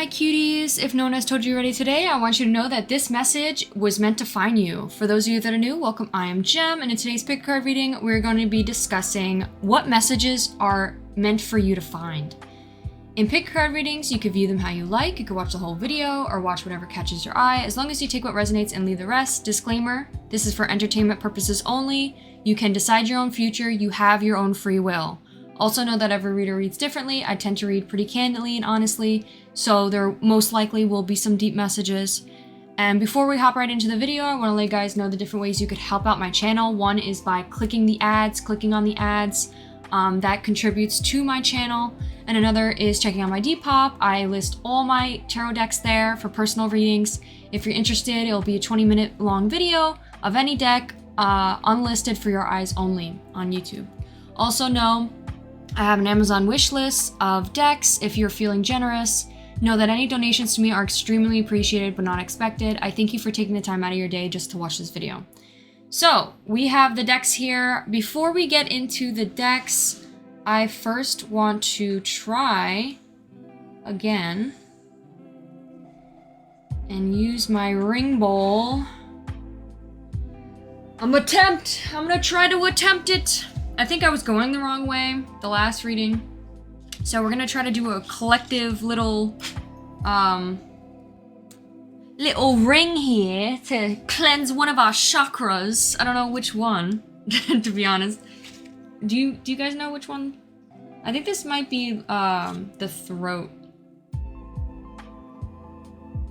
Hi cuties, if no one has told you already today, I want you to know that this message was meant to find you. For those of you that are new, welcome, I am Jem, and in today's pick card reading, we're going to be discussing what messages are meant for you to find. In pick card readings, you can view them how you like, you can watch the whole video, or watch whatever catches your eye, as long as you take what resonates and leave the rest. Disclaimer, this is for entertainment purposes only. You can decide your own future, you have your own free will. Also know that every reader reads differently. I tend to read pretty candidly and honestly, so there most likely will be some deep messages. And before we hop right into the video, I want to let you guys know the different ways you could help out my channel. One is by clicking on the ads. That contributes to my channel. And another is checking out my DEPOP. I list all my tarot decks there for personal readings. If you're interested, it'll be a 20-minute long video of any deck, unlisted for your eyes only on YouTube. Also know I have an Amazon wish list of decks. If you're feeling generous, know that any donations to me are extremely appreciated but not expected. I thank you for taking the time out of your day just to watch this video. So we have the decks here. Before we get into the decks, I first want to try again and use my ring bowl. I'm gonna try to attempt it. I think I was going the wrong way the last reading. So we're gonna try to do a collective little ring here to cleanse one of our chakras. I don't know which one, to be honest. Do you guys know which one? I think this might be the throat.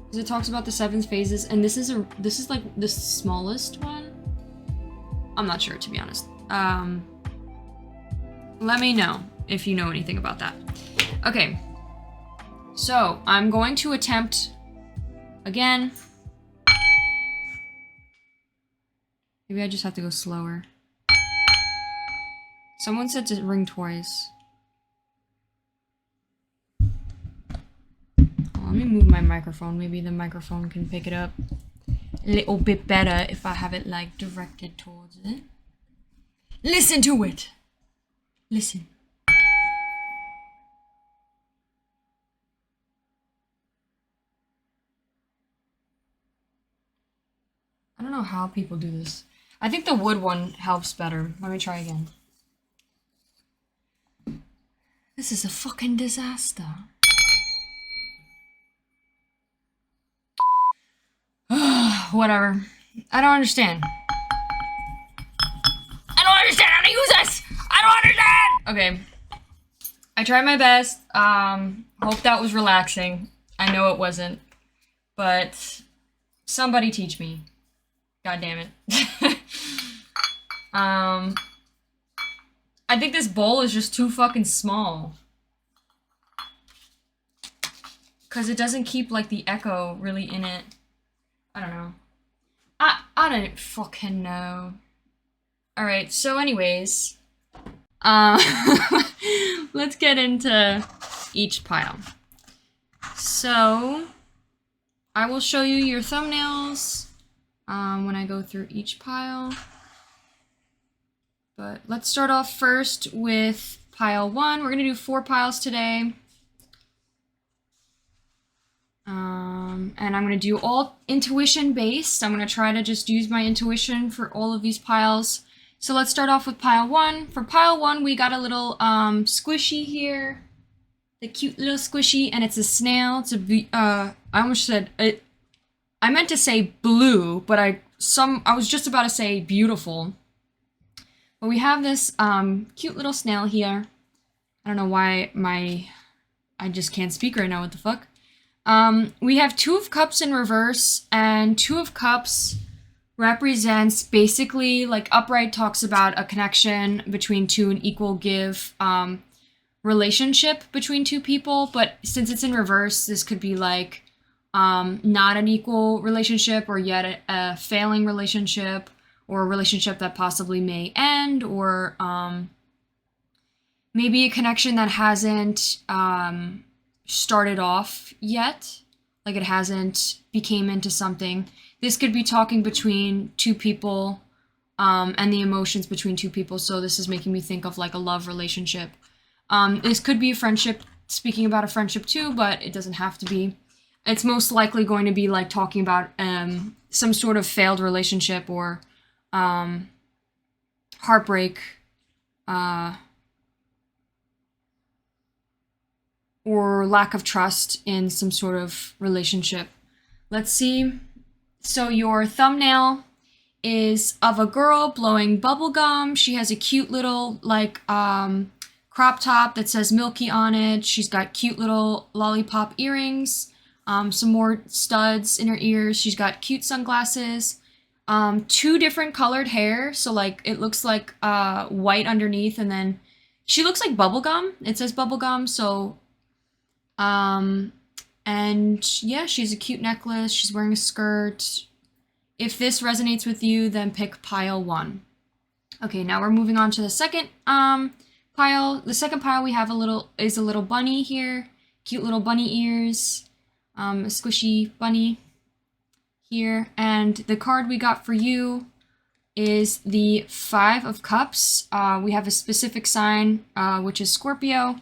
Because it talks about the 7 phases, and this is like the smallest one. I'm not sure, to be honest. Let me know if you know anything about that. Okay, so I'm going to attempt again. Maybe I just have to go slower. Someone said to ring twice. Oh, let me move my microphone. Maybe the microphone can pick it up a little bit better if I have it like directed towards it. Listen to it. Listen. I don't know how people do this. I think the wood one helps better. Let me try again. This is a fucking disaster. Whatever. I don't understand. I don't understand how to use this! I don't understand! Okay. I tried my best. Hope that was relaxing. I know it wasn't. But somebody teach me. God damn it. I think this bowl is just too fucking small. Cause it doesn't keep like the echo really in it. I don't know. I don't fucking know. Alright, so anyways, let's get into each pile. So, I will show you your thumbnails when I go through each pile. But let's start off first with pile 1. We're gonna do 4 piles today. And I'm going to do all intuition based. I'm going to try to just use my intuition for all of these piles. So let's start off with pile 1. For pile 1, we got a little squishy here. The cute little squishy, and it's a snail. It's a I almost said it. I meant to say blue, but I was just about to say beautiful. But we have this cute little snail here. I don't know why I just can't speak right now. What the fuck? We have 2 of Cups in reverse, and 2 of Cups represents basically, like, upright talks about a connection between 2, an equal give relationship between 2 people, but since it's in reverse, this could be like not an equal relationship, or yet a failing relationship, or a relationship that possibly may end, or maybe a connection that hasn't started off yet, like it hasn't became into something. This could be talking between 2 people and the emotions between 2 people, so this is making me think of like a love relationship. This could be a friendship, speaking about a friendship too, but it doesn't have to be. it's most likely going to be like talking about some sort of failed relationship or heartbreak, or lack of trust in some sort of relationship. Let's see. So your thumbnail is of a girl blowing bubble gum. She has a cute little like crop top that says Milky on it. She's got cute little lollipop earrings, some more studs in her ears. She's got cute sunglasses, 2 different colored hair. So like it looks like white underneath, and then she looks like bubblegum. It says bubblegum. So and yeah, she's a cute necklace. She's wearing a skirt. If this resonates with you, then pick pile 1. Okay, now we're moving on to the second pile. The second pile we have a little bunny here. Cute little bunny ears. A squishy bunny here. And the card we got for you is the 5 of Cups. We have a specific sign, which is Scorpio.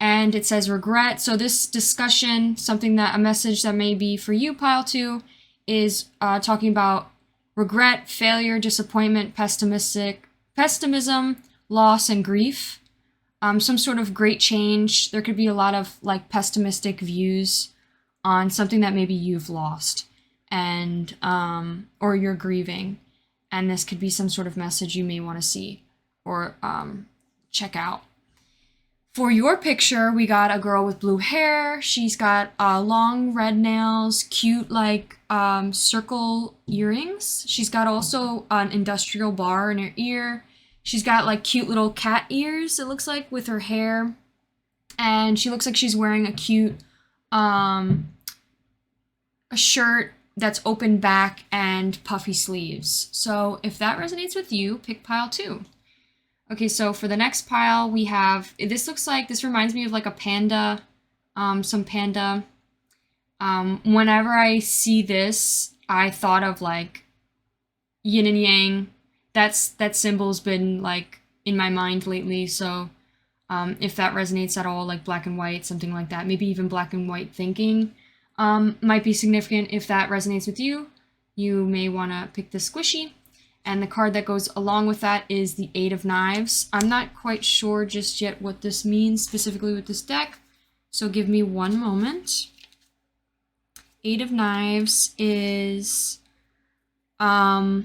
And it says regret. So this discussion, a message that may be for you, pile 2, is talking about regret, failure, disappointment, pessimism, loss, and grief. Some sort of great change. There could be a lot of like pessimistic views on something that maybe you've lost, and or you're grieving. And this could be some sort of message you may want to see or check out. For your picture, we got a girl with blue hair. She's got long red nails, cute like circle earrings. She's got also an industrial bar in her ear. She's got like cute little cat ears, it looks like, with her hair. And she looks like she's wearing a cute a shirt that's open back and puffy sleeves. So if that resonates with you, pick pile 2. Okay, so for the next pile, we have, this reminds me of like a panda, some panda. Whenever I see this, I thought of like yin and yang. That symbol's been like in my mind lately, so if that resonates at all, like black and white, something like that, maybe even black and white thinking might be significant. If that resonates with you, you may want to pick the squishy. And the card that goes along with that is the 8 of Knives. I'm not quite sure just yet what this means specifically with this deck, so give me one moment. 8 of Knives is, it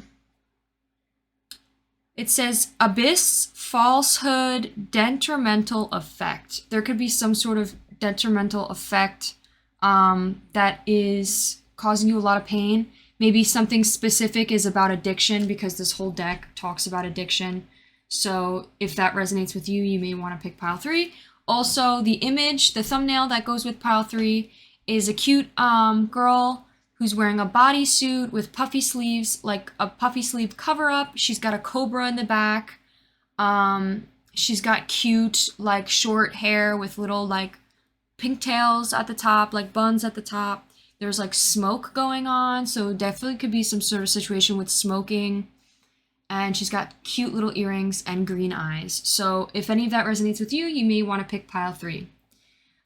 says abyss, falsehood, detrimental effect. There could be some sort of detrimental effect that is causing you a lot of pain. Maybe something specific is about addiction, because this whole deck talks about addiction. So if that resonates with you, you may want to pick pile 3. Also, the image, the thumbnail that goes with pile 3 is a cute girl who's wearing a bodysuit with puffy sleeves, like a puffy sleeve cover up. She's got a cobra in the back. She's got cute, like short hair with little like pigtails at the top, like buns at the top. There's like smoke going on, so definitely could be some sort of situation with smoking. And she's got cute little earrings and green eyes. So if any of that resonates with you, you may want to pick pile 3.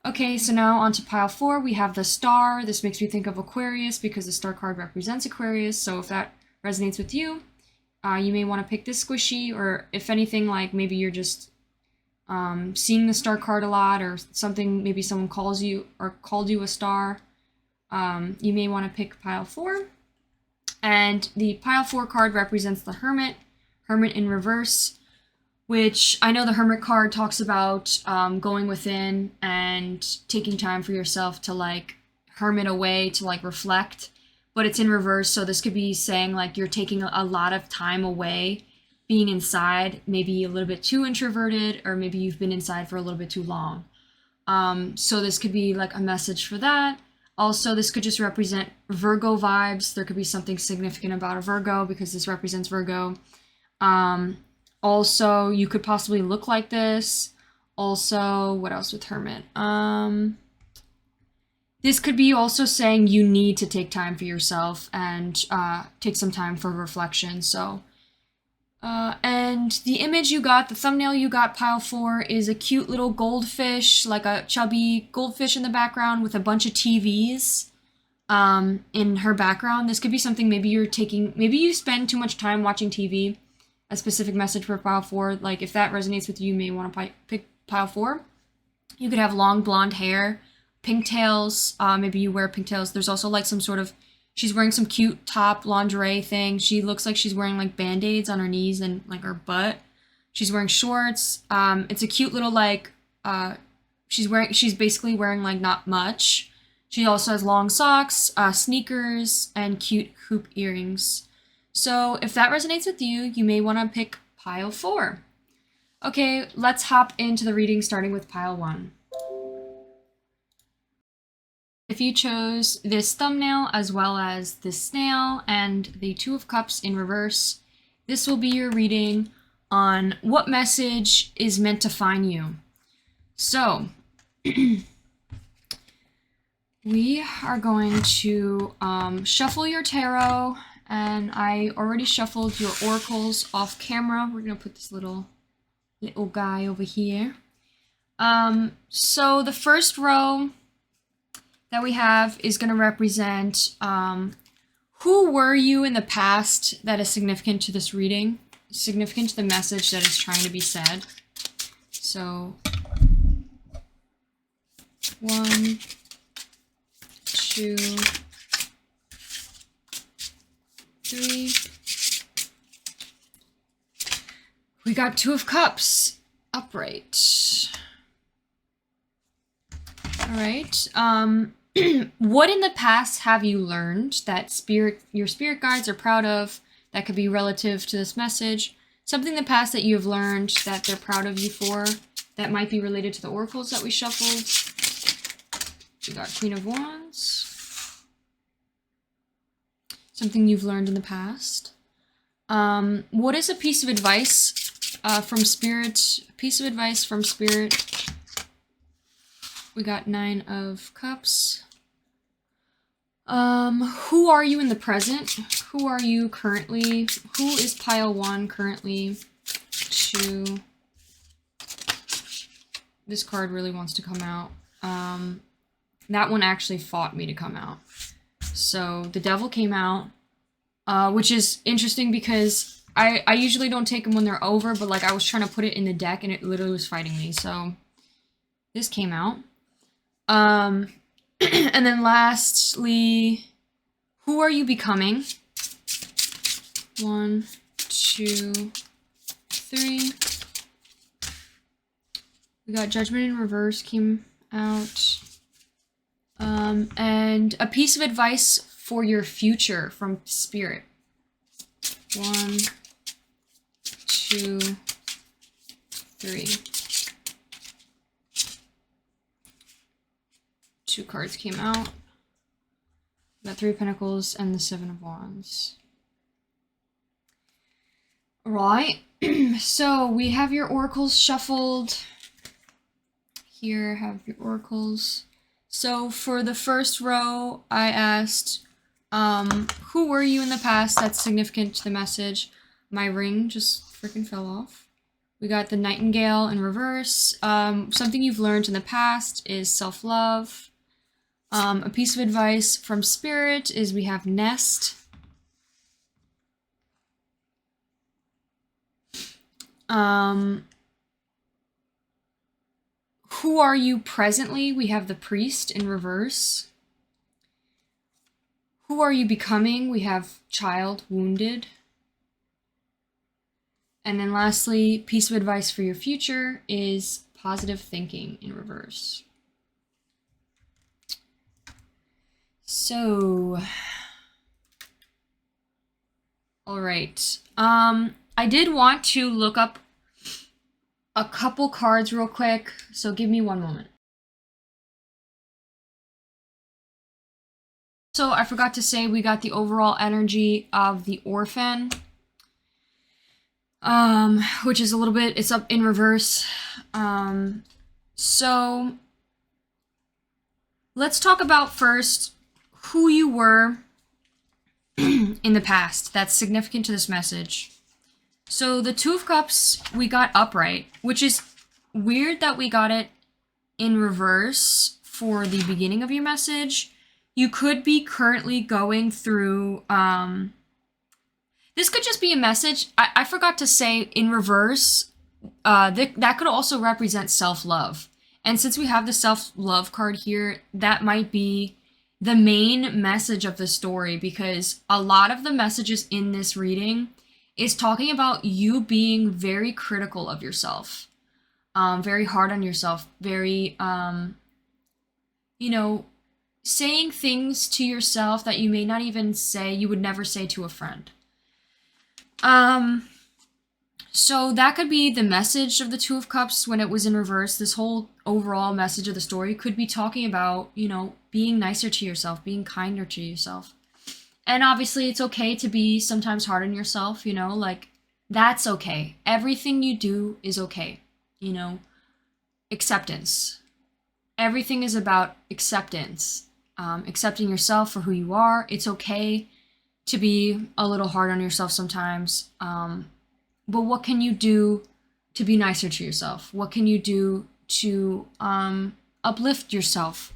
Okay, so now on to pile 4, we have the star. This makes me think of Aquarius because the star card represents Aquarius. So if that resonates with you, you may want to pick this squishy, or if anything, like maybe you're just seeing the star card a lot, or something, maybe someone calls you or called you a star. You may want to pick pile 4. And the pile 4 card represents the Hermit in reverse, which I know the Hermit card talks about going within and taking time for yourself to like hermit away, to like reflect, but it's in reverse. So this could be saying like you're taking a lot of time away, being inside, maybe a little bit too introverted, or maybe you've been inside for a little bit too long. So this could be like a message for that. Also, this could just represent Virgo vibes. There could be something significant about a Virgo because this represents Virgo. Also, you could possibly look like this. Also, what else with Hermit? This could be also saying you need to take time for yourself and take some time for reflection. So, and the image you got, the thumbnail you got, pile 4, is a cute little goldfish, like a chubby goldfish in the background with a bunch of TVs. in her background. This could be something maybe maybe you spend too much time watching TV. A specific message for pile 4. Like, if that resonates with you, you may want to pick pile 4. You could have long blonde hair, pigtails. Maybe you wear pigtails. There's also like some sort of, she's wearing some cute top lingerie thing. She looks like she's wearing like band-aids on her knees and like her butt. She's wearing shorts. It's a cute little like, she's basically wearing like not much. She also has long socks, sneakers, and cute hoop earrings. So if that resonates with you, you may want to pick pile 4. Okay, let's hop into the reading starting with pile 1. If you chose this thumbnail as well as this snail and the Two of Cups in reverse, this will be your reading on what message is meant to find you. So, we are going to shuffle your tarot, and I already shuffled your oracles off camera. We're going to put this little guy over here. So the first row that we have is going to represent who were you in the past that is significant to this reading, significant to the message that is trying to be said. So 1, 2, 3. We got Two of Cups upright. All right. What in the past have you learned that your spirit guides are proud of? That could be relative to this message. Something in the past that you have learned that they're proud of you for. That might be related to the oracles that we shuffled. We got Queen of Wands. Something you've learned in the past. What is a piece of advice from Spirit? A piece of advice from Spirit. We got 9 of Cups. Who are you in the present? Who are you currently? Who is pile 1 currently? 2. This card really wants to come out. That one actually fought me to come out. So the Devil came out, which is interesting because I usually don't take them when they're over, but like I was trying to put it in the deck and it literally was fighting me. So this came out. And then lastly, who are you becoming? 1, 2, 3. We got Judgment in reverse came out. And a piece of advice for your future from Spirit. 1, 2, 3. 2 cards came out. We got 3 of Pentacles and the 7 of Wands. Alright, so we have your oracles shuffled. Here have your oracles. So for the first row, I asked, who were you in the past that's significant to the message? My ring just freaking fell off. We got the Nightingale in reverse. Something you've learned in the past is self-love. A piece of advice from Spirit is we have Nest. Who are you presently? We have the Priest in reverse. Who are you becoming? We have Child wounded. And then lastly, piece of advice for your future is positive thinking in reverse. So, all right. I did want to look up a couple cards real quick, so give me one moment. So I forgot to say we got the overall energy of the Orphan, which is a little bit, it's up in reverse. So let's talk about first who you were in the past that's significant to this message. So the Two of Cups, we got upright, which is weird that we got it in reverse for the beginning of your message. You could be currently going through, this could just be a message. I forgot to say in reverse, that could also represent self-love. And since we have the self-love card here, that might be the main message of the story, because a lot of the messages in this reading is talking about you being very critical of yourself, very hard on yourself, very, saying things to yourself that you may not even say, you would never say to a friend. So that could be the message of the Two of Cups when it was in reverse. This whole overall message of the story could be talking about, being nicer to yourself, being kinder to yourself. And obviously it's okay to be sometimes hard on yourself, that's okay. Everything you do is okay, acceptance. Everything is about acceptance, accepting yourself for who you are. It's okay to be a little hard on yourself sometimes. But what can you do to be nicer to yourself? What can you do to uplift yourself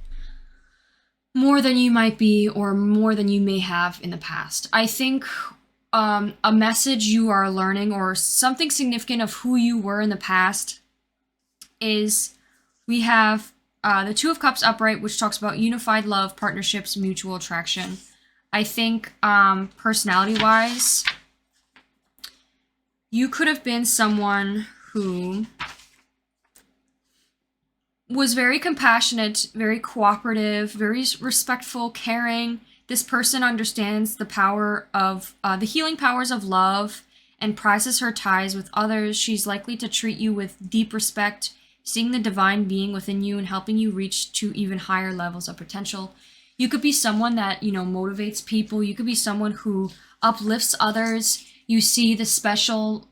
more than you might be, or more than you may have in the past? I think a message you are learning, or something significant of who you were in the past, is we have the Two of Cups upright, which talks about unified love, partnerships, mutual attraction. I think personality-wise, you could have been someone who was very compassionate, very cooperative, very respectful, caring. This person understands the power of, the healing powers of love, and prizes her ties with others. She's likely to treat you with deep respect, seeing the divine being within you and helping you reach to even higher levels of potential. You could be someone that, motivates people. You could be someone who uplifts others. You see the special,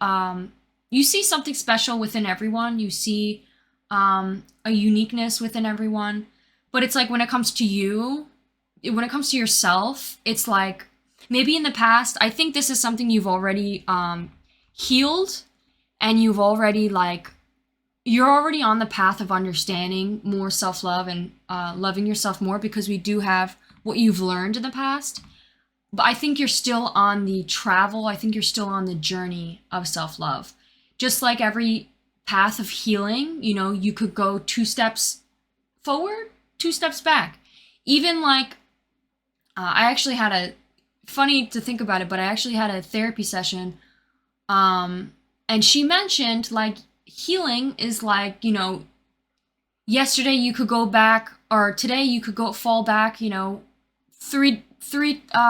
you see something special within everyone. You see a uniqueness within everyone. But it's like when it comes to you, when it comes to yourself, it's like maybe in the past, I think this is something you've already healed, and you've already you're already on the path of understanding more self-love and loving yourself more, because we do have what you've learned in the past. But I think you're still on the travel. I think you're still on the journey of self-love. Just like every path of healing, you could go 2 steps forward, 2 steps back. Even I actually had funny to think about it, but I actually had a therapy session. And she mentioned healing is yesterday you could go back, or today you could fall back, three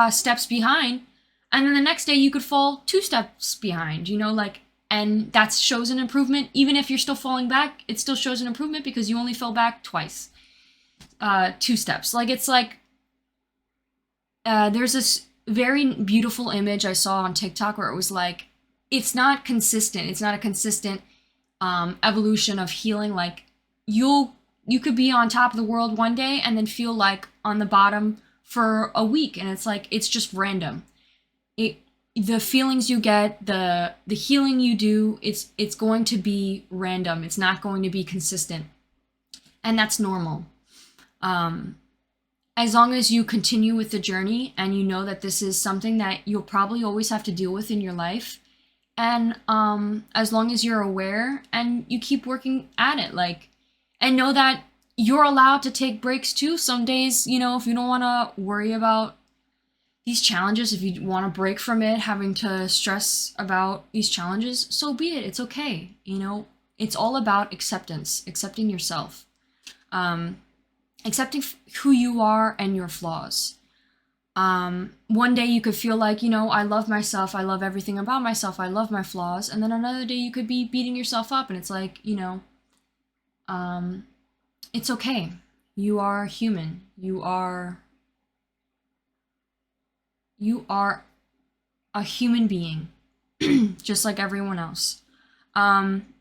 steps behind, and then the next day you could fall 2 steps behind, and that shows an improvement. Even if you're still falling back, it still shows an improvement because you only fell back twice, 2 steps. There's this very beautiful image I saw on TikTok where it was it's not consistent. It's not a consistent evolution of healing. You could be on top of the world one day and then feel on the bottom for a week, and it's just random. The feelings you get, the healing you do, it's going to be random. It's not going to be consistent, and that's normal. As long as you continue with the journey and you know that this is something that you'll probably always have to deal with in your life, and as long as you're aware and you keep working at it, and know that you're allowed to take breaks too. Some days, if you don't want to worry about these challenges, if you want to break from it, having to stress about these challenges, so be it. It's okay. It's all about acceptance, accepting yourself, accepting who you are and your flaws. One day you could feel I love myself, I love everything about myself, I love my flaws, and then another day you could be beating yourself up, and it's it's okay. You are human. You are a human being, just like everyone else.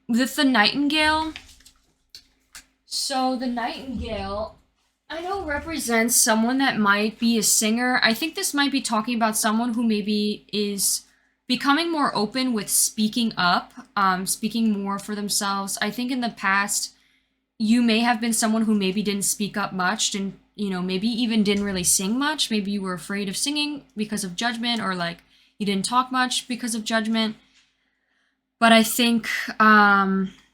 With the Nightingale, so the Nightingale, I know, represents someone that might be a singer. I think this might be talking about someone who maybe is becoming more open with speaking up, speaking more for themselves. I think in the past, you may have been someone who maybe didn't speak up much, and maybe even didn't really sing much. Maybe you were afraid of singing because of judgment, or like you didn't talk much because of judgment. But I think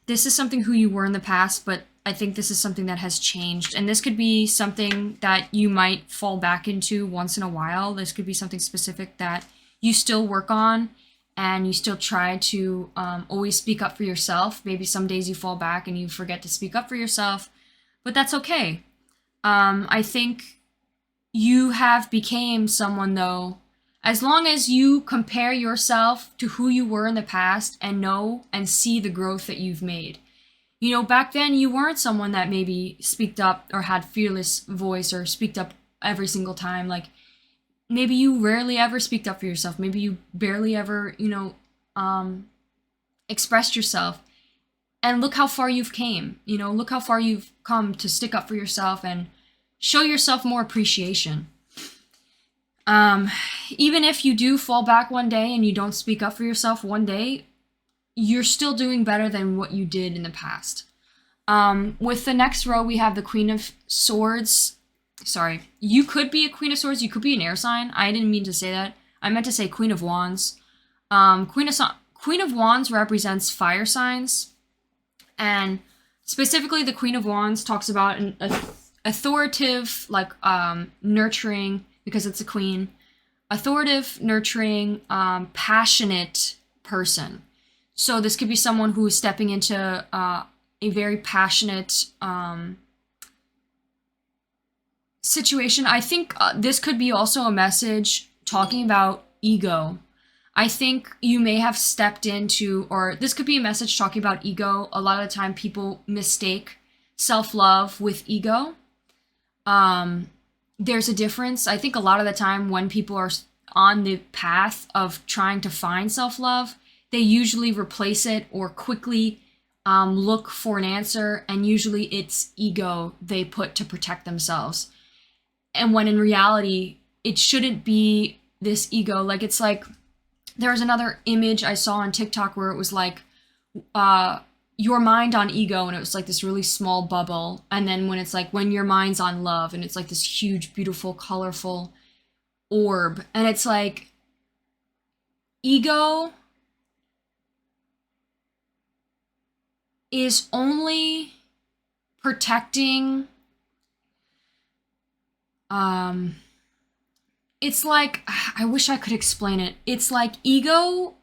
this is something who you were in the past, but I think this is something that has changed. And this could be something that you might fall back into once in a while. This could be something specific that you still work on, and you still try to always speak up for yourself. Maybe some days you fall back and you forget to speak up for yourself, but that's okay. I think you have became someone, though, as long as you compare yourself to who you were in the past and know and see the growth that you've made. Back then you weren't someone that maybe speaked up or had fearless voice or speaked up every single time. Like, maybe you rarely ever speaked up for yourself. Maybe you barely ever, expressed yourself. And look how far you've came. Look how far you've come to stick up for yourself and show yourself more appreciation. Even if you do fall back one day and you don't speak up for yourself one day, you're still doing better than what you did in the past. With the next row, we have the Queen of Swords. Sorry, you could be a Queen of Swords. You could be an air sign. I didn't mean to say that. I meant to say Queen of Wands. Queen of Wands represents fire signs. And specifically, the Queen of Wands talks about an authoritative, like nurturing, because it's a queen, authoritative, nurturing, passionate person. So this could be someone who is stepping into a very passionate situation. I think this could be also a message talking about ego. I think you may have stepped into, or this could be a message talking about ego. A lot of the time people mistake self-love with ego. There's a difference. I think a lot of the time when people are on the path of trying to find self-love, they usually replace it or quickly look for an answer, and usually it's ego they put to protect themselves. And when in reality, it shouldn't be this ego. Like, it's like, there was another image I saw on TikTok where it was like, your mind on ego, and it was like this really small bubble, and then when it's like when your mind's on love, and it's like this huge, beautiful, colorful orb. And it's like, ego is only protecting, it's like, I wish I could explain it. It's like ego,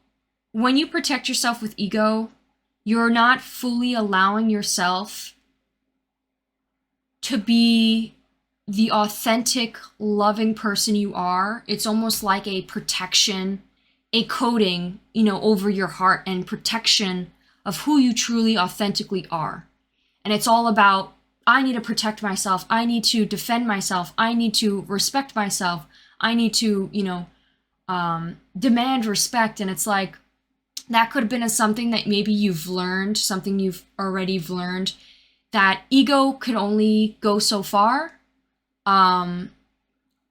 when you protect yourself with ego, you're not fully allowing yourself to be the authentic, loving person you are. It's almost like a protection, a coating, over your heart, and protection of who you truly, authentically are. And it's all about, I need to protect myself. I need to defend myself. I need to respect myself. I need to, demand respect. And it's like, that could have been something that maybe you've learned, something you've already learned, that ego could only go so far. And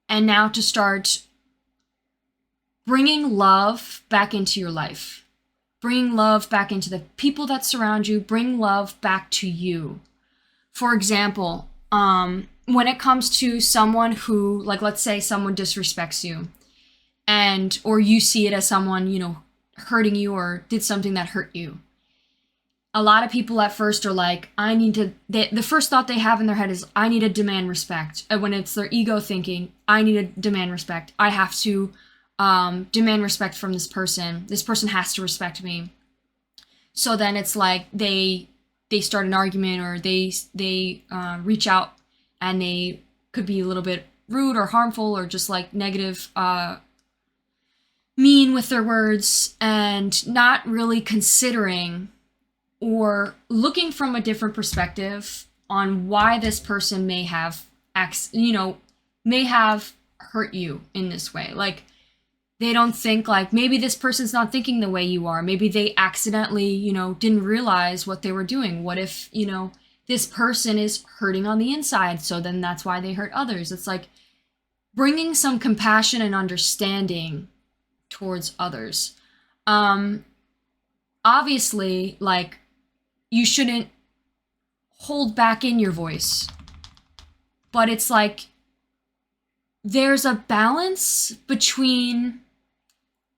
now to start bringing love back into your life, bring love back into the people that surround you, bring love back to you. For example, when it comes to someone who, like, let's say someone disrespects you, or you see it as someone, hurting you or did something that hurt you. A lot of people at first are like, the first thought they have in their head is, I need to demand respect. And when it's their ego thinking, I need to demand respect. I have to demand respect from this person. This person has to respect me. So then it's like they start an argument, or they reach out, and they could be a little bit rude or harmful, or just like negative, mean with their words, and not really considering or looking from a different perspective on why this person may have hurt you in this way. Like, they don't think, like, maybe this person's not thinking the way you are. Maybe they accidentally, didn't realize what they were doing. What if, this person is hurting on the inside, so then that's why they hurt others. It's like bringing some compassion and understanding towards others. Obviously, like, you shouldn't hold back in your voice. but it's like there's a balance between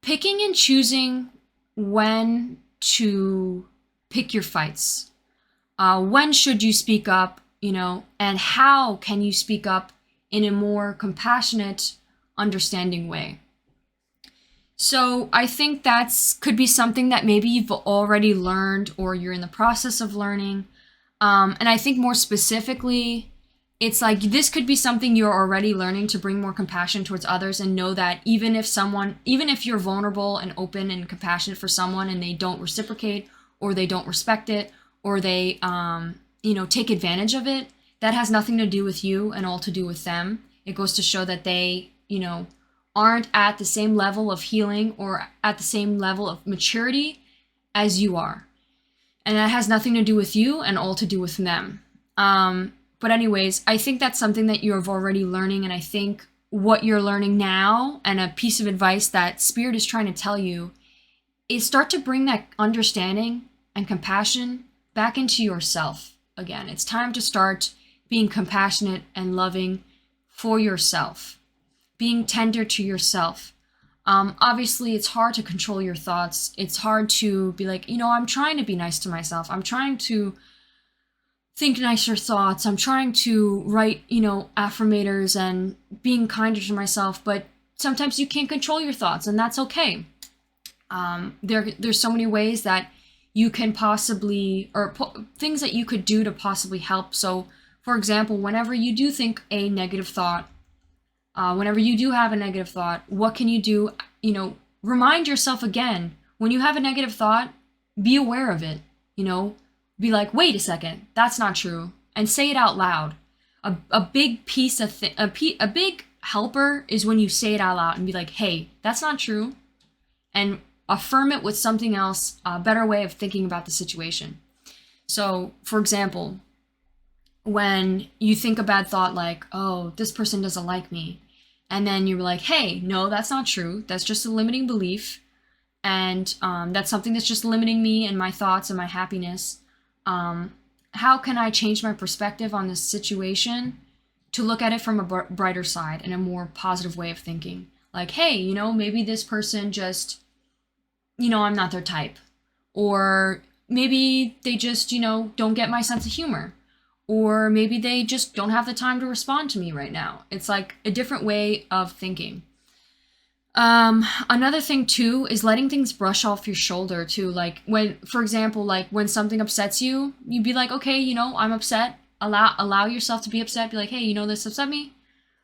picking and choosing when to pick your fights. When should you speak up, and how can you speak up in a more compassionate, understanding way? So I think could be something that maybe you've already learned or you're in the process of learning. And I think more specifically, it's like this could be something you're already learning to bring more compassion towards others, and know that even if you're vulnerable and open and compassionate for someone and they don't reciprocate, or they don't respect it, or they take advantage of it, that has nothing to do with you and all to do with them. It goes to show that they aren't at the same level of healing or at the same level of maturity as you are. And that has nothing to do with you and all to do with them. But anyways, I think that's something that you're already learning. And I think what you're learning now, and a piece of advice that Spirit is trying to tell you, is start to bring that understanding and compassion back into yourself again. It's time to start being compassionate and loving for yourself, being tender to yourself. Obviously, it's hard to control your thoughts. It's hard to be like, I'm trying to be nice to myself. I'm trying to think nicer thoughts. I'm trying to write, affirmators and being kinder to myself. But sometimes you can't control your thoughts, and that's okay. There's so many ways that you can possibly, things that you could do to possibly help. So, for example, whenever you do think a negative thought, whenever you do have a negative thought, what can you do? Remind yourself again, when you have a negative thought, be aware of it, be like, wait a second, that's not true. And say it out loud. A big piece of, a big helper is when you say it out loud and be like, hey, that's not true. And affirm it with something else, a better way of thinking about the situation. So, for example, when you think a bad thought like, oh, this person doesn't like me, and then you're like, hey, no, that's not true. That's just a limiting belief. And that's something that's just limiting me and my thoughts and my happiness. How can I change my perspective on this situation to look at it from a brighter side and a more positive way of thinking? Like, hey, maybe this person just, I'm not their type. Or maybe they just, don't get my sense of humor. Or maybe they just don't have the time to respond to me right now. It's like a different way of thinking. Another thing too is letting things brush off your shoulder too. Like for example, when something upsets you, you'd be like, okay, I'm upset. Allow yourself to be upset. Be like, hey, this upset me,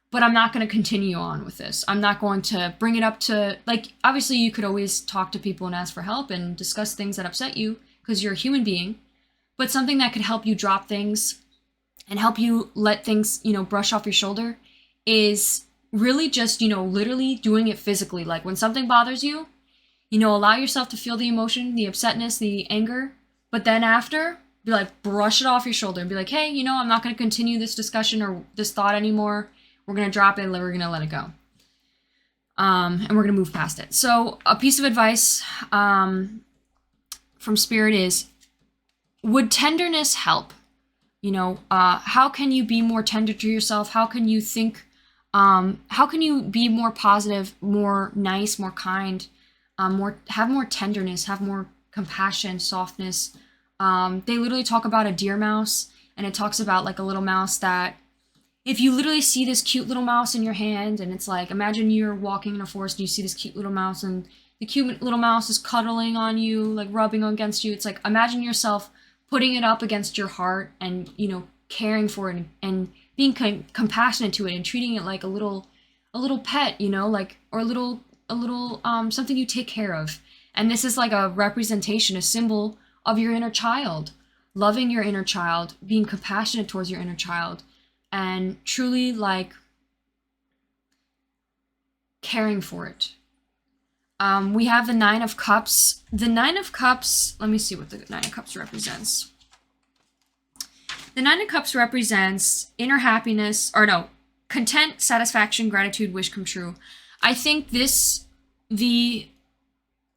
but I'm not going to continue on with this. I'm not going to bring it up to, obviously you could always talk to people and ask for help and discuss things that upset you because you're a human being, but something that could help you drop things and help you let things, brush off your shoulder is really just, literally doing it physically. Like when something bothers you, allow yourself to feel the emotion, the upsetness, the anger, but then after, be like, brush it off your shoulder and be like, hey, I'm not going to continue this discussion or this thought anymore. We're going to drop it and we're going to let it go. And we're going to move past it. So a piece of advice from Spirit is, would tenderness help? How can you be more tender to yourself? How can you think, how can you be more positive, more nice, more kind, have more tenderness, have more compassion, softness? They literally talk about a deer mouse, and it talks about like a little mouse that, if you literally see this cute little mouse in your hand, and it's like, imagine you're walking in a forest and you see this cute little mouse, and the cute little mouse is cuddling on you, like rubbing against you. It's like, imagine yourself putting it up against your heart and, caring for it and being compassionate to it and treating it like a little pet, or a little something you take care of. And this is like a representation, a symbol of your inner child, loving your inner child, being compassionate towards your inner child, and truly caring for it. We have the Nine of Cups. The Nine of Cups, let me see what the Nine of Cups represents. The Nine of Cups represents inner happiness, content, satisfaction, gratitude, wish come true. I think the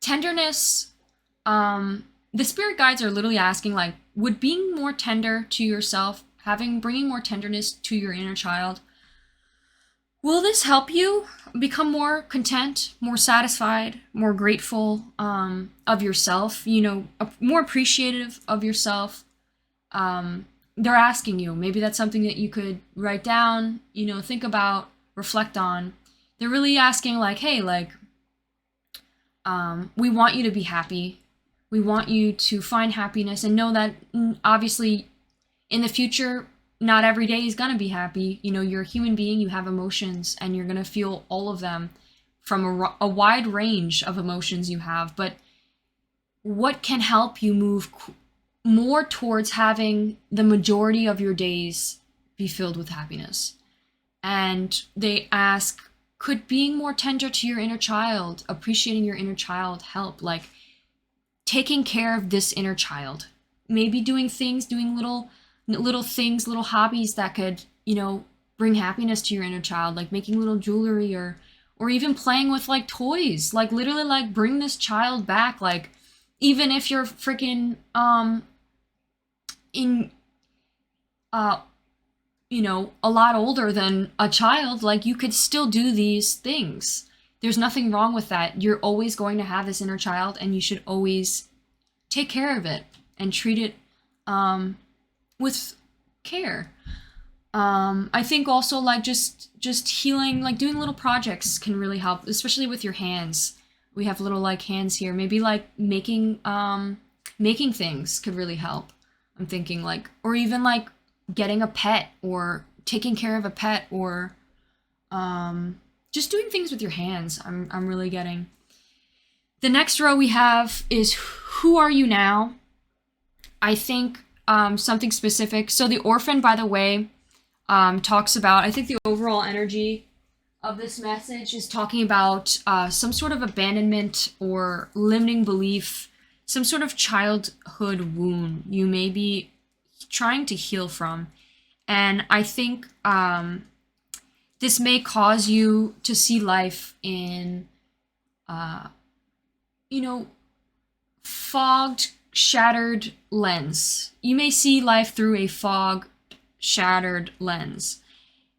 tenderness, the spirit guides are literally asking, would being more tender to yourself bringing more tenderness to your inner child. Will this help you become more content, more satisfied, more grateful of yourself, more appreciative of yourself? They're asking you. Maybe that's something that you could write down, think about, reflect on. They're really asking like, hey, like, we want you to be happy. We want you to find happiness and know that obviously in the future, not every day is going to be happy. You're a human being, you have emotions, and you're going to feel all of them from a wide range of emotions you have. But what can help you move more towards having the majority of your days be filled with happiness? And they ask, could being more tender to your inner child, appreciating your inner child help? Like taking care of this inner child, maybe doing little things, little hobbies that could, bring happiness to your inner child, like making little jewelry or even playing with like toys, like literally like bring this child back. Like even if you're freaking a lot older than a child, like you could still do these things. There's nothing wrong with that. You're always going to have this inner child, and you should always take care of it and treat it with care. I think also like just healing, like doing little projects can really help, especially with your hands. We have little like hands here. Maybe like making things could really help. I'm thinking like, or even like getting a pet or taking care of a pet, or just doing things with your hands. I'm really getting. The next row we have is who are you now? I think something specific. So the orphan, by the way, talks about, I think the overall energy of this message is talking about some sort of abandonment or limiting belief, some sort of childhood wound you may be trying to heal from. And I think this may cause you to see life in, fogged, shattered lens. You may see life through a fog, shattered lens.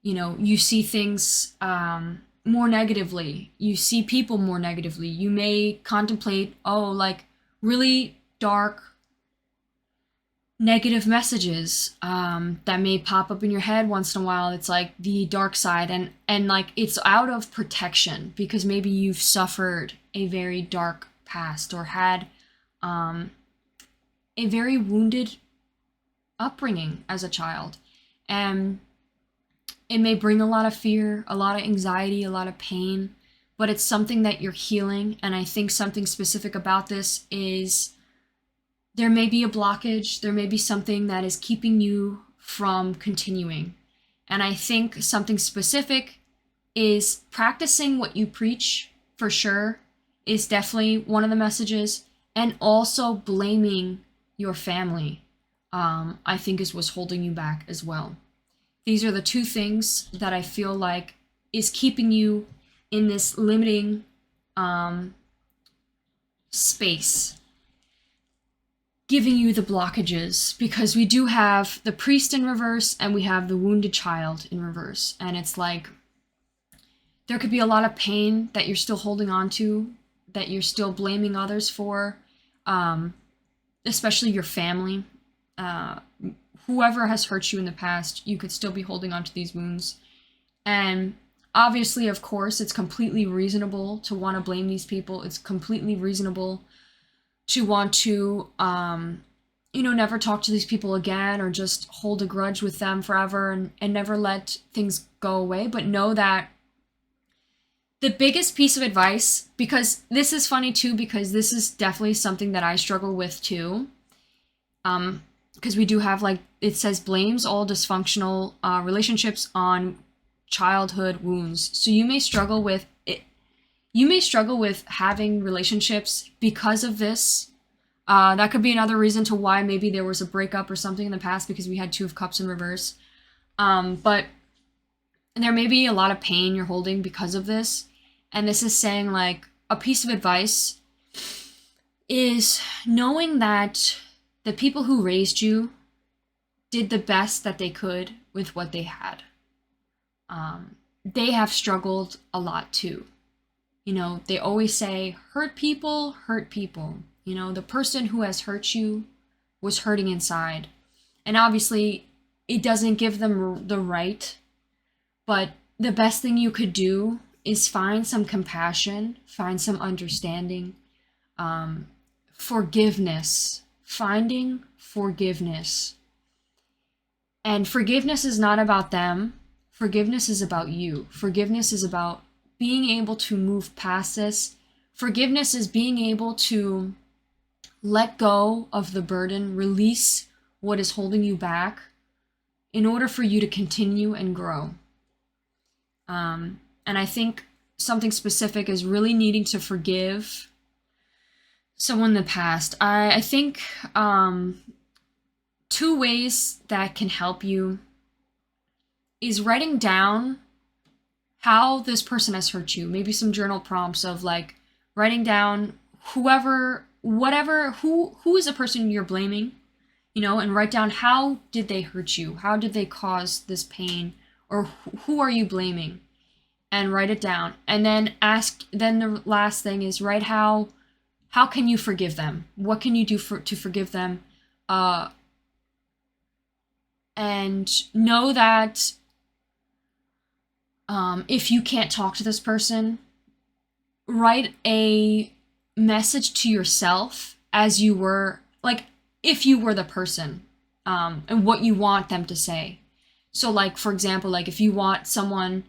You see things more negatively. You see people more negatively. You may contemplate, like really dark, negative messages that may pop up in your head once in a while. It's like the dark side, and like it's out of protection because maybe you've suffered a very dark past or had a very wounded upbringing as a child. And it may bring a lot of fear, a lot of anxiety, a lot of pain, but it's something that you're healing. And I think something specific about this is there may be a blockage, there may be something that is keeping you from continuing. And I think something specific is practicing what you preach, for sure, is definitely one of the messages. And also blaming your family, I think is what's holding you back as well. These are the two things that I feel like is keeping you in this limiting space, giving you the blockages, because we do have the priest in reverse and we have the wounded child in reverse. And it's like there could be a lot of pain that you're still holding on to, that you're still blaming others for, especially your family. Whoever has hurt you in the past, you could still be holding on to these wounds. And obviously, of course, it's completely reasonable to want to blame these people. It's completely reasonable to want to, never talk to these people again, or just hold a grudge with them forever and never let things go away. But know that the biggest piece of advice, because this is funny too, because this is definitely something that I struggle with too. Because we do have, like, it says blames all dysfunctional relationships on childhood wounds. So you may struggle with it. You may struggle with having relationships because of this. That could be another reason to why maybe there was a breakup or something in the past, because we had Two of Cups in reverse. But there may be a lot of pain you're holding because of this. And this is saying, like, a piece of advice is knowing that the people who raised you did the best that they could with what they had. They have struggled a lot too. You know, they always say, hurt people, hurt people. You know, the person who has hurt you was hurting inside. And obviously, it doesn't give them the right, but the best thing you could do is find some compassion, find some understanding, forgiveness, finding forgiveness. And forgiveness is not about them. Forgiveness is about you. Forgiveness is about being able to move past this. Forgiveness is being able to let go of the burden, release what is holding you back in order for you to continue and grow. And I think something specific is really needing to forgive someone in the past. I think two ways that can help you is writing down how this person has hurt you. Maybe some journal prompts of like writing down who is the person you're blaming, you know, and write down how did they hurt you? How did they cause this pain? Or who are you blaming? And write it down. And then then the last thing is write how can you forgive them? What can you do to forgive them? And know that if you can't talk to this person, write a message to yourself as you were, like, if you were the person, and what you want them to say. So, like, for example, like, if you want someone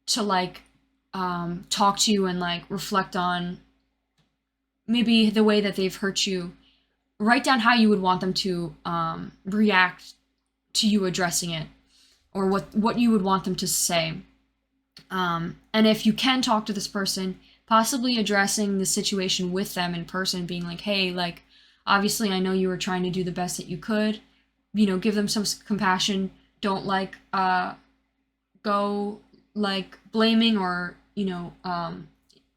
to, like, talk to you and, like, reflect on maybe the way that they've hurt you, write down how you would want them to react to you addressing it, or what you would want them to say. And if you can talk to this person, possibly addressing the situation with them in person, being like, hey, like, obviously I know you were trying to do the best that you could, you know, give them some compassion. Don't like go like blaming or, you know,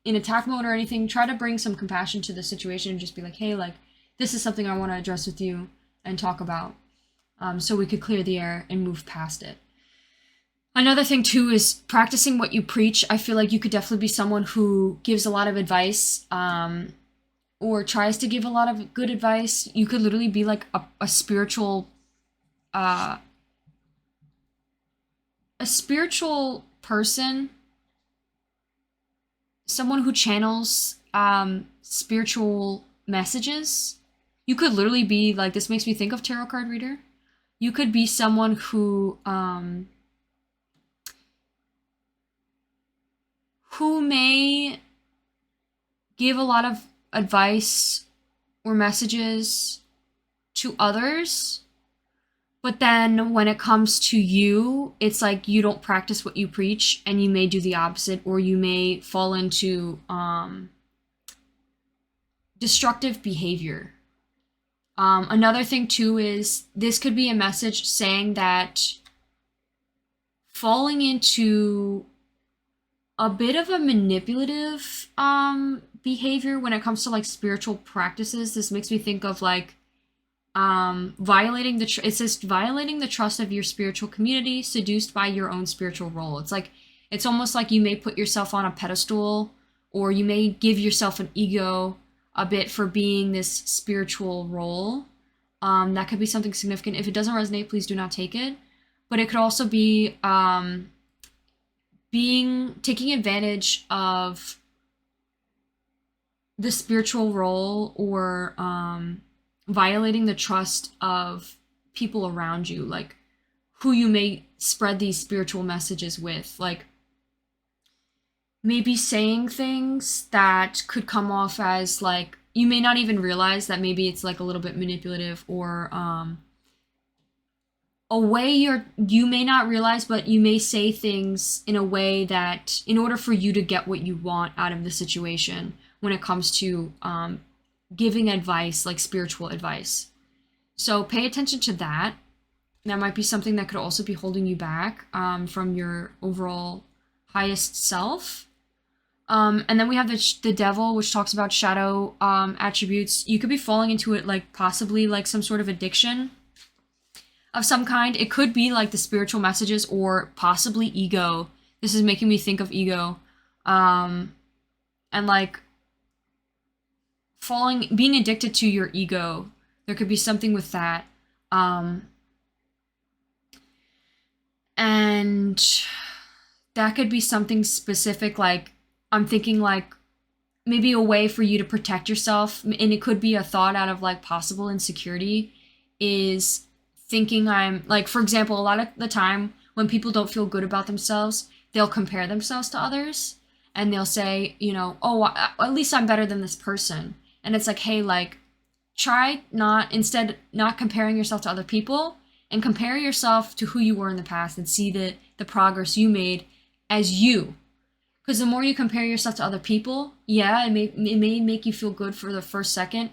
in attack mode or anything. Try to bring some compassion to the situation and just be like, hey, like, this is something I want to address with you and talk about, so we could clear the air and move past it. Another thing too is practicing what you preach. I feel like you could definitely be someone who gives a lot of advice, or tries to give a lot of good advice. You could literally be like a spiritual person, someone who channels spiritual messages. You could literally be like, this makes me think of tarot card reader. You could be someone who may give a lot of advice or messages to others, but then when it comes to you, it's like you don't practice what you preach, and you may do the opposite, or you may fall into destructive behavior. Another thing too is this could be a message saying that falling into a bit of a manipulative behavior when it comes to like spiritual practices. This makes me think of like violating the trust of your spiritual community, seduced by your own spiritual role. It's almost like you may put yourself on a pedestal, or you may give yourself an ego a bit for being this spiritual role. That could be something significant. If it doesn't resonate, please do not take it. But it could also be taking advantage of the spiritual role, or violating the trust of people around you, like who you may spread these spiritual messages with. Like maybe saying things that could come off as like, you may not even realize that maybe it's like a little bit manipulative, or a way you may not realize, but you may say things in a way that in order for you to get what you want out of the situation when it comes to giving advice, like spiritual advice. So pay attention to that. That might be something that could also be holding you back from your overall highest self. And then we have the devil, which talks about shadow attributes. You could be falling into it, like possibly like some sort of addiction. of some kind. It could be like the spiritual messages or possibly ego. This is making me think of ego. And like being addicted to your ego. There could be something with that. And that could be something specific, like I'm thinking like maybe a way for you to protect yourself, and it could be a thought out of like possible insecurity, is thinking I'm like, for example, a lot of the time when people don't feel good about themselves, they'll compare themselves to others and they'll say, you know, oh, at least I'm better than this person. And it's like, hey, like try not comparing yourself to other people, and compare yourself to who you were in the past and see the progress you made as you. Because the more you compare yourself to other people, yeah, it may make you feel good for the first second,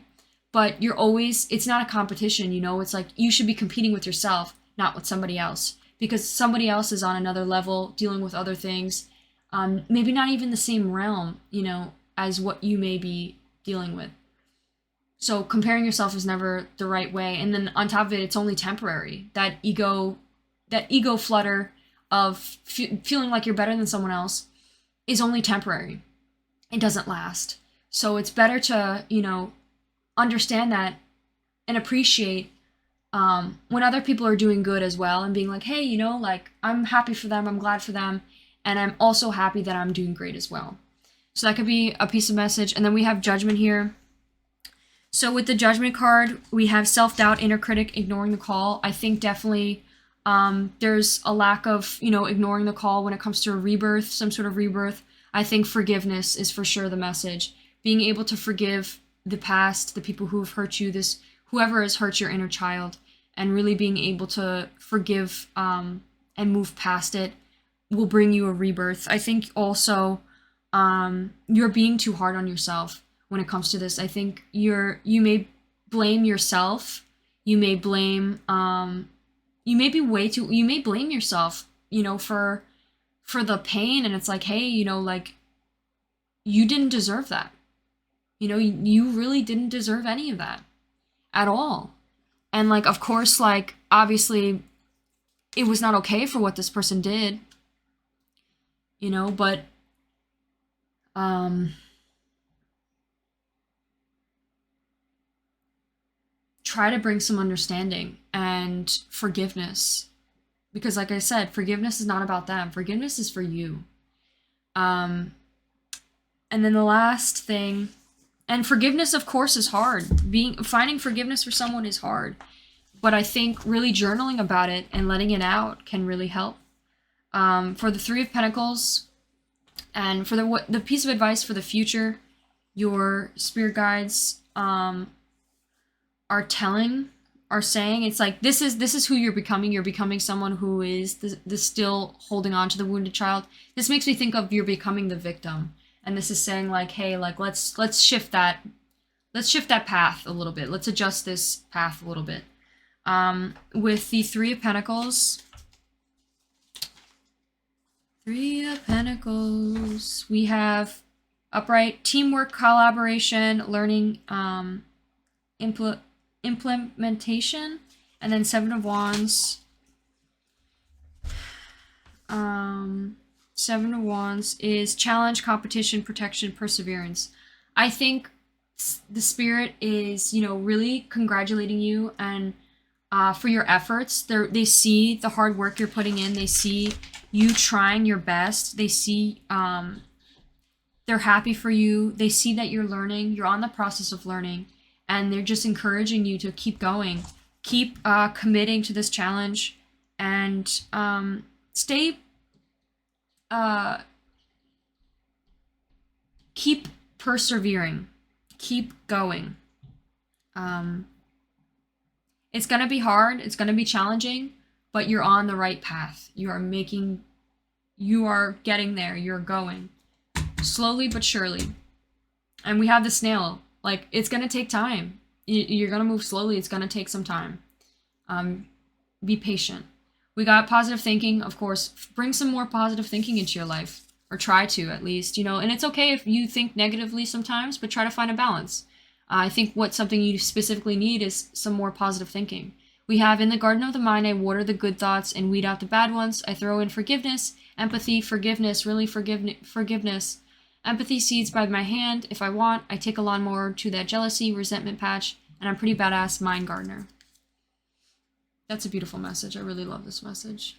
but it's not a competition, you know? It's like you should be competing with yourself, not with somebody else. Because somebody else is on another level, dealing with other things, maybe not even the same realm, you know, as what you may be dealing with. So comparing yourself is never the right way. And then on top of it, it's only temporary. That ego flutter of feeling like you're better than someone else is only temporary. It doesn't last. So it's better to, you know, understand that and appreciate when other people are doing good as well, and being like, hey, you know, like I'm happy for them, I'm glad for them, and I'm also happy that I'm doing great as well. So that could be a piece of message. And then we have judgment here. So with the judgment card, we have self-doubt, inner critic, ignoring the call. I think definitely there's a lack of, you know, ignoring the call when it comes to a rebirth, some sort of rebirth. I think forgiveness is for sure the message. Being able to forgive the past, the people who have hurt you, whoever has hurt your inner child, and really being able to forgive and move past it will bring you a rebirth. I think also you're being too hard on yourself when it comes to this. I think you may blame yourself. You may blame you may blame yourself, you know, for the pain, and it's like, hey, you know, like you didn't deserve that. You know, you really didn't deserve any of that at all. And like, of course, like obviously it was not okay for what this person did, you know, but try to bring some understanding and forgiveness. Because like I said, forgiveness is not about them. Forgiveness is for you. And then the last thing, and forgiveness of course is hard. Finding forgiveness for someone is hard. But I think really journaling about it and letting it out can really help. For the Three of Pentacles, and for the piece of advice for the future, your spirit guides are saying, it's like this is who you're becoming. You're becoming someone who is the still holding on to the wounded child. This makes me think of you're becoming the victim, and this is saying like, hey, like let's shift that path a little bit. Let's adjust this path a little bit. With the Three of Pentacles, we have upright, teamwork, collaboration, learning, implementation, and then Seven of Wands. Seven of Wands is challenge, competition, protection, perseverance. I think the spirit is, you know, really congratulating you and for your efforts. They see the hard work you're putting in. They see you trying your best. They see they're happy for you. They see that you're learning. You're on the process of learning. And they're just encouraging you to keep going. Keep committing to this challenge. And keep persevering. Keep going. It's going to be hard. It's going to be challenging. But you're on the right path. You are getting there. You're going. Slowly but surely. And we have the snail. Like, it's going to take time. You're going to move slowly. It's going to take some time. Be patient. We got positive thinking, of course. Bring some more positive thinking into your life. Or try to, at least, you know. And it's okay if you think negatively sometimes, but try to find a balance. I think something you specifically need is some more positive thinking. We have in the garden of the mind, I water the good thoughts and weed out the bad ones. I throw in forgiveness, empathy, forgiveness, really forgiveness. Empathy seeds by my hand. If I want, I take a lawnmower to that jealousy, resentment patch, and I'm pretty badass mind gardener. That's a beautiful message. I really love this message.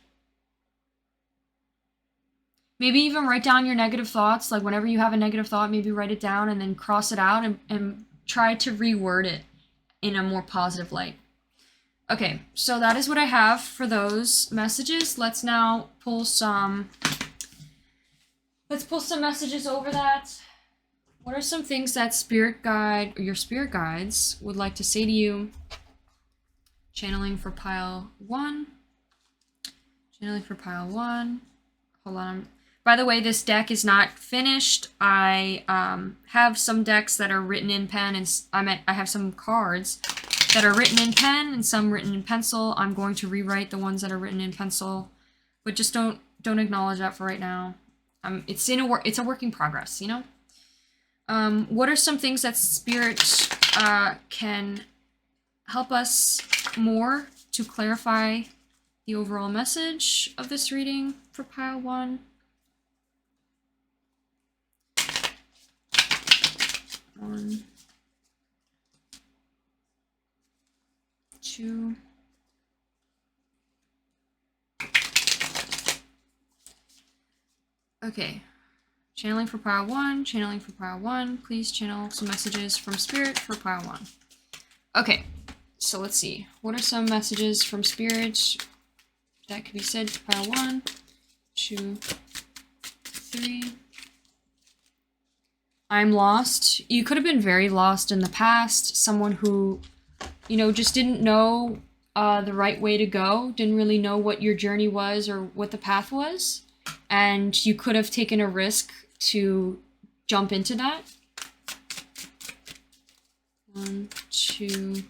Maybe even write down your negative thoughts. Like whenever you have a negative thought, maybe write it down and then cross it out and try to reword it in a more positive light. Okay, so that is what I have for those messages. Let's now pull some messages over that. What are some things that spirit guide or your spirit guides would like to say to you? Channeling for pile 1. Channeling for pile 1. Hold on. By the way, this deck is not finished. I have some decks that are written in pen, and I have some cards that are written in pen and some written in pencil. I'm going to rewrite the ones that are written in pencil, but just don't acknowledge that for right now. It's a work in progress, you know. What are some things that spirit can help us more to clarify the overall message of this reading for pile 1? One, 2. Okay. Channeling for pile 1, channeling for pile 1. Please channel some messages from spirit for pile 1. Okay, so let's see. What are some messages from spirit that could be said to pile 1, 2, 3. I'm lost. You could have been very lost in the past. Someone who, you know, just didn't know the right way to go, didn't really know what your journey was or what the path was. And you could have taken a risk to jump into that. 1, 2,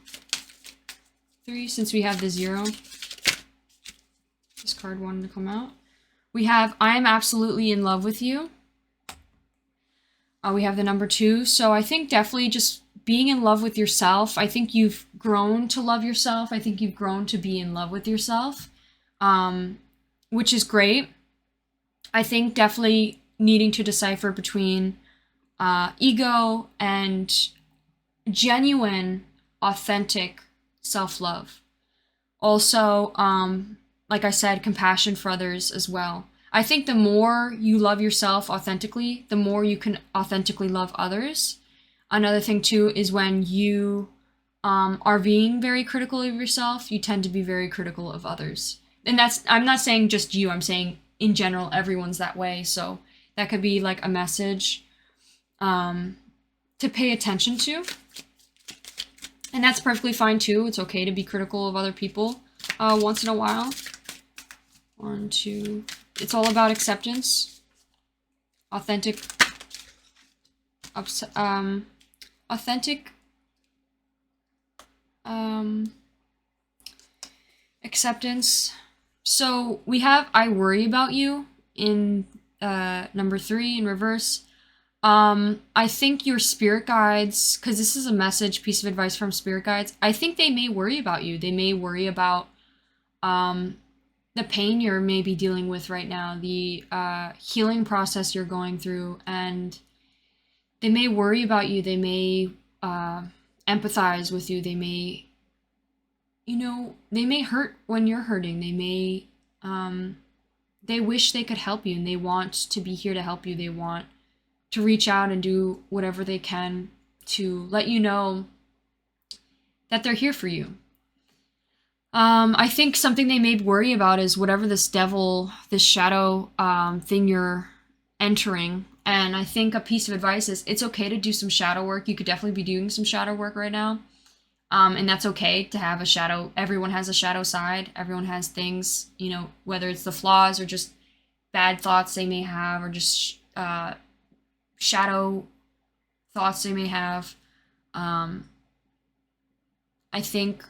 3. Since we have the 0, this card wanted to come out. We have I am absolutely in love with you. We have the number 2. So I think definitely just being in love with yourself. I think you've grown to love yourself. I think you've grown to be in love with yourself, which is great. I think definitely needing to decipher between ego and genuine, authentic self-love. Also, like I said, compassion for others as well. I think the more you love yourself authentically, the more you can authentically love others. Another thing too is when you are being very critical of yourself, you tend to be very critical of others. And that's, I'm not saying just you, I'm saying in general, everyone's that way. So that could be like a message to pay attention to. And that's perfectly fine too. It's okay to be critical of other people once in a while. 1, 2. It's all about acceptance. Authentic acceptance. So we have I worry about you in number 3 in reverse. I think your spirit guides, because this is a message, piece of advice from spirit guides, I think they may worry about you. They may worry about the pain you're maybe dealing with right now, the healing process you're going through, and they may worry about you. They may empathize with you. They may, you know, they may hurt when you're hurting. They may, they wish they could help you, and they want to be here to help you. They want to reach out and do whatever they can to let you know that they're here for you. I think something they may worry about is whatever this devil, this shadow thing you're entering. And I think a piece of advice is it's okay to do some shadow work. You could definitely be doing some shadow work right now. And that's okay to have a shadow. Everyone has a shadow side. Everyone has things, you know, whether it's the flaws or just bad thoughts they may have, or just shadow thoughts they may have. I think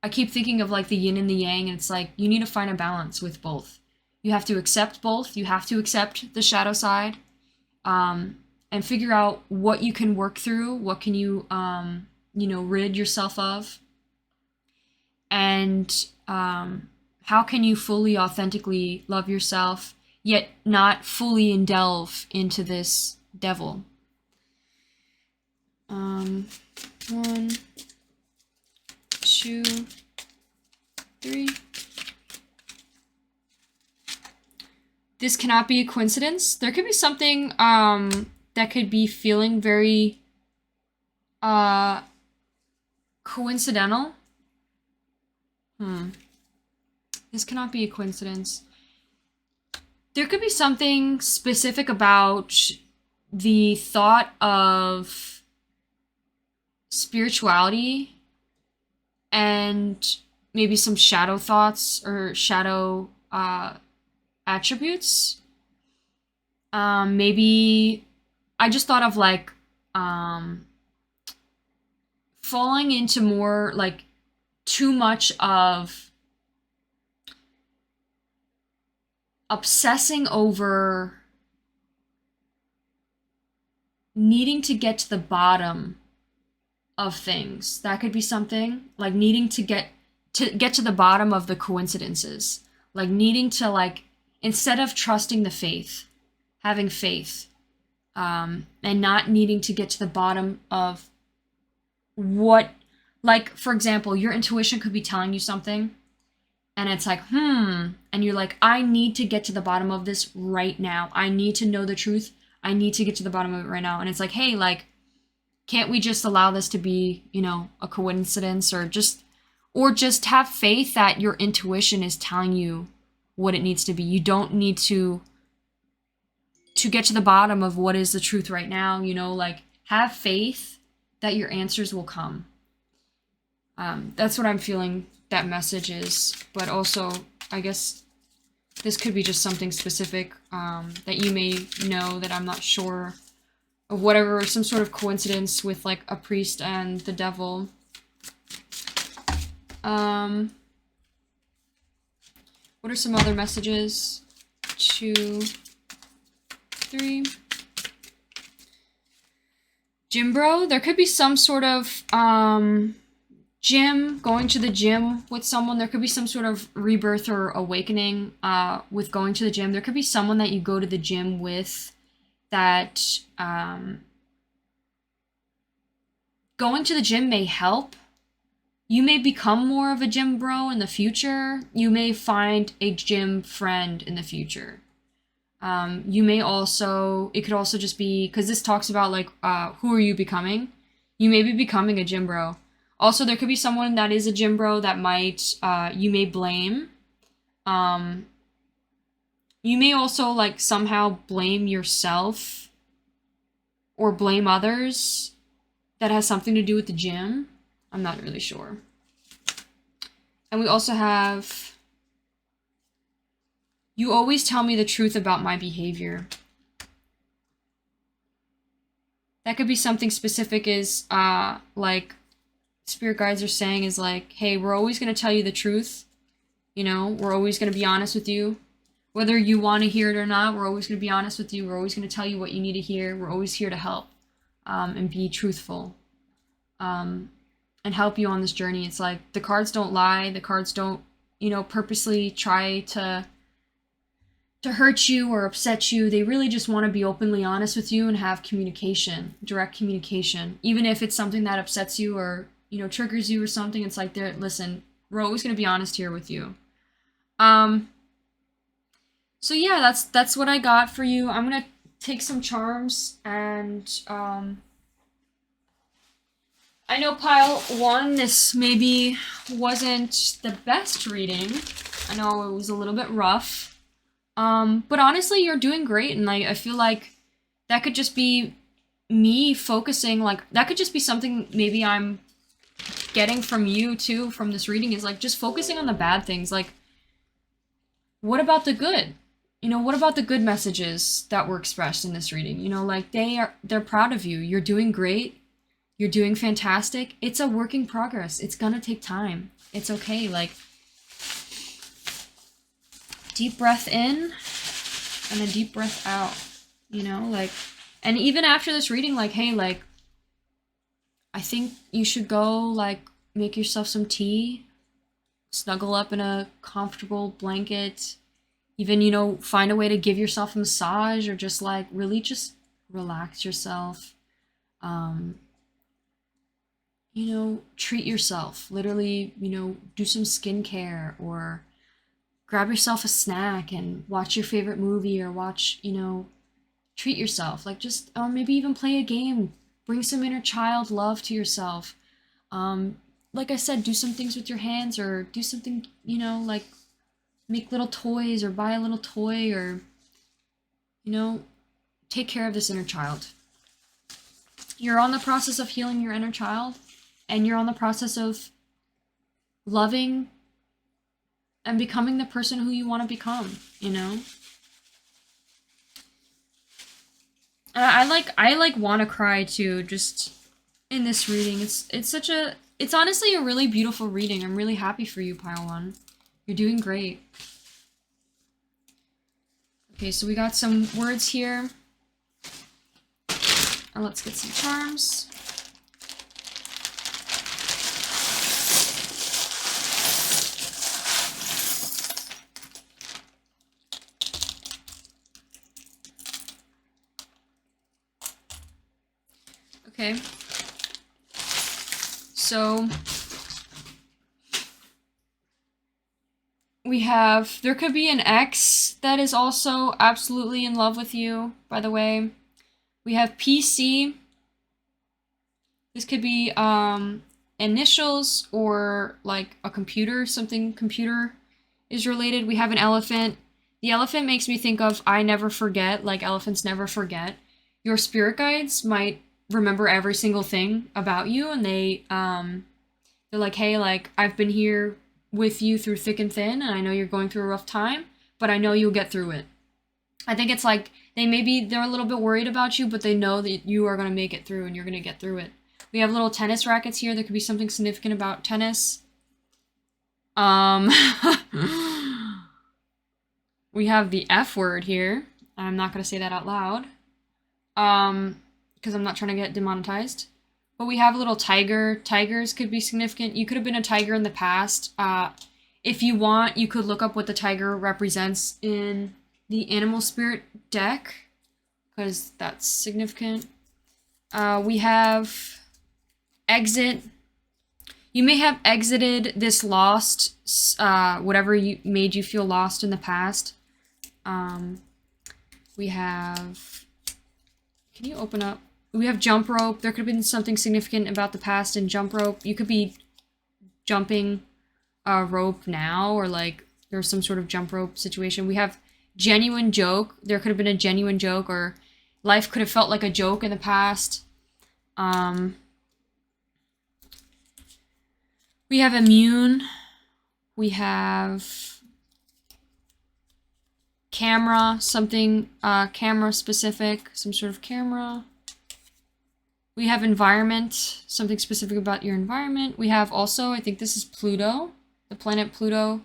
I keep thinking of like the yin and the yang, and it's like you need to find a balance with both. You have to accept both. You have to accept the shadow side, and figure out what you can work through. What can you, you know, rid yourself of, and how can you fully, authentically love yourself, yet not fully delve into this devil? 1, 2, 3. This cannot be a coincidence. There could be something that could be feeling very coincidental. This cannot be a coincidence. There could be something specific about the thought of spirituality and maybe some shadow thoughts or shadow attributes. Maybe I just thought of like falling into more like too much of obsessing over needing to get to the bottom of things. That could be something like needing to get to the bottom of the coincidences, like needing to, like, instead of trusting the faith, having faith, and not needing to get to the bottom of what, like, for example, your intuition could be telling you something and it's like, and you're like, I need to get to the bottom of this right now. I need to know the truth. I need to get to the bottom of it right now. And it's like, hey, like, can't we just allow this to be, you know, a coincidence, or just have faith that your intuition is telling you what it needs to be. You don't need to get to the bottom of what is the truth right now, you know, like, have faith that your answers will come. That's what I'm feeling that message is. But also, I guess this could be just something specific that you may know that I'm not sure of, whatever, some sort of coincidence with like a priest and the devil. What are some other messages? 2, 3. Gym bro, there could be some sort of gym, going to the gym with someone. There could be some sort of rebirth or awakening with going to the gym. There could be someone that you go to the gym with that going to the gym may help. You may become more of a gym bro in the future. You may find a gym friend in the future. You may also, it could also just be, because this talks about like, who are you becoming? You may be becoming a gym bro. Also, there could be someone that is a gym bro that might, you may blame. You may also like somehow blame yourself or blame others that has something to do with the gym. I'm not really sure. And we also have, you always tell me the truth about my behavior. That could be something specific, is like spirit guides are saying is like, hey, we're always going to tell you the truth. You know, we're always going to be honest with you. Whether you want to hear it or not, we're always going to be honest with you. We're always going to tell you what you need to hear. We're always here to help and be truthful and help you on this journey. It's like the cards don't lie. The cards don't, you know, purposely try to hurt you or upset you. They really just want to be openly honest with you and have communication, direct communication. Even if it's something that upsets you or, you know, triggers you or something, it's like, listen, we're always going to be honest here with you. So yeah, that's what I got for you. I'm going to take some charms, and I know pile 1, this maybe wasn't the best reading. I know it was a little bit rough. But honestly, you're doing great, and I feel like that could just be me focusing, like, that could just be something maybe I'm getting from you too, from this reading, is like just focusing on the bad things. Like, what about the good? You know, what about the good messages that were expressed in this reading? You know, like, they're proud of you. You're doing great. You're doing fantastic. It's a work in progress. It's gonna take time. It's okay. Like, deep breath in and a deep breath out, you know, like, and even after this reading, like, hey, like, I think you should go, like, make yourself some tea, snuggle up in a comfortable blanket. Even, you know, find a way to give yourself a massage, or just like really just relax yourself. You know, treat yourself. Literally, you know, do some skincare, or grab yourself a snack and watch your favorite movie, or watch, you know, treat yourself. Like just, or maybe even play a game. Bring some inner child love to yourself. Um, like I said, do some things with your hands, or do something, you know, like make little toys, or buy a little toy, or, you know, take care of this inner child. You're on the process of healing your inner child, and you're on the process of loving and becoming the person who you want to become, you know? And I like want to cry too, just in this reading. It's honestly a really beautiful reading. I'm really happy for you, Pile 1. You're doing great. Okay, so we got some words here. And let's get some charms. Okay. So we have, there could be an ex that is also absolutely in love with you, by the way. We have PC. This could be initials, or like a computer, something computer is related. We have an elephant. The elephant makes me think of I never forget, like elephants never forget. Your spirit guides might remember every single thing about you, and they're like, hey, like I've been here with you through thick and thin, and I know you're going through a rough time, but I know you'll get through it. I think it's like they're a little bit worried about you, but they know that you are going to make it through, and you're going to get through it. We have little tennis rackets here. There could be something significant about tennis. We have the F word here. I'm not going to say that out loud. Because I'm not trying to get demonetized. But we have a little tiger. Tigers could be significant. You could have been a tiger in the past. If you want, you could look up what the tiger represents in the animal spirit deck, because that's significant. We have exit. You may have exited this lost, whatever made you feel lost in the past. We have, can you open up? We have jump rope. There could have been something significant about the past in jump rope. You could be jumping a rope now, or like there's some sort of jump rope situation. We have genuine joke. There could have been a genuine joke, or life could have felt like a joke in the past. We have immune. We have camera, something camera specific, some sort of camera. We have environment, something specific about your environment. We have also, I think this is Pluto. The planet Pluto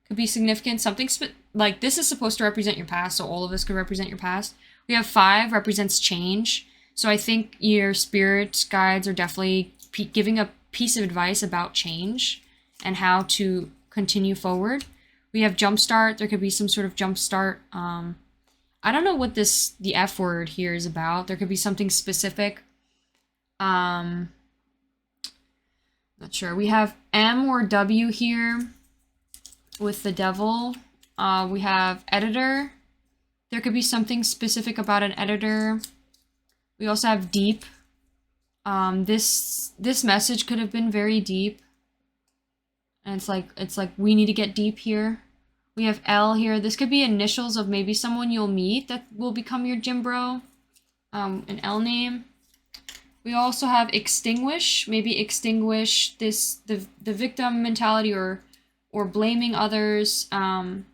could be significant. Something like this is supposed to represent your past, so all of this could represent your past. We have 5 represents change. So I think your spirit guides are definitely giving a piece of advice about change and how to continue forward. We have jumpstart. There could be some sort of jumpstart. I don't know what the F word here is about. There could be something specific. Not sure. We have M or W here with the devil. We have editor. There could be something specific about an editor. We also have deep. This message could have been very deep. And it's like we need to get deep here. We have L here. This could be initials of maybe someone you'll meet that will become your gym bro. An L name. We also have extinguish. Maybe extinguish the victim mentality, or blaming others. And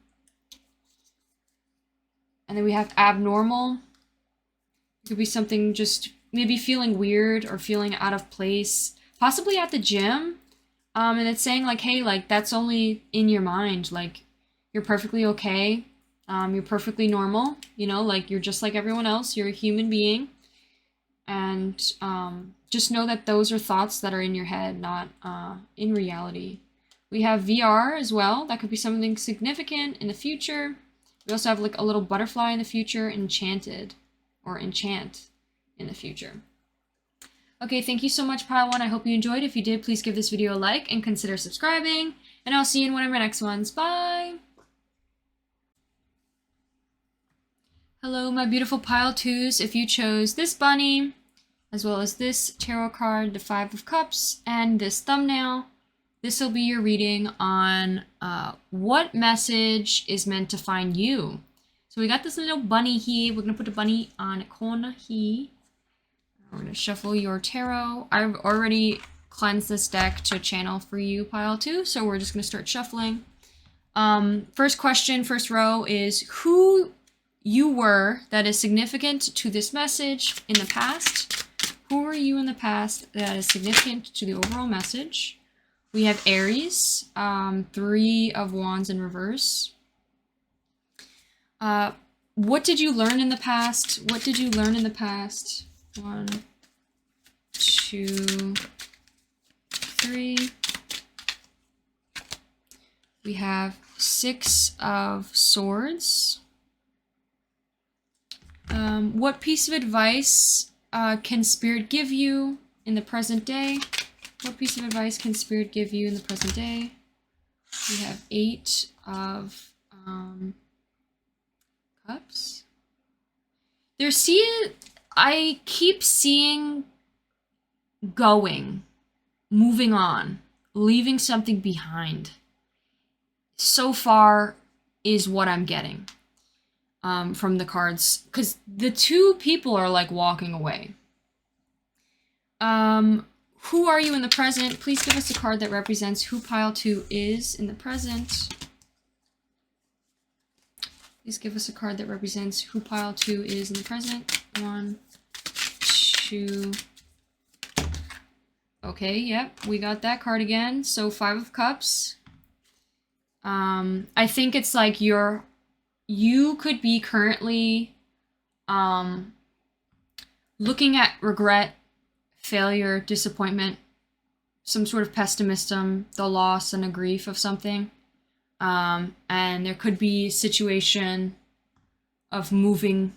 then we have abnormal. It could be something just maybe feeling weird or feeling out of place, possibly at the gym. And it's saying like, hey, like that's only in your mind. Like you're perfectly okay. You're perfectly normal. You know, like you're just like everyone else. You're a human being. And just know that those are thoughts that are in your head, not in reality. We have VR as well. That could be something significant in the future. We also have like a little butterfly in the future, enchanted, or enchant in the future. Okay, thank you so much, Pile 1. I hope you enjoyed. If you did, please give this video a like and consider subscribing. And I'll see you in one of my next ones. Bye! Hello, my beautiful Pile 2s. If you chose this bunny, as well as this tarot card, the Five of Cups, and this thumbnail, this will be your reading on what message is meant to find you. So we got this little bunny here. We're going to put the bunny on a corner here. We're going to shuffle your tarot. I've already cleansed this deck to channel for you, Pile 2, so we're just going to start shuffling. First question, first row is who you were that is significant to this message in the past. Who were you in the past that is significant to the overall message? We have Aries, 3 of Wands in reverse. What did you learn in the past? What did you learn in the past? 1, 2, 3. We have 6 of Swords. What piece of advice can Spirit give you in the present day? What piece of advice can Spirit give you in the present day? We have 8 of Cups. I keep seeing going, moving on, leaving something behind. So far is what I'm getting from the cards, because the 2 people are like walking away. Who are you in the present? Please give us a card that represents who Pile 2 is in the present. Please give us a card that represents who Pile 2 is in the present. 1, 2. Okay, yep, we got that card again. So 5 of Cups. I think it's like you could be currently looking at regret, failure, disappointment, some sort of pessimism, the loss and a grief of something. And there could be a situation of moving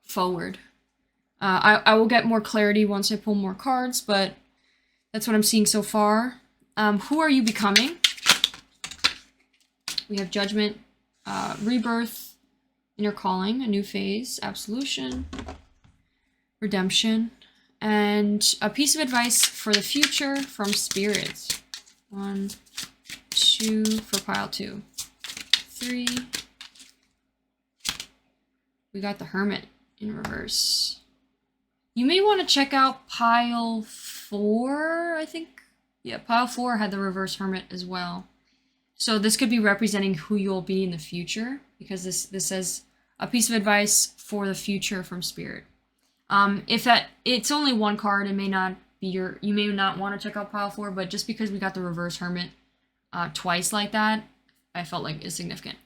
forward. I will get more clarity once I pull more cards, but that's what I'm seeing so far. Who are you becoming? We have Judgment, Rebirth, Inner Calling, a new phase, Absolution, Redemption, and a piece of advice for the future from Spirit. 1, 2 for Pile 2. 3. We got the Hermit in reverse. You may want to check out Pile 4, I think. Yeah, Pile 4 had the reverse Hermit as well. So this could be representing who you'll be in the future, because this says a piece of advice for the future from Spirit. If it's only one card, it may not be you may not want to check out Pile 4, but just because we got the reverse Hermit twice like that, I felt like it's significant.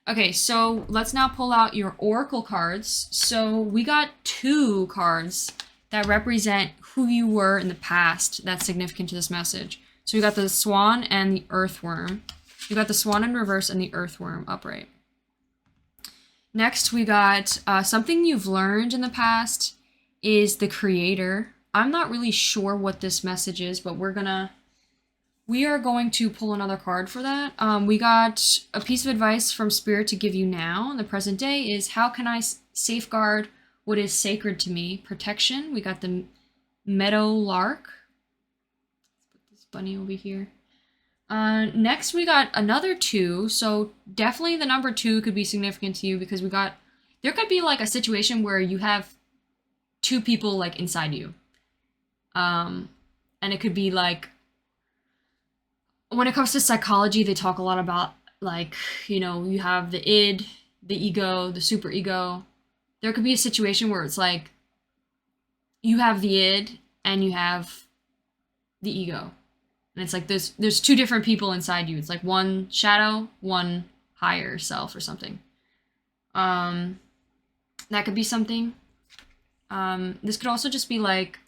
Okay, so let's now pull out your Oracle cards. So we got 2 cards that represent who you were in the past that's significant to this message. So we got the Swan and the Earthworm. We got the Swan in reverse and the Earthworm upright. Next, we got something you've learned in the past is the Creator. I'm not really sure what this message is, but we are going to pull another card for that. We got a piece of advice from Spirit to give you now in the present day is how can I safeguard what is sacred to me? Protection. We got the Meadow Lark. Let's put this bunny over here. Next, we got another 2. So definitely the number 2 could be significant to you because there could be like a situation where you have 2 people like inside you. And it could be like, when it comes to psychology, they talk a lot about like, you have the id, the ego, the superego. There could be a situation where it's like you have the id and you have the ego. And it's like there's 2 different people inside you. It's like one shadow, one higher self or something. That could be something. This could also just be like,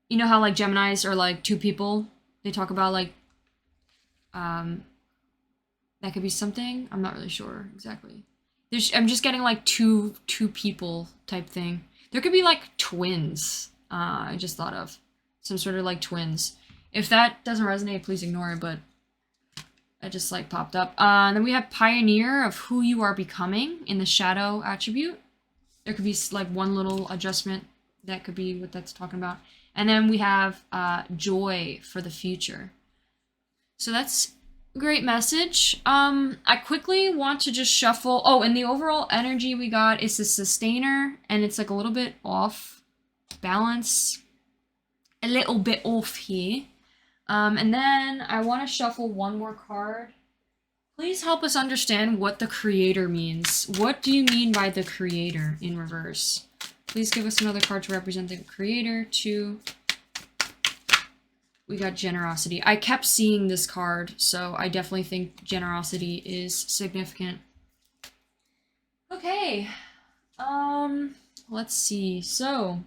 you know how like Geminis are like 2 people They talk about like that could be something. I'm not really sure exactly. I'm just getting like two people type thing. There could be like twins. I just thought of some sort of like twins. If that doesn't resonate, please ignore it. But it just like popped up. And then we have pioneer of who you are becoming in the shadow attribute. There could be like one little adjustment. That could be what that's talking about. And then we have joy for the future. So that's a great message. I quickly want to just shuffle. Oh, and the overall energy we got is the sustainer, and it's like a little bit off balance. A little bit off here. And then I want to shuffle one more card. Please help us understand what the creator means. What do you mean by the creator in reverse? Please give us another card to represent the creator. 2. We got generosity. I kept seeing this card, so I definitely think generosity is significant. Okay. Let's see. So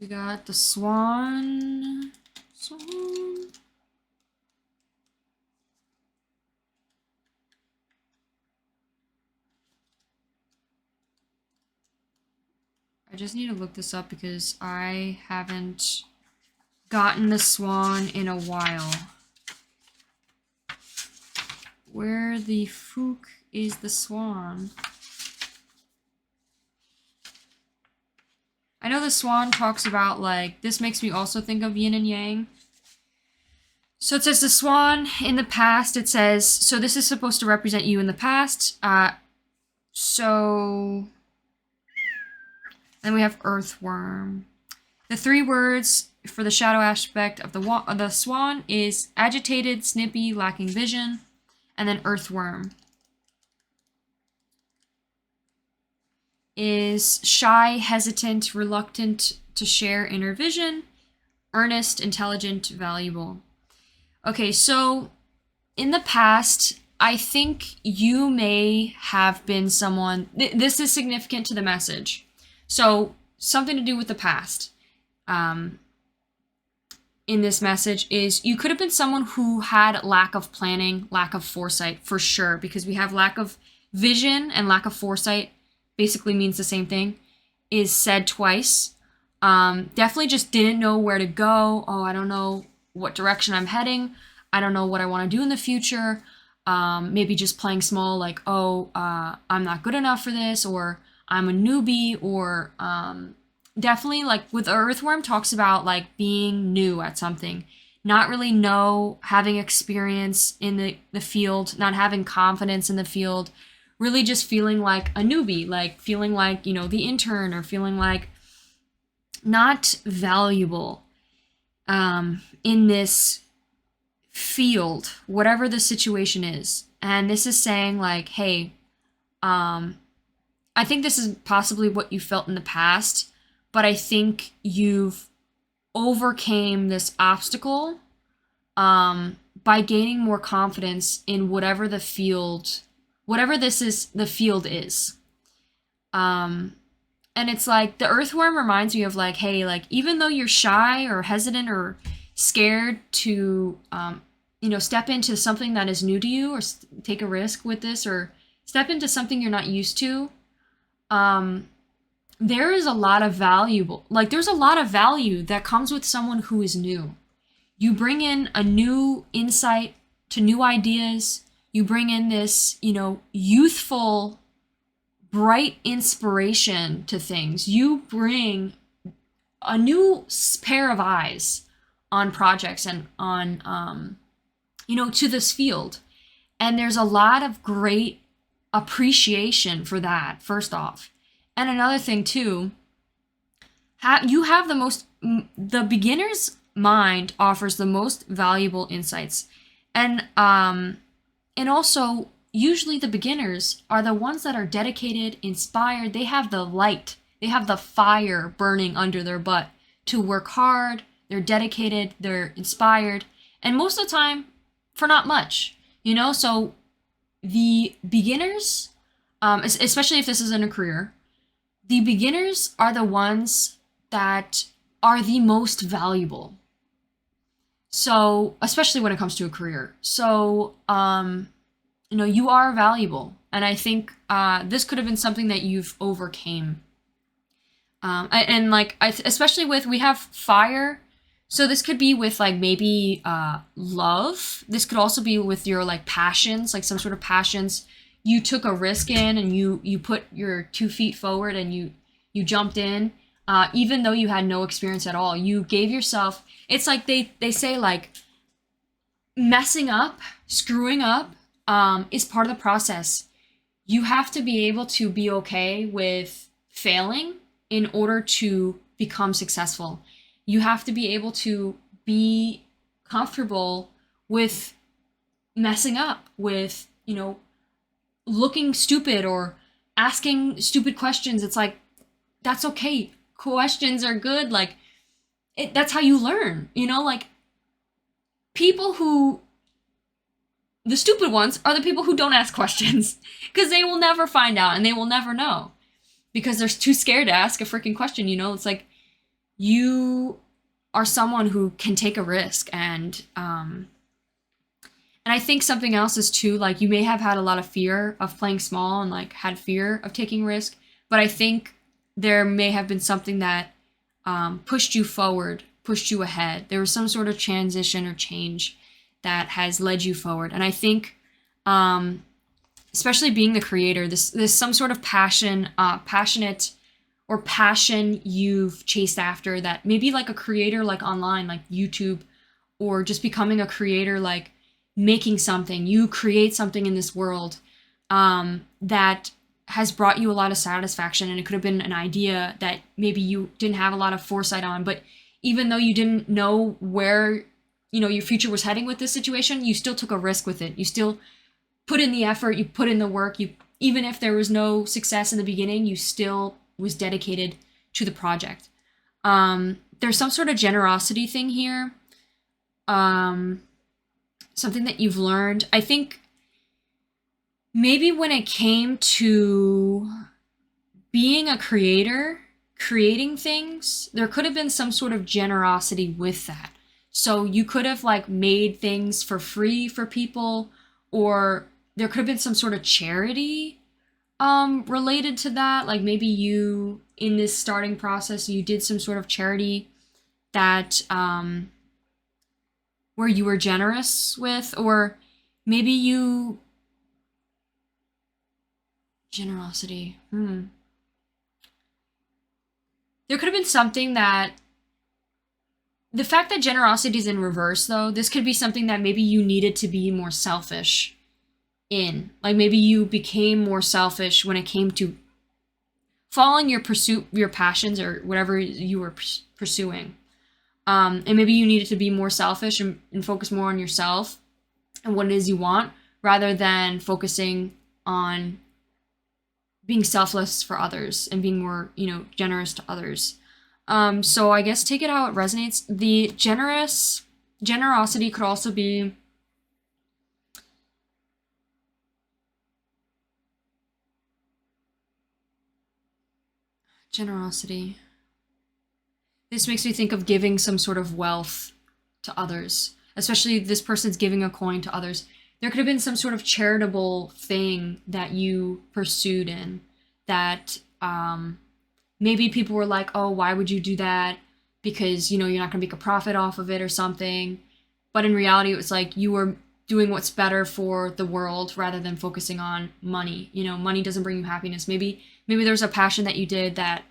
we got the swan. I just need to look this up because I haven't gotten the swan in a while. Where the fuck is the swan? I know the swan talks about, like, this makes me also think of yin and yang. So it says the swan in the past, it says, so this is supposed to represent you in the past. Then we have earthworm. The 3 words for the shadow aspect of the swan is agitated, snippy, lacking vision, and then earthworm is shy, hesitant, reluctant to share inner vision, earnest, intelligent, valuable. Okay, so in the past, I think you may have been someone, this is significant to the message. So something to do with the past in this message is you could have been someone who had lack of planning, lack of foresight, for sure, because we have lack of vision and lack of foresight basically means the same thing, is said twice. Definitely just didn't know where to go. Oh, I don't know what direction I'm heading. I don't know what I want to do in the future. Maybe just playing small, like, oh, I'm not good enough for this, or I'm a newbie, or definitely like with earthworm talks about like being new at something, not really having experience in the field, not having confidence in the field, really just feeling like a newbie, like feeling like, the intern, or feeling like not valuable in this field, whatever the situation is. And this is saying like, hey, I think this is possibly what you felt in the past, but I think you've overcame this obstacle by gaining more confidence in whatever the field, whatever the field is. And it's like the earthworm reminds me of like, hey, like even though you're shy or hesitant or scared to, step into something that is new to you, or take a risk with this, or step into something you're not used to, there is a lot of there's a lot of value that comes with someone who is new. You bring in a new insight to new ideas. You bring in this, youthful, bright inspiration to things. You bring a new pair of eyes on projects and on, to this field. And there's a lot of great appreciation for that, first off. And another thing too, you have the beginner's mind offers the most valuable insights. And also usually the beginners are the ones that are dedicated, inspired. They have the light, they have the fire burning under their butt to work hard. They're dedicated, they're inspired, and most of the time for not much, so the beginners, especially if this isn't a career, the beginners are the ones that are the most valuable. So, especially when it comes to a career. So, you are valuable. And I think this could have been something that you've overcame. Especially with, we have fire. So this could be with like maybe love. This could also be with your like passions, like some sort of passions. You took a risk in and you put your 2 feet forward and you jumped in. Even though you had no experience at all, you gave yourself, it's like they say like messing up, screwing up is part of the process. You have to be able to be okay with failing in order to become successful. You have to be able to be comfortable with messing up, with, looking stupid or asking stupid questions. It's like, that's okay. Questions are good. Like, that's how you learn, like people who, the stupid ones are the people who don't ask questions because they will never find out and they will never know because they're too scared to ask a freaking question. It's like you are someone who can take a risk. And I think something else is too, like, you may have had a lot of fear of playing small and like had fear of taking risk, but I think there may have been something that pushed you forward, pushed you ahead. There was some sort of transition or change that has led you forward. And I think, especially being the creator, there's some sort of passionate or passion you've chased after, that maybe like a creator, like online, like YouTube, or just becoming a creator, like making something. You create something in this world that has brought you a lot of satisfaction. And it could have been an idea that maybe you didn't have a lot of foresight on, but even though you didn't know where your future was heading with this situation, you still took a risk with it. You still put in the effort, you put in the work, even if there was no success in the beginning, you still was dedicated to the project. There's some sort of generosity thing here. Something that you've learned. I think maybe when it came to being a creator, creating things, there could have been some sort of generosity with that. So you could have like made things for free for people, or there could have been some sort of charity related to that. Like maybe you, in this starting process, you did some sort of charity that where you were generous with, or maybe you, generosity. There could have been something that, the fact that generosity is in reverse, though, this could be something that maybe you needed to be more selfish in. Like maybe you became more selfish when it came to following your passions, or whatever you were pursuing. And maybe you needed to be more selfish and focus more on yourself and what it is you want, rather than focusing on being selfless for others and being more, generous to others. So I guess take it how it resonates. The generosity could also be generosity. This makes me think of giving some sort of wealth to others, especially if this person's giving a coin to others. There could have been some sort of charitable thing that you pursued in that maybe people were like, oh, why would you do that? Because, you're not going to make a profit off of it or something. But in reality, it was like you were doing what's better for the world rather than focusing on money. Money doesn't bring you happiness. Maybe there's a passion that you did that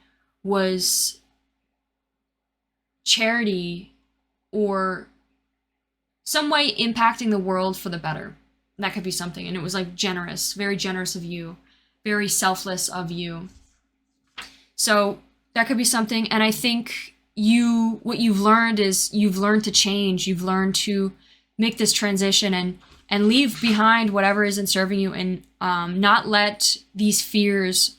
was charity or some way impacting the world for the better. That could be something. And it was like generous, very generous of you, very selfless of you. So that could be something. And I think what you've learned is you've learned to change. You've learned to make this transition and leave behind whatever isn't serving you, and not let these fears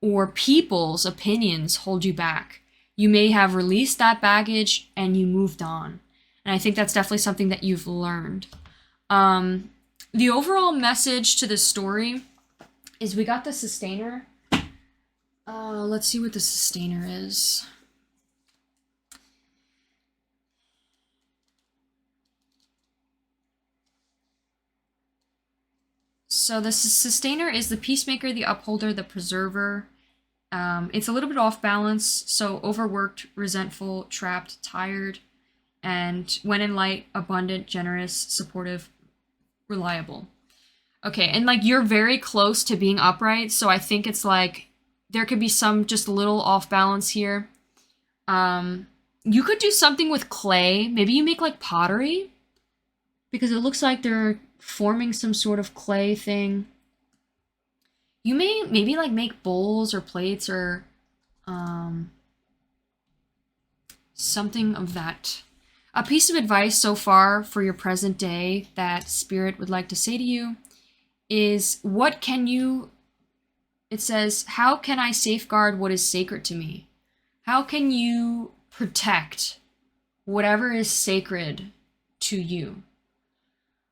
or people's opinions hold you back. You may have released that baggage and you moved on. And I think that's definitely something that you've learned. The overall message to this story is we got the Sustainer. Let's see what the sustainer is. So the sustainer is the peacemaker, the upholder, the preserver. It's a little bit off balance, so overworked, resentful, trapped, tired, and when in light, abundant, generous, supportive, reliable. Okay, and like you're very close to being upright, so I think it's like there could be some just a little off balance here. You could do something with clay. Maybe you make like pottery, because it looks like they're forming some sort of clay thing. You may maybe like make bowls or plates or something of that. A piece of advice so far for your present day that Spirit would like to say to you is, what can you, it says, how can I safeguard what is sacred to me? How can you protect whatever is sacred to you?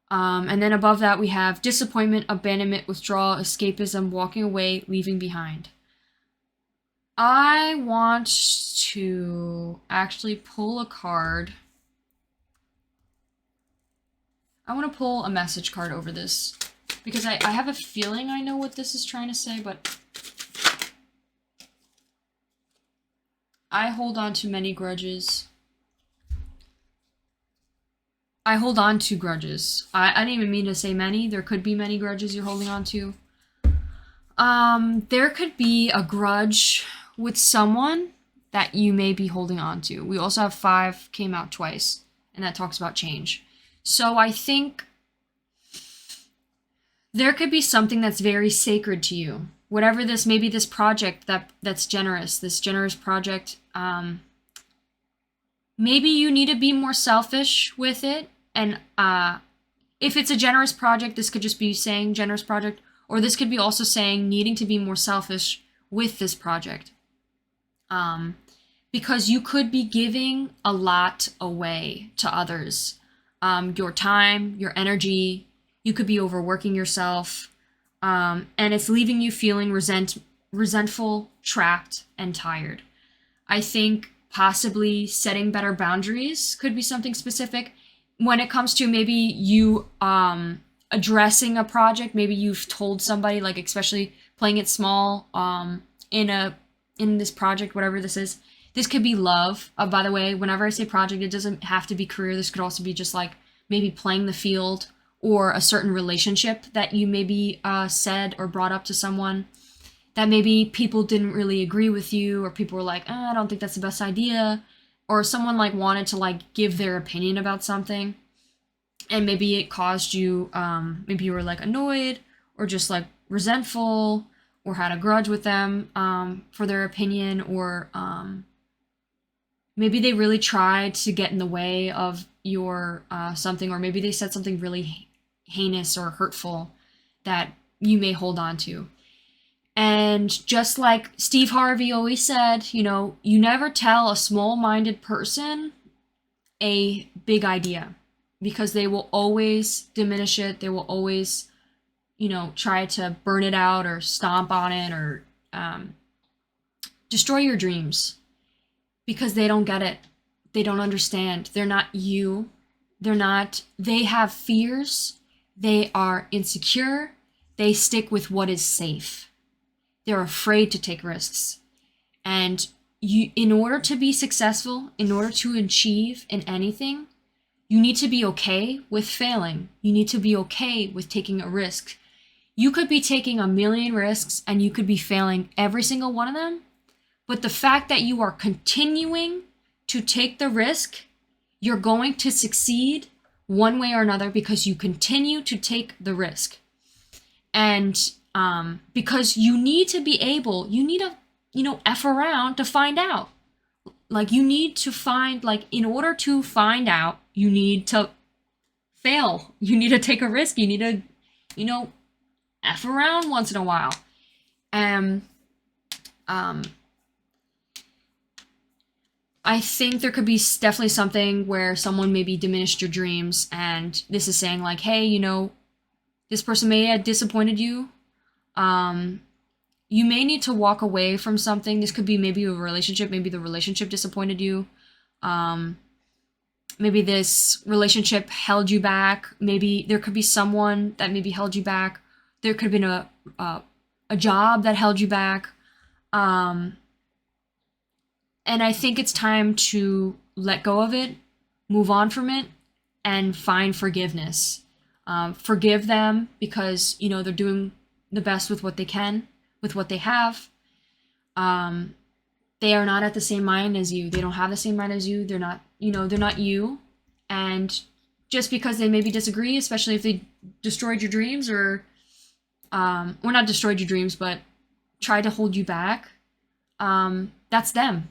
And then above that we have disappointment, abandonment, withdrawal, escapism, walking away, leaving behind. I want to actually pull a card. I want to pull a message card over this, because I have a feeling I know what this is trying to say, but I hold on to many grudges. I hold on to grudges. I didn't even mean to say many. There could be many grudges you're holding on to. There could be a grudge with someone that you may be holding on to. We also have 5 came out twice, and that talks about change. So I think there could be something that's very sacred to you. Whatever this, maybe this project that's generous, this generous project, maybe you need to be more selfish with it. And if it's a generous project, this could just be saying generous project, or this could be also saying needing to be more selfish with this project. Because you could be giving a lot away to others. Your time, your energy, you could be overworking yourself, and it's leaving you feeling resentful, trapped, and tired. I think possibly setting better boundaries could be something specific. When it comes to maybe you addressing a project, maybe you've told somebody, like especially playing it small in this project, whatever this is. This could be love. By the way, whenever I say project, it doesn't have to be career. This could also be just like maybe playing the field or a certain relationship that you maybe said or brought up to someone that maybe people didn't really agree with you, or people were like, I don't think that's the best idea, or someone like wanted to like give their opinion about something, and maybe it caused you, maybe you were like annoyed or just like resentful or had a grudge with them for their opinion, or maybe they really tried to get in the way of your something, or maybe they said something really heinous or hurtful that you may hold on to. And just like Steve Harvey always said, you know, you never tell a small-minded person a big idea, because they will always diminish it. They will always, you know, try to burn it out or stomp on it or destroy your dreams, because they don't get it. They don't understand. They're not you. They have fears. They are insecure. They stick with what is safe. They're afraid to take risks. And you, in order to be successful, in order to achieve in anything, you need to be okay with failing. You need to be okay with taking a risk. You could be taking a million risks and you could be failing every single one of them. But the fact that you are continuing to take the risk, you're going to succeed one way or another, because you continue to take the risk. And because you need to be able, you need to, you know, F around to find out. Like you need to find, like in order to find out, you need to fail. You need to take a risk. You need to, you know, F around once in a while. And I think there could be definitely something where someone maybe diminished your dreams, and this is saying like, hey, you know, this person may have disappointed you. you may need to walk away from something. This could be maybe a relationship. Maybe the relationship disappointed you. Maybe this relationship held you back. Maybe there could be someone that maybe held you back. There could have been a job that held you back. And I think it's time to let go of it, move on from it, and find forgiveness. Forgive them because, you know, they're doing the best with what they can, with what they have. They are not at the same mind as you. They don't have the same mind as you. They're not, you know, they're not you. And just because they maybe disagree, especially if they destroyed your dreams or not destroyed your dreams, but tried to hold you back, that's them.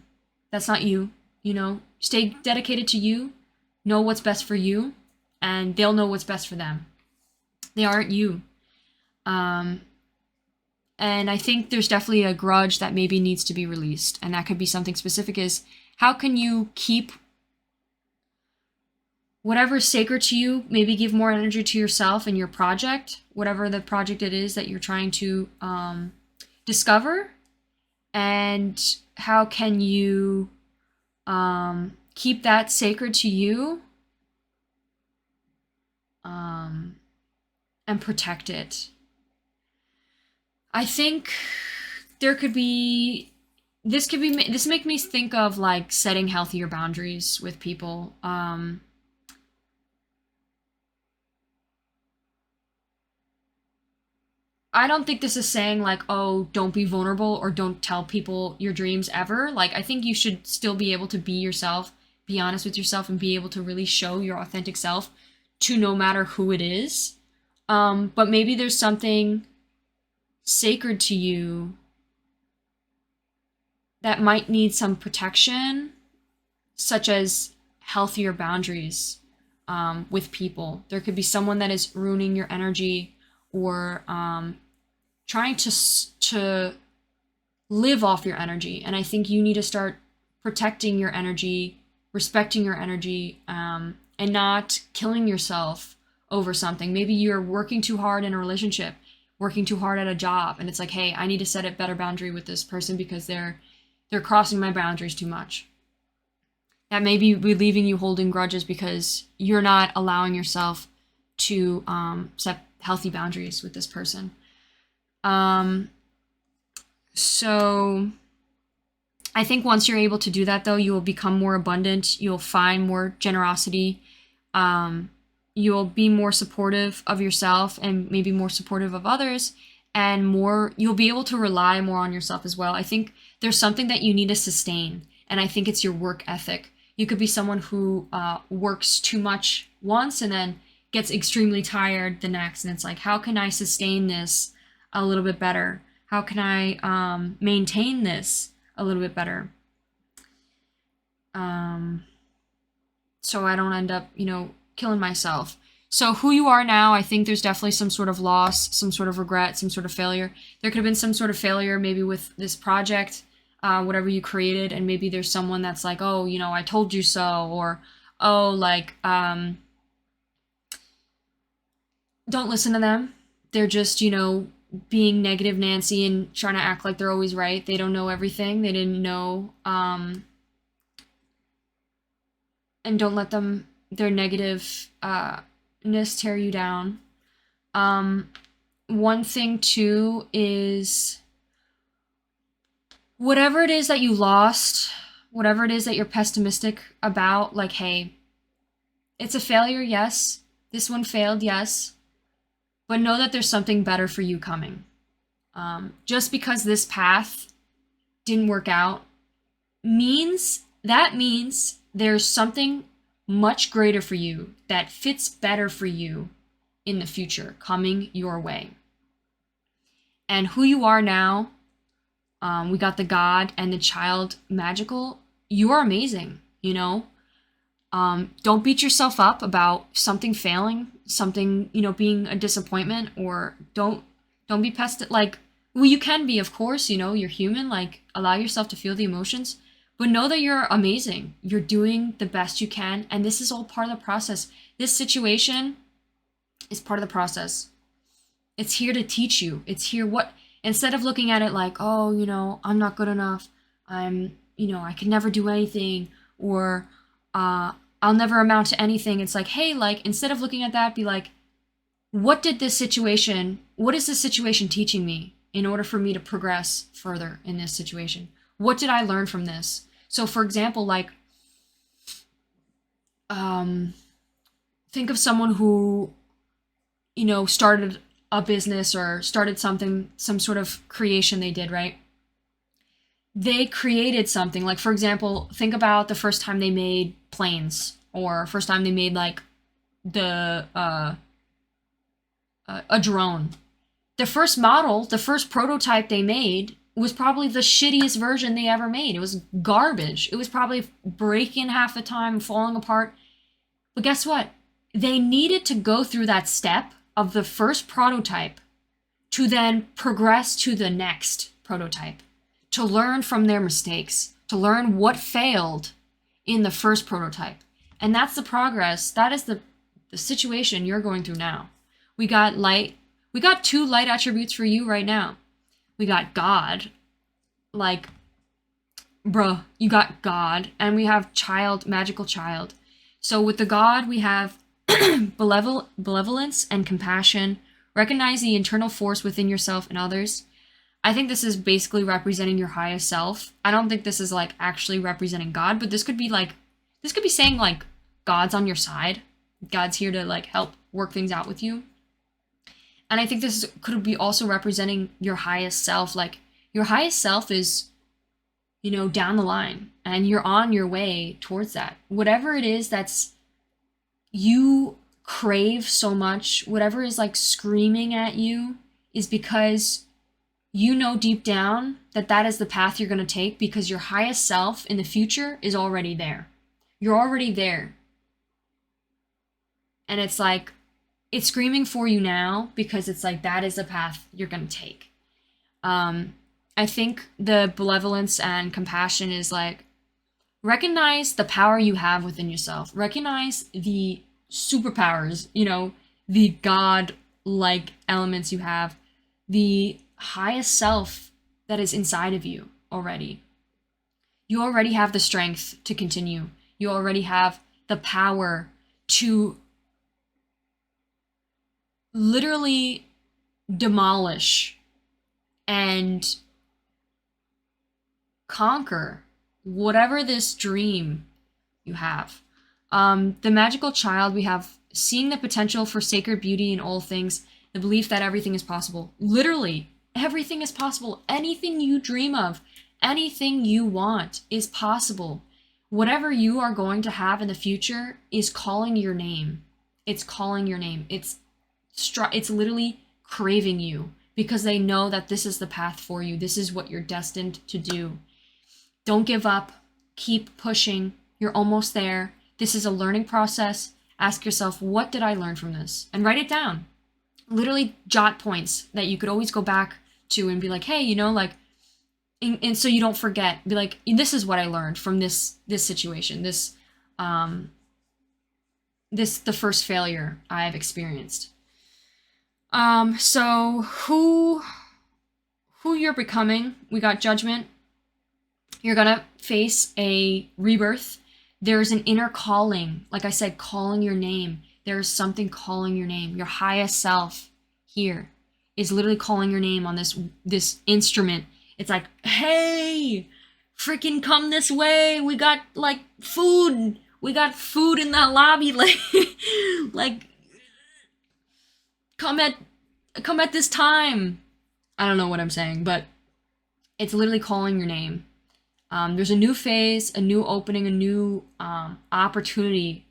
That's not you. You know, stay dedicated to you, know what's best for you, and they'll know what's best for them. They aren't you. And I think there's definitely a grudge that maybe needs to be released. And that could be something specific is, how can you keep whatever is sacred to you, maybe give more energy to yourself and your project, whatever the project it is that you're trying to discover. And how can you keep that sacred to you and protect it. I think this make me think of like setting healthier boundaries with people. I don't think this is saying like, oh, don't be vulnerable or don't tell people your dreams ever. Like, I think you should still be able to be yourself, be honest with yourself, and be able to really show your authentic self to no matter who it is. But maybe there's something sacred to you that might need some protection, such as healthier boundaries with people. There could be someone that is ruining your energy or trying to live off your energy. And I think you need to start protecting your energy, respecting your energy, and not killing yourself over something. Maybe you're working too hard in a relationship, working too hard at a job, and it's like, hey, I need to set a better boundary with this person because they're crossing my boundaries too much. That may be leaving you holding grudges because you're not allowing yourself to set healthy boundaries with this person. So I think once you're able to do that, though, you will become more abundant. You'll find more generosity. You'll be more supportive of yourself and maybe more supportive of others, and you'll be able to rely more on yourself as well. I think there's something that you need to sustain, and I think it's your work ethic. You could be someone who works too much once and then gets extremely tired the next, and it's like, how can I sustain this a little bit better? How can I maintain this a little bit better? So I don't end up, killing myself. So who you are now, I think there's definitely some sort of loss, some sort of regret, some sort of failure. There could have been some sort of failure maybe with this project, whatever you created, and maybe there's someone that's like, oh, I told you so, or, oh, like, don't listen to them. They're just, being negative Nancy and trying to act like they're always right. They don't know everything. They didn't know, and don't let their negativeness tear you down. One thing too is whatever it is that you lost, whatever it is that you're pessimistic about, like, hey, it's a failure, yes. This one failed, yes. But know that there's something better for you coming. Just because this path didn't work out means there's something much greater for you that fits better for you in the future coming your way. And who you are now, we got the God and the child magical. You are amazing, Don't beat yourself up about something failing, something, being a disappointment, or don't be like, well, you can be, of course, you're human, like, allow yourself to feel the emotions, but know that you're amazing. You're doing the best you can, and this is all part of the process. This situation is part of the process. It's here to teach you. It's Instead of looking at it like, oh, I'm not good enough, I can never do anything, or I'll never amount to anything. It's like, hey, like, instead of looking at that, be like, what is this situation teaching me in order for me to progress further in this situation? What did I learn from this? So, for example, like, think of someone who, started a business or started something, some sort of creation they did, right? They created something. Like, for example, think about the first time they made planes, or first time they made like the a drone. The first model, the first prototype they made was probably the shittiest version they ever made. It was garbage. It was probably breaking half the time, falling apart. But guess what? They needed to go through that step of the first prototype to then progress to the next prototype, to learn from their mistakes, to learn what failed in the first prototype. And that's the progress. That is the situation you're going through now. We got light. We got 2 light attributes for you right now. We got God. Like, bruh, you got God. And we have child, magical child. So with the God, we have benevolence and compassion. Recognize the internal force within yourself and others. I think this is basically representing your highest self. I don't think this is like actually representing God, but this could be saying like God's on your side. God's here to like help work things out with you. And I think this could be also representing your highest self. Like, your highest self is, down the line, and you're on your way towards that. Whatever it is that's you crave so much, whatever is like screaming at you, is because deep down that is the path you're going to take, because your highest self in the future is already there. You're already there. And it's like, it's screaming for you now because it's like that is the path you're going to take. I think the benevolence and compassion is like, recognize the power you have within yourself. Recognize the superpowers, the God-like elements you have, the highest self that is inside of you already. You already have the strength to continue. You already have the power to literally demolish and conquer whatever this dream you have. The magical child, we have seeing the potential for sacred beauty in all things, the belief that everything is possible. Literally, everything is possible. Anything you dream of, anything you want is possible. Whatever you are going to have in the future is calling your name. It's calling your name. It's literally craving you, because they know that this is the path for you. This is what you're destined to do. Don't give up. Keep pushing. You're almost there. This is a learning process. Ask yourself, what did I learn from this? And write it down. Literally jot points that you could always go back to and be like, hey, and so you don't forget. Be like, this is what I learned from this situation. The first failure I've experienced. So who you're becoming, we got judgment. You're gonna face a rebirth. There's an inner calling. Like I said, calling your name. There's something calling your name. Your highest self here is literally calling your name on this instrument. It's like, hey, freaking come this way. We got like food. We got food in the lobby. Like come at this time. I don't know what I'm saying, but it's literally calling your name. There's a new phase, a new opening, a new opportunity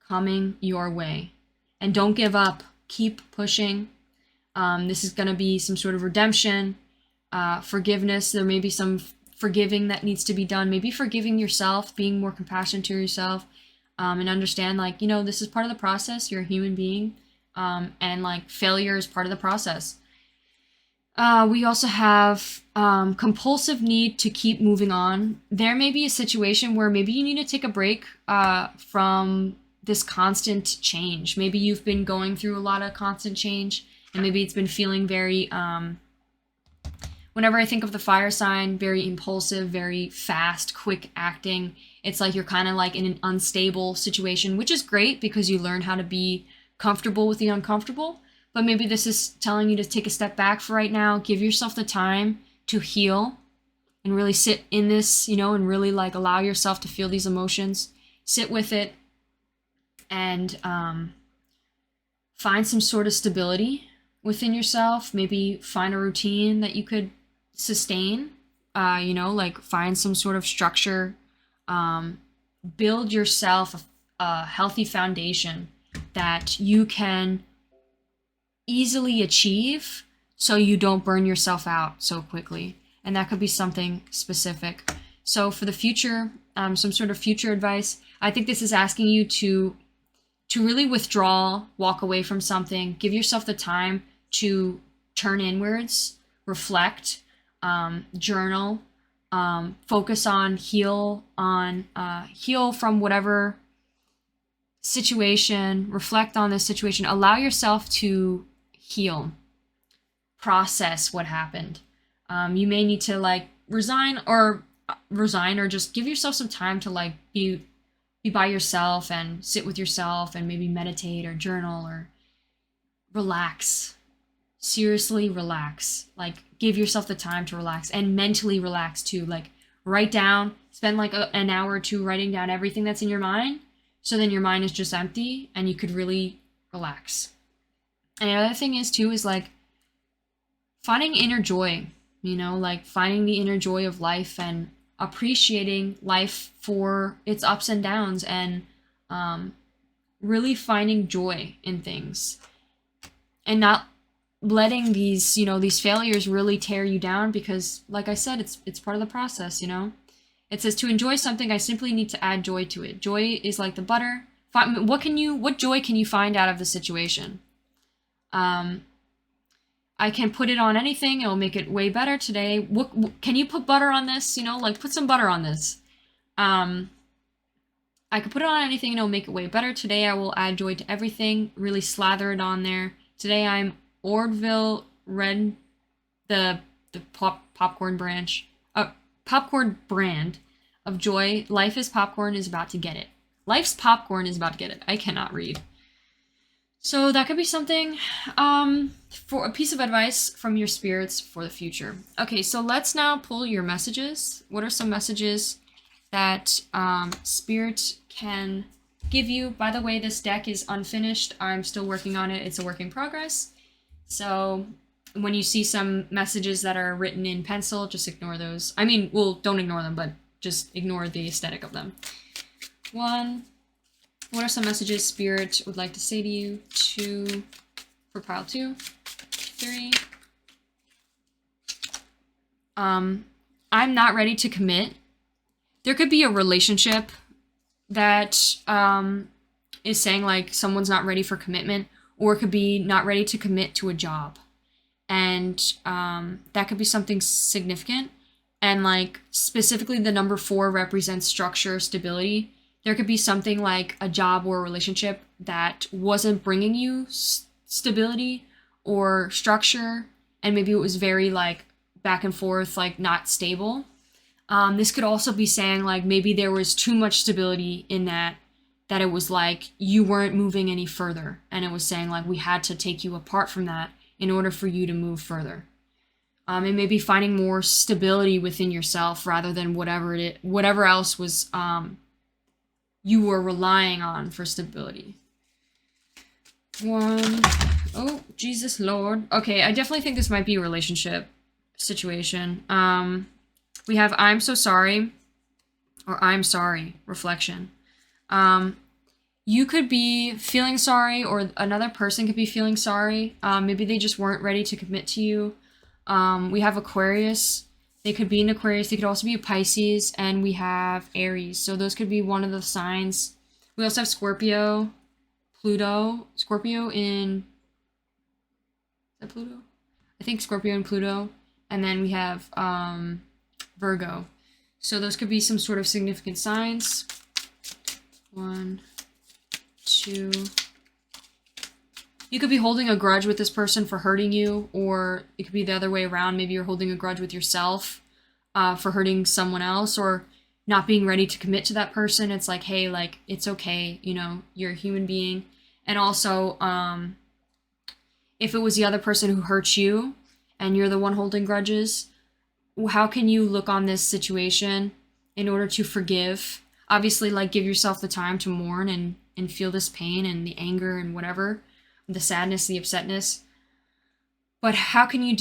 coming your way. And don't give up. Keep pushing. This is going to be some sort of redemption, forgiveness. There may be some forgiving that needs to be done. Maybe forgiving yourself, being more compassionate to yourself, and understand, like, this is part of the process. You're a human being, and like failure is part of the process. We also have compulsive need to keep moving on. There may be a situation where maybe you need to take a break from this constant change. Maybe you've been going through a lot of constant change, and maybe it's been feeling very whenever I think of the fire sign, very impulsive, very fast, quick acting. It's like you're kind of like in an unstable situation, which is great because you learn how to be comfortable with the uncomfortable. But maybe this is telling you to take a step back for right now. Give yourself the time to heal and really sit in this, you know, and really like allow yourself to feel these emotions. Sit with it and find some sort of stability within yourself. Maybe find a routine that you could sustain, you know, like find some sort of structure. Build yourself a healthy foundation that you can easily achieve so you don't burn yourself out so quickly. And that could be something specific. So for the future, some sort of future advice, I think this is asking you to really withdraw, walk away from something, give yourself the time to turn inwards, reflect, journal, focus on heal from whatever situation, reflect on this situation, allow yourself to heal, process what happened. You may need to like resign or just give yourself some time to like be by yourself and sit with yourself and maybe meditate or journal or relax. Seriously relax. Like give yourself the time to relax and mentally relax too. Like write down, spend like an hour or two writing down everything that's in your mind. So then your mind is just empty and you could really relax. And the other thing is too is like finding inner joy, you know, like finding the inner joy of life and appreciating life for its ups and downs and really finding joy in things and not letting these, you know, these failures really tear you down because like I said, it's part of the process, you know. It says to enjoy something, I simply need to add joy to it. Joy is like the butter. What joy can you find out of the situation? I can put it on anything. It'll make it way better today. What can you put butter on this? You know, like put some butter on this. I could put it on anything and it'll make it way better. Today I will add joy to everything. Really slather it on there. Today I'm Ordville Red, the popcorn brand of joy. Life is popcorn is about to get it. Life's popcorn is about to get it. I cannot read. So that could be something for a piece of advice from your spirits for the future. Okay, so let's now pull your messages. What are some messages that Spirit can give you? By the way, this deck is unfinished. I'm still working on it. It's a work in progress. So when you see some messages that are written in pencil, just ignore those. I mean, well, don't ignore them, but just ignore the aesthetic of them. 1. What are some messages Spirit would like to say to you? 2. For pile 2. 3. I'm not ready to commit. There could be a relationship that is saying like someone's not ready for commitment, or it could be not ready to commit to a job. And that could be something significant. And like specifically the number 4 represents structure, stability. There could be something like a job or a relationship that wasn't bringing you stability or structure, and maybe it was very like back and forth, like not stable. This could also be saying like maybe there was too much stability in that it was like you weren't moving any further, and it was saying like we had to take you apart from that in order for you to move further. And maybe finding more stability within yourself rather than whatever else was you were relying on for stability. 1. Oh, Jesus Lord. Okay, I definitely think this might be a relationship situation. We have I'm so sorry, or I'm sorry, reflection. You could be feeling sorry, or another person could be feeling sorry. Maybe they just weren't ready to commit to you. We have Aquarius. They could be an Aquarius. They could also be a Pisces. And we have Aries. So those could be one of the signs. We also have Scorpio, Pluto. Scorpio in... Is that Pluto? I think Scorpio and Pluto. And then we have Virgo. So those could be some sort of significant signs. 1, 2, You could be holding a grudge with this person for hurting you, or it could be the other way around. Maybe you're holding a grudge with yourself for hurting someone else, or not being ready to commit to that person. It's like, hey, like, it's okay, you know, you're a human being. And also, if it was the other person who hurt you and you're the one holding grudges, how can you look on this situation in order to forgive? Obviously, like, give yourself the time to mourn and feel this pain and the anger and whatever, the sadness, the upsetness. But what can you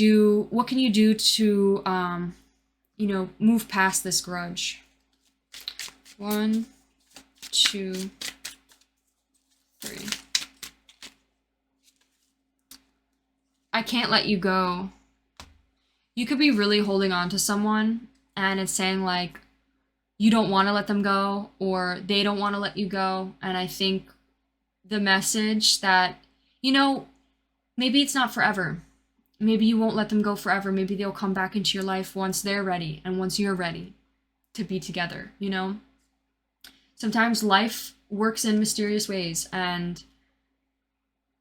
do to, you know, move past this grudge? 1, 2, 3. I can't let you go. You could be really holding on to someone and it's saying like, you don't want to let them go, or they don't want to let you go. And I think the message that, you know, maybe it's not forever. Maybe you won't let them go forever. Maybe they'll come back into your life once they're ready and once you're ready to be together, you know? Sometimes life works in mysterious ways, and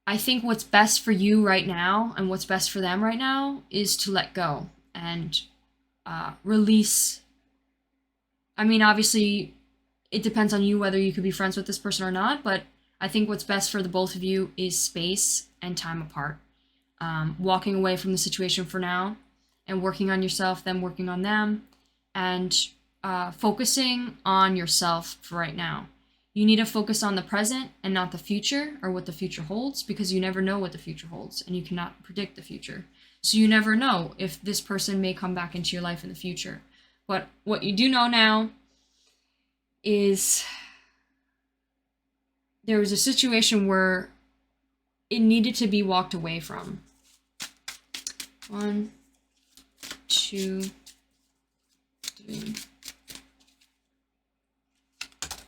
I think what's best for you right now and what's best for them right now is to let go and release. I mean, obviously, it depends on you whether you could be friends with this person or not, but I think what's best for the both of you is space and time apart. Walking away from the situation for now and working on yourself, then working on them, and focusing on yourself for right now. You need to focus on the present and not the future or what the future holds, because you never know what the future holds and you cannot predict the future. So you never know if this person may come back into your life in the future. But what you do know now is there was a situation where it needed to be walked away from. 1, 2, 3.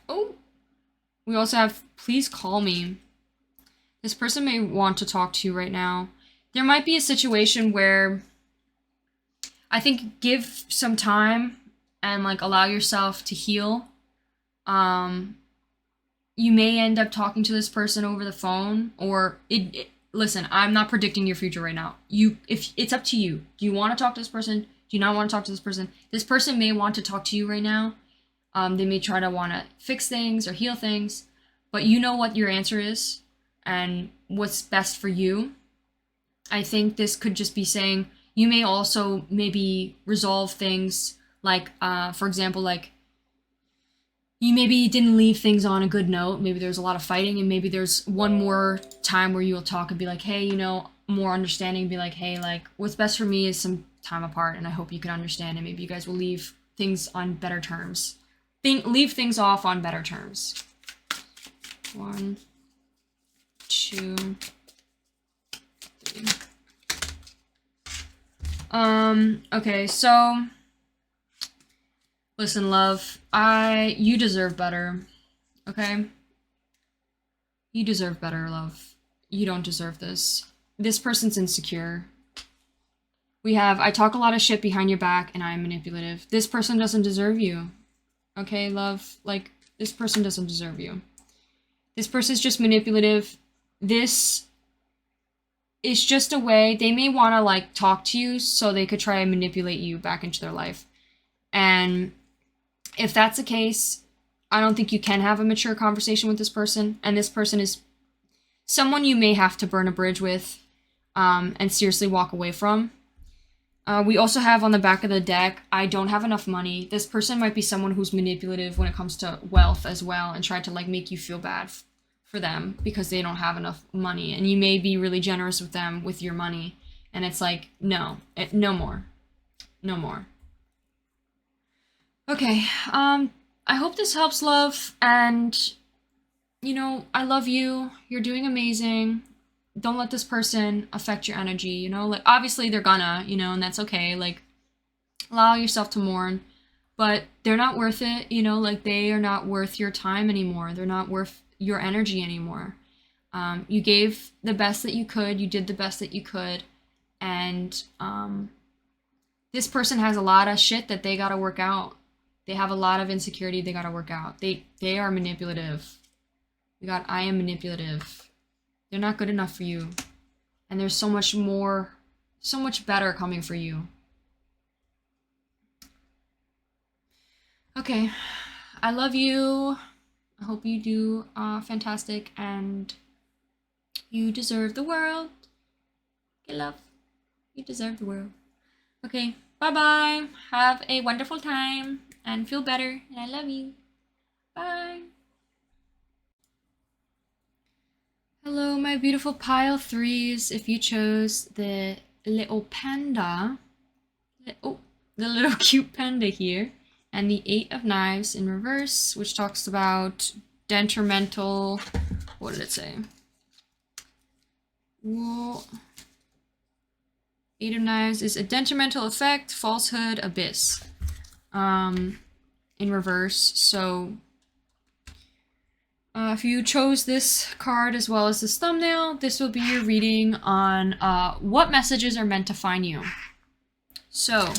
Oh, we also have, please call me. This person may want to talk to you right now. There might be a situation where I think give some time and like allow yourself to heal. You may end up talking to this person over the phone, or listen, I'm not predicting your future right now. If it's up to you. Do you want to talk to this person? Do you not want to talk to this person? This person may want to talk to you right now. They may try to want to fix things or heal things, but you know what your answer is and what's best for you. I think this could just be saying you may also maybe resolve things like, for example, like you maybe didn't leave things on a good note. Maybe there's a lot of fighting, and maybe there's one more time where you'll talk and be like, hey, you know, more understanding, be like, hey, like what's best for me is some time apart, and I hope you can understand, and maybe you guys will leave things on better terms. Leave things off on better terms. 1, 2, 3. Okay, so listen, love, you deserve better, okay? You deserve better, love. You don't deserve this. This person's insecure. I talk a lot of shit behind your back and I'm manipulative. This person doesn't deserve you. Okay, love? Like, this person doesn't deserve you. This person's just manipulative. This is just a way, they may want to, like, talk to you so they could try and manipulate you back into their life. And if that's the case, I don't think you can have a mature conversation with this person. And this person is someone you may have to burn a bridge with and seriously walk away from. We also have on the back of the deck, I don't have enough money. This person might be someone who's manipulative when it comes to wealth as well, and try to like make you feel bad for them because they don't have enough money. And you may be really generous with them with your money. And it's like, no more. No more. Okay, I hope this helps, love. And, you know, I love you. You're doing amazing. Don't let this person affect your energy, you know? Like, obviously they're gonna, you know, and that's okay. Like, allow yourself to mourn. But they're not worth it, you know? Like, they are not worth your time anymore. They're not worth your energy anymore. You gave the best that you could. You did the best that you could. And this person has a lot of shit that they gotta work out. They have a lot of insecurity they gotta work out. They are manipulative. I am manipulative. They're not good enough for you. And there's so much more, so much better coming for you. Okay, I love you. I hope you do fantastic, and you deserve the world. Okay, love. You deserve the world. Okay, bye-bye. Have a wonderful time and feel better, and I love you. Bye. Hello, my beautiful pile threes. If you chose the little panda, oh, the little cute panda here, and the 8 of Knives in reverse, which talks about detrimental, what did it say? Well, 8 of Knives is a detrimental effect, falsehood, abyss, in reverse. So if you chose this card as well as this thumbnail, this will be your reading on what messages are meant to find you. So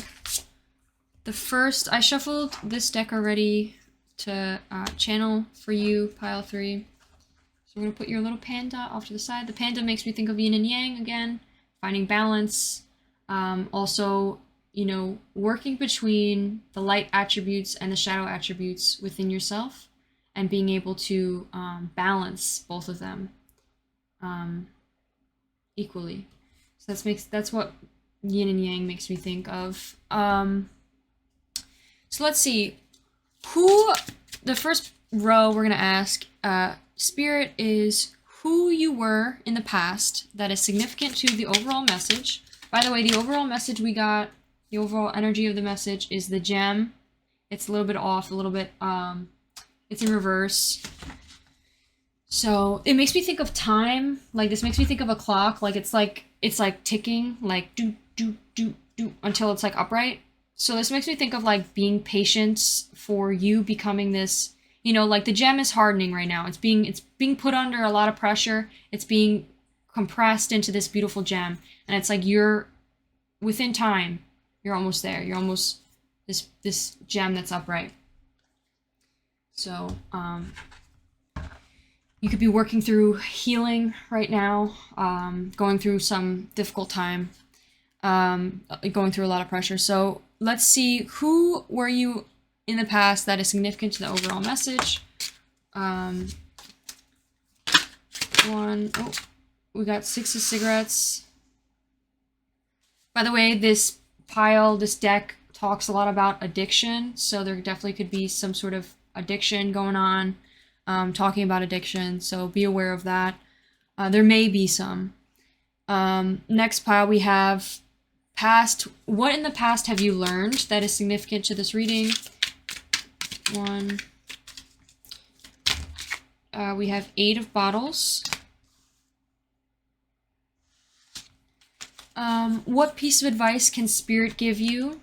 the first, I shuffled this deck already to channel for you, pile 3. So we're going to put your little panda off to the side. The panda makes me think of yin and yang again, finding balance. Also, you know, working between the light attributes and the shadow attributes within yourself, and being able to balance both of them equally. So that's what yin and yang makes me think of. So let's see. The first row we're gonna ask, Spirit, is who you were in the past that is significant to the overall message. By the way, the overall message we got, the overall energy of the message is the gem. It's a little bit off, a little bit, it's in reverse. So it makes me think of time. Like, this makes me think of a clock. Like, it's like ticking, like do until it's like upright. So this makes me think of like being patient for you becoming this, you know, like the gem is hardening right now. It's being put under a lot of pressure. It's being compressed into this beautiful gem. And it's like you're within time, you're almost there. You're almost this gem that's upright. So you could be working through healing right now, going through some difficult time, going through a lot of pressure. So let's see, who were you in the past that is significant to the overall message? We got 6 of cigarettes. By the way, this deck talks a lot about addiction, so there definitely could be some sort of addiction going on, talking about addiction, so be aware of that. There may be some. Next pile we have past. What in the past have you learned that is significant to this reading? 1. We have 8 of bottles. What piece of advice can Spirit give you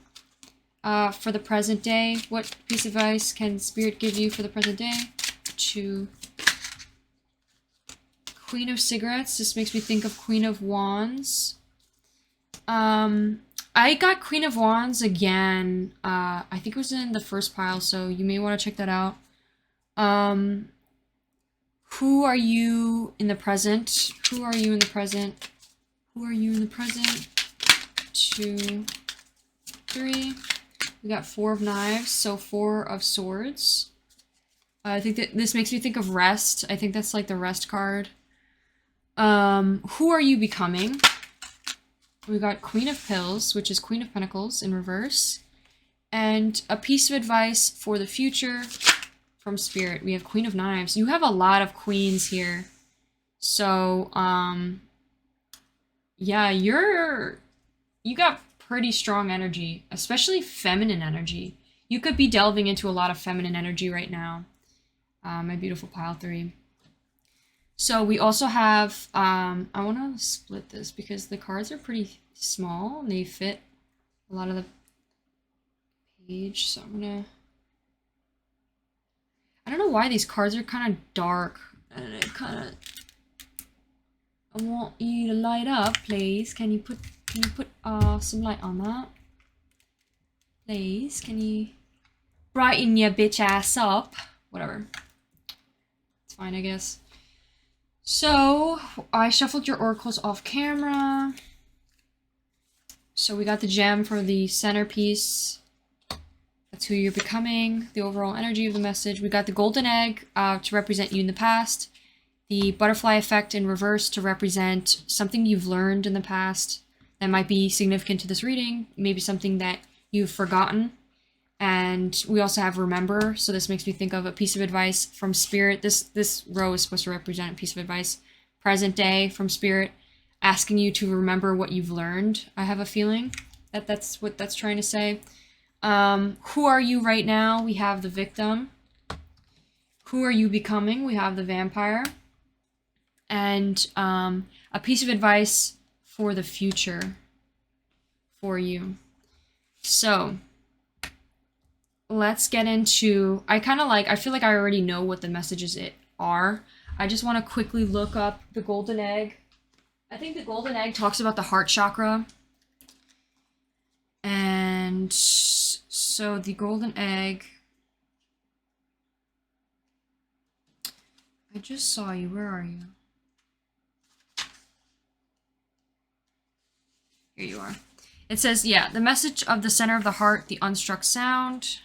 for the present day? What piece of advice can Spirit give you for the present day? 2. Queen of Cigarettes. This makes me think of Queen of Wands. I got Queen of Wands again. I think it was in the first pile, so you may want to check that out. Who are you in the present? Who are you in the present? Who are you in the present? 2, 3. We got 4 of Knives, so 4 of Swords. I think that this makes me think of rest. I think that's like the rest card. Who are you becoming? We got Queen of Pills, which is Queen of Pentacles in reverse. And a piece of advice for the future from Spirit. We have Queen of Knives. You have a lot of queens here. So, yeah, you got pretty strong energy, especially feminine energy. You could be delving into a lot of feminine energy right now, my beautiful pile 3. So we also have, I want to split this because the cards are pretty small and they fit a lot of the page. So I'm gonna, I don't know why these cards are kind of dark, and I want you to light up, please. Can you put some light on that? Please, can you brighten your bitch ass up? Whatever. It's fine, I guess. So I shuffled your oracles off camera. So we got the gem for the centerpiece. That's who you're becoming, the overall energy of the message. We got the golden egg to represent you in the past. The butterfly effect in reverse to represent something you've learned in the past that might be significant to this reading. Maybe something that you've forgotten. And we also have remember. So this makes me think of a piece of advice from spirit. This row is supposed to represent a piece of advice. Present day from spirit, asking you to remember what you've learned. I have a feeling that that's what that's trying to say. Who are you right now? We have the victim. Who are you becoming? We have the vampire. And a piece of advice for the future for you. So let's get into, I feel like I already know what the messages are. I just want to quickly look up the golden egg. I think the golden egg talks about the heart chakra. And so the golden egg, I just saw you. Where are you? Here you are. It says, yeah, the message of the center of the heart, the unstruck sound.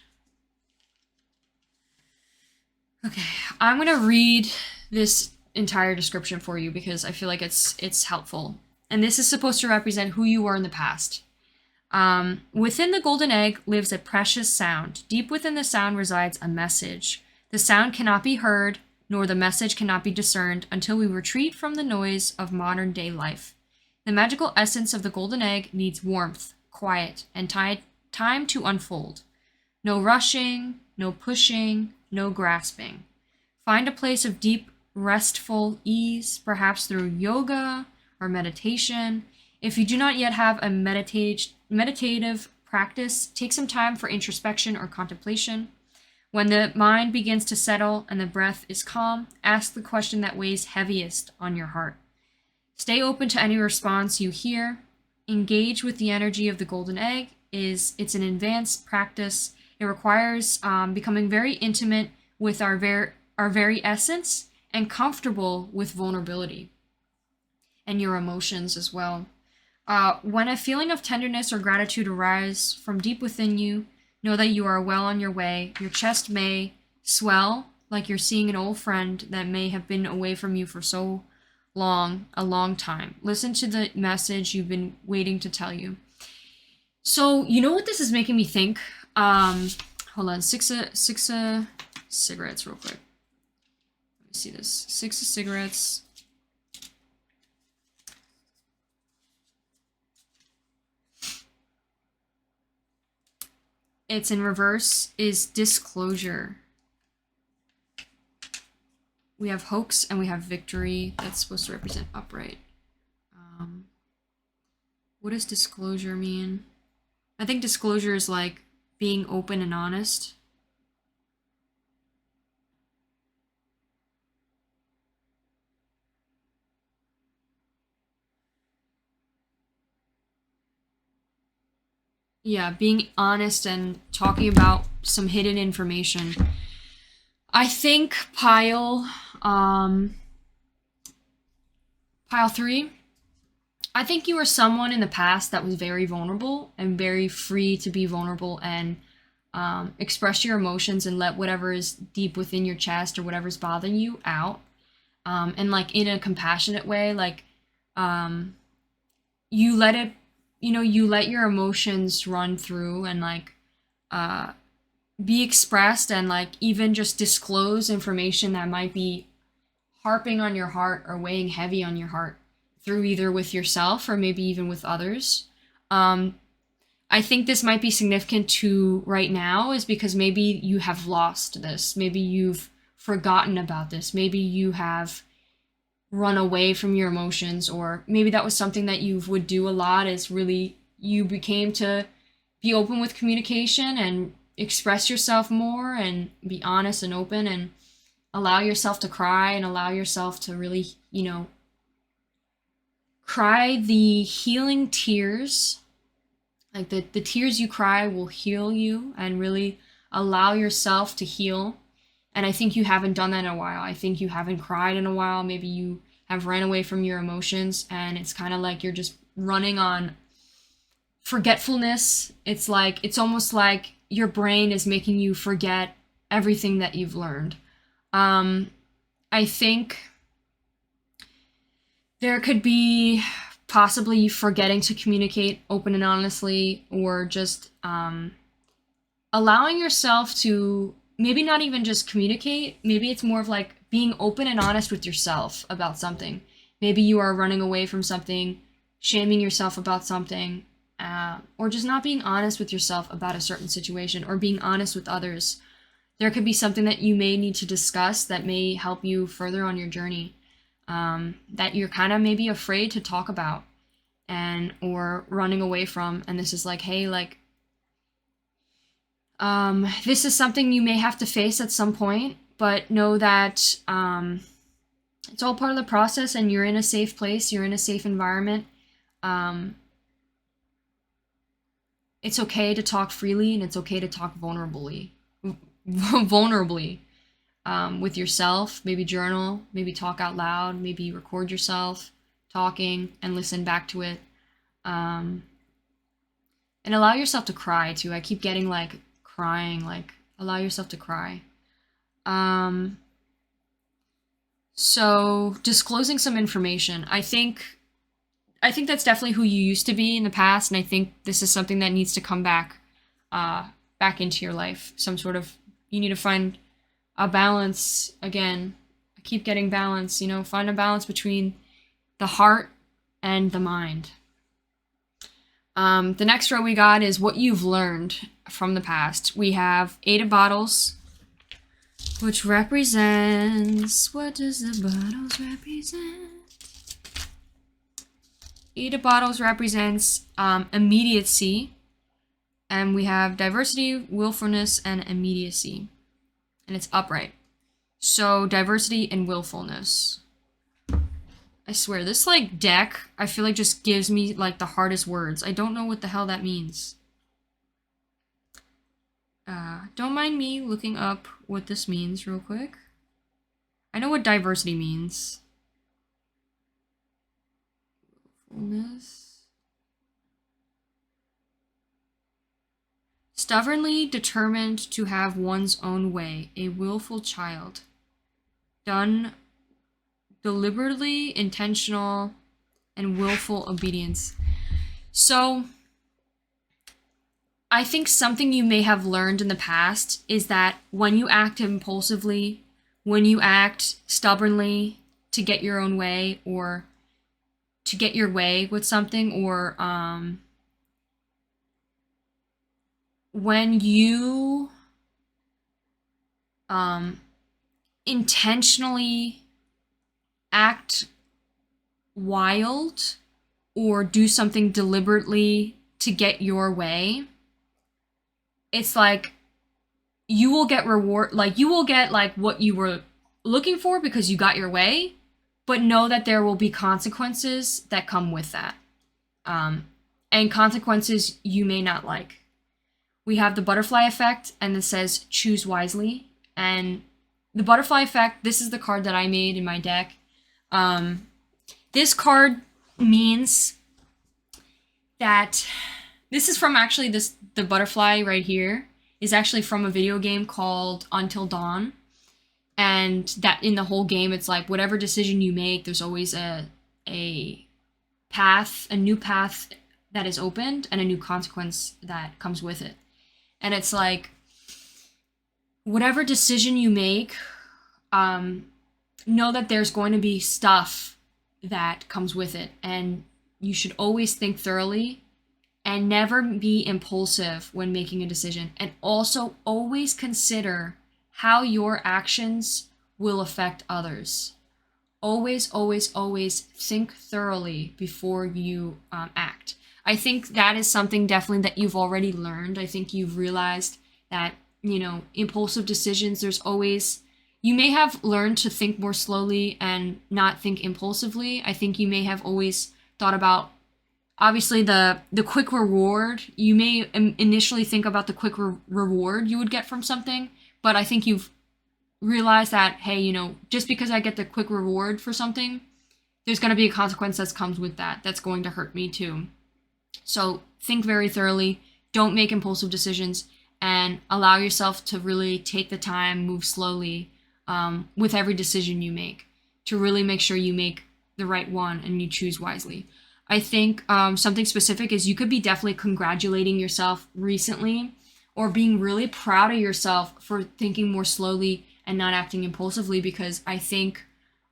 Okay, I'm going to read this entire description for you because I feel like it's helpful. And this is supposed to represent who you were in the past. Within the golden egg lives a precious sound. Deep within the sound resides a message. The sound cannot be heard, nor the message cannot be discerned until we retreat from the noise of modern day life. The magical essence of the golden egg needs warmth, quiet, and time to unfold. No rushing, no pushing, no grasping. Find a place of deep, restful ease, perhaps through yoga or meditation. If you do not yet have a meditative practice, take some time for introspection or contemplation. When the mind begins to settle and the breath is calm, ask the question that weighs heaviest on your heart. Stay open to any response you hear. Engage with the energy of the golden egg. It's an advanced practice. It requires becoming very intimate with our very essence and comfortable with vulnerability and your emotions as well. When a feeling of tenderness or gratitude arise from deep within you, know that you are well on your way. Your chest may swell like you're seeing an old friend that may have been away from you for so long, a long time. Listen to the message you've been waiting to tell you. So, you know what this is making me think? Hold on, six of cigarettes real quick. Let me see this. 6 of cigarettes. It's in reverse is disclosure. We have hoax and we have victory. That's supposed to represent upright. What does disclosure mean? I think disclosure is like being open and honest. Yeah, being honest and talking about some hidden information. I think pile 3. I think you were someone in the past that was very vulnerable and very free to be vulnerable and express your emotions and let whatever is deep within your chest or whatever's bothering you out. And like in a compassionate way, like you let it, you let your emotions run through and like be expressed and like even just disclose information that might be harping on your heart or weighing heavy on your heart through either with yourself or maybe even with others. I think this might be significant to right now is because maybe you have lost this. Maybe you've forgotten about this. Maybe you have run away from your emotions, or maybe that was something that you would do a lot is really you became to be open with communication and express yourself more and be honest and open and allow yourself to cry and allow yourself to really, cry the healing tears. Like the tears you cry will heal you and really allow yourself to heal. And I think you haven't done that in a while. I think you haven't cried in a while. Maybe you have ran away from your emotions, and it's kind of like you're just running on forgetfulness. It's almost like your brain is making you forget everything that you've learned. I think there could be possibly forgetting to communicate open and honestly, or just allowing yourself to maybe not even just communicate. Maybe it's more of like being open and honest with yourself about something. Maybe you are running away from something, shaming yourself about something, or just not being honest with yourself about a certain situation, or being honest with others. There could be something that you may need to discuss that may help you further on your journey, that you're kind of maybe afraid to talk about or running away from. And this is like, hey, like, this is something you may have to face at some point, but know that it's all part of the process, and you're in a safe place, you're in a safe environment. It's okay to talk freely, and it's okay to talk vulnerably with yourself. Maybe journal, maybe talk out loud, maybe record yourself talking and listen back to it. And allow yourself to cry too. I keep getting like crying, like allow yourself to cry. So disclosing some information. I think that's definitely who you used to be in the past, and I think this is something that needs to come back into your life. Some sort of, you need to find a balance again. I keep getting balance, find a balance between the heart and the mind. The next row we got is what you've learned from the past. We have 8 of bottles, which represents, what does the bottles represent? 8 of bottles represents immediacy, and we have diversity, willfulness, and immediacy, and it's upright. So diversity and willfulness. I swear, this like deck, I feel like just gives me like the hardest words. I don't know what the hell that means. Don't mind me looking up what this means real quick. I know what diversity means. Willfulness. Stubbornly determined to have one's own way, a willful child. Done deliberately, intentional, and willful obedience. So, I think something you may have learned in the past is that when you act impulsively, when you act stubbornly to get your own way, or to get your way with something, or when you intentionally act wild or do something deliberately to get your way, it's like you will get you will get like what you were looking for because you got your way, but know that there will be consequences that come with that. And consequences you may not like. We have the butterfly effect, and it says choose wisely. And the butterfly effect, this is the card that I made in my deck. This card means that this is from actually the butterfly right here is actually from a video game called Until Dawn. And that in the whole game, it's like whatever decision you make, there's always a path, a new path that is opened, and a new consequence that comes with it. And it's like whatever decision you make, know that there's going to be stuff that comes with it, and you should always think thoroughly and never be impulsive when making a decision. And also always consider how your actions will affect others. Always, always, always think thoroughly before you act. I think that is something definitely that you've already learned. I think you've realized that, impulsive decisions, there's always, you may have learned to think more slowly and not think impulsively. I think you may have always thought about, obviously, the quick reward. You may initially think about the quick reward you would get from something, but I think you've realized that, hey, just because I get the quick reward for something, there's going to be a consequence that comes with that that's going to hurt me too. So think very thoroughly, don't make impulsive decisions, and allow yourself to really take the time, move slowly with every decision you make, to really make sure you make the right one and you choose wisely. I think something specific is you could be definitely congratulating yourself recently, or being really proud of yourself for thinking more slowly and not acting impulsively, because I think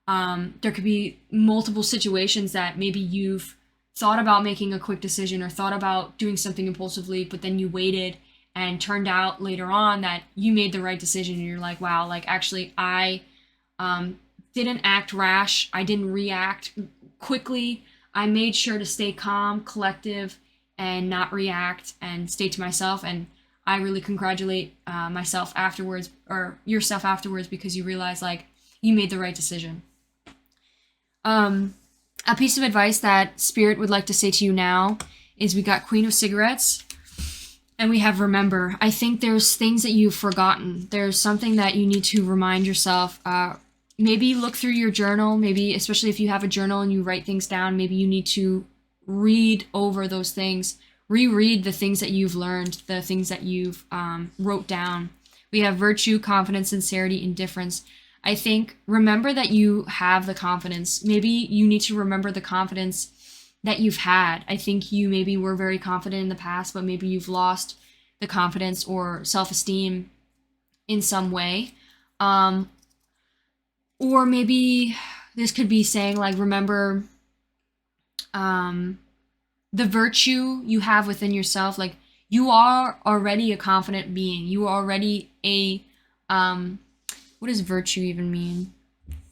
there could be multiple situations that maybe you've thought about making a quick decision or thought about doing something impulsively, but then you waited and turned out later on that you made the right decision, and you're like, wow, like actually I didn't act rash, I didn't react quickly, I made sure to stay calm, collective, and not react, and stay to myself. And I really congratulate myself afterwards, or yourself afterwards, because you realize like you made the right decision. A piece of advice that Spirit would like to say to you now is, we got Queen of Cigarettes and we have Remember. I think there's things that you've forgotten. There's something that you need to remind yourself. Maybe look through your journal, maybe especially if you have a journal and you write things down, maybe you need to read over those things, reread the things that you've learned, the things that you've wrote down. We have Virtue, Confidence, Sincerity, Indifference. I think remember that you have the confidence. Maybe you need to remember the confidence that you've had. I think you maybe were very confident in the past, but maybe you've lost the confidence or self-esteem in some way. Or maybe this could be saying like, remember the virtue you have within yourself. Like, you are already a confident being. You are already a what does virtue even mean?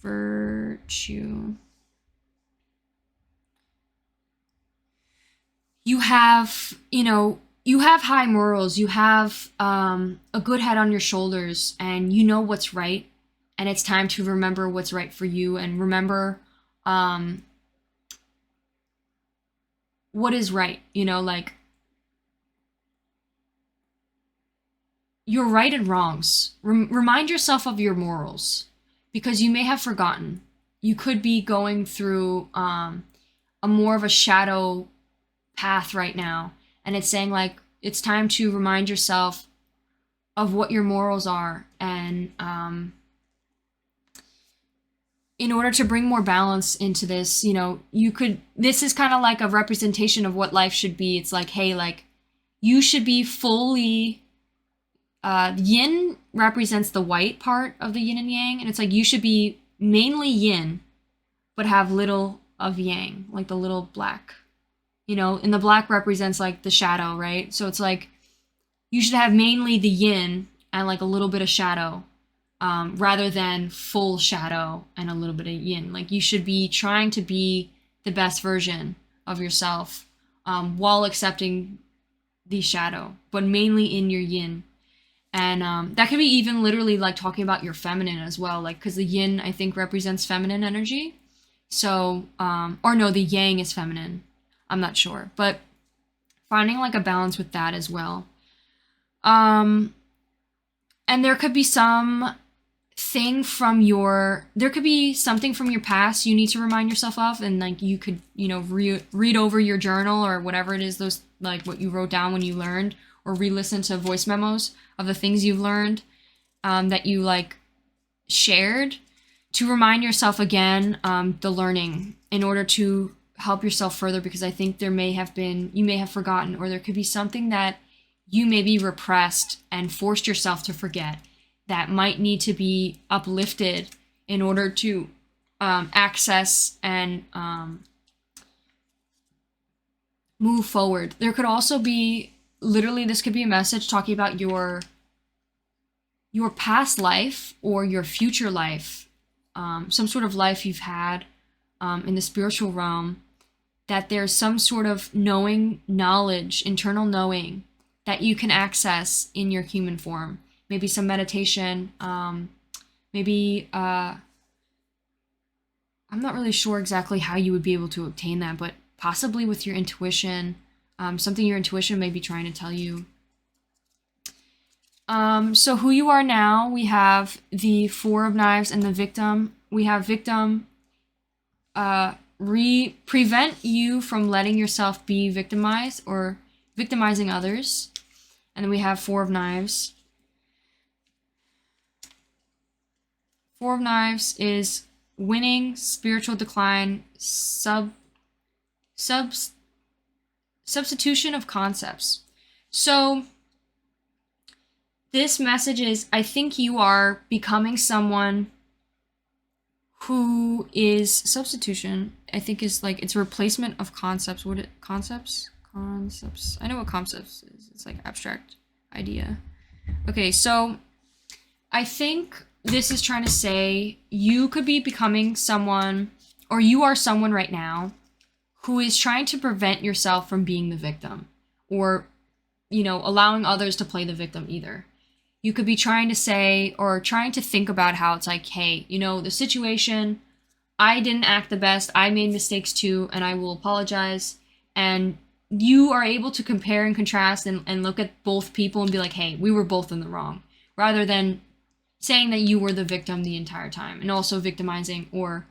Virtue. You have, you have high morals. You have a good head on your shoulders, and you know what's right. And it's time to remember what's right for you, and remember what is right. Like, your right and wrongs. Remind yourself of your morals, because you may have forgotten. You could be going through a more of a shadow path right now, and it's saying like it's time to remind yourself of what your morals are, and in order to bring more balance into this, this is kind of like a representation of what life should be. It's like, hey, like, you should be fully yin represents the white part of the yin and yang, and it's like you should be mainly yin but have little of yang, like the little black, and the black represents like the shadow, right? So it's like you should have mainly the yin and like a little bit of shadow, rather than full shadow and a little bit of yin. Like, you should be trying to be the best version of yourself, while accepting the shadow, but mainly in your yin. And that could be even literally like talking about your feminine as well, like, because the yin, I think, represents feminine energy. So, or no, the yang is feminine. I'm not sure, but finding like a balance with that as well. And there could be something from your past you need to remind yourself of, and like you could, read over your journal or whatever it is, those like what you wrote down when you learned, or re-listen to voice memos of the things you've learned, that you like shared, to remind yourself again the learning, in order to help yourself further, because I think you may have forgotten, or there could be something that you maybe repressed and forced yourself to forget that might need to be uplifted in order to access and move forward. There could also be, literally, this could be a message talking about your past life or your future life, some sort of life you've had in the spiritual realm, that there's some sort of knowledge, internal knowing, that you can access in your human form. Maybe some meditation, maybe, I'm not really sure exactly how you would be able to obtain that, but possibly with your intuition, something your intuition may be trying to tell you. So who you are now, we have the Four of Knives and the Victim. We have Victim prevent you from letting yourself be victimized or victimizing others. And then we have Four of Knives. Four of Knives is winning, spiritual decline, substitution of concepts. So this message is, I think you are becoming someone who is substitution. I think is like, it's a replacement of concepts. Concepts? I know what concepts is. It's like abstract idea. Okay, so I think this is trying to say you could be becoming someone, or you are someone right now who is trying to prevent yourself from being the victim, or, you know, allowing others to play the victim either. You could be trying to say, or trying to think about how it's like, hey, you know, the situation, I didn't act the best, I made mistakes too, and I will apologize. And you are able to compare and contrast and look at both people and be like, hey, we were both in the wrong, rather than saying that you were the victim the entire time, and also victimizing or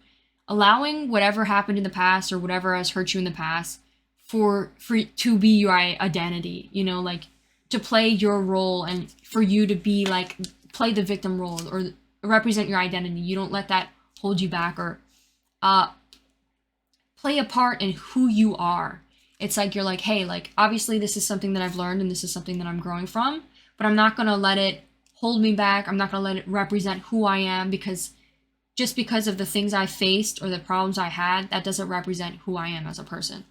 allowing whatever happened in the past or whatever has hurt you in the past for to be your identity, you know, like to play your role and for you to be like, play the victim role or represent your identity. You don't let that hold you back or play a part in who you are. It's like, you're like, hey, like, obviously this is something that I've learned and this is something that I'm growing from, but I'm not going to let it hold me back. I'm not going to let it represent who I am, because just because of the things I faced or the problems I had, that doesn't represent who I am as a person.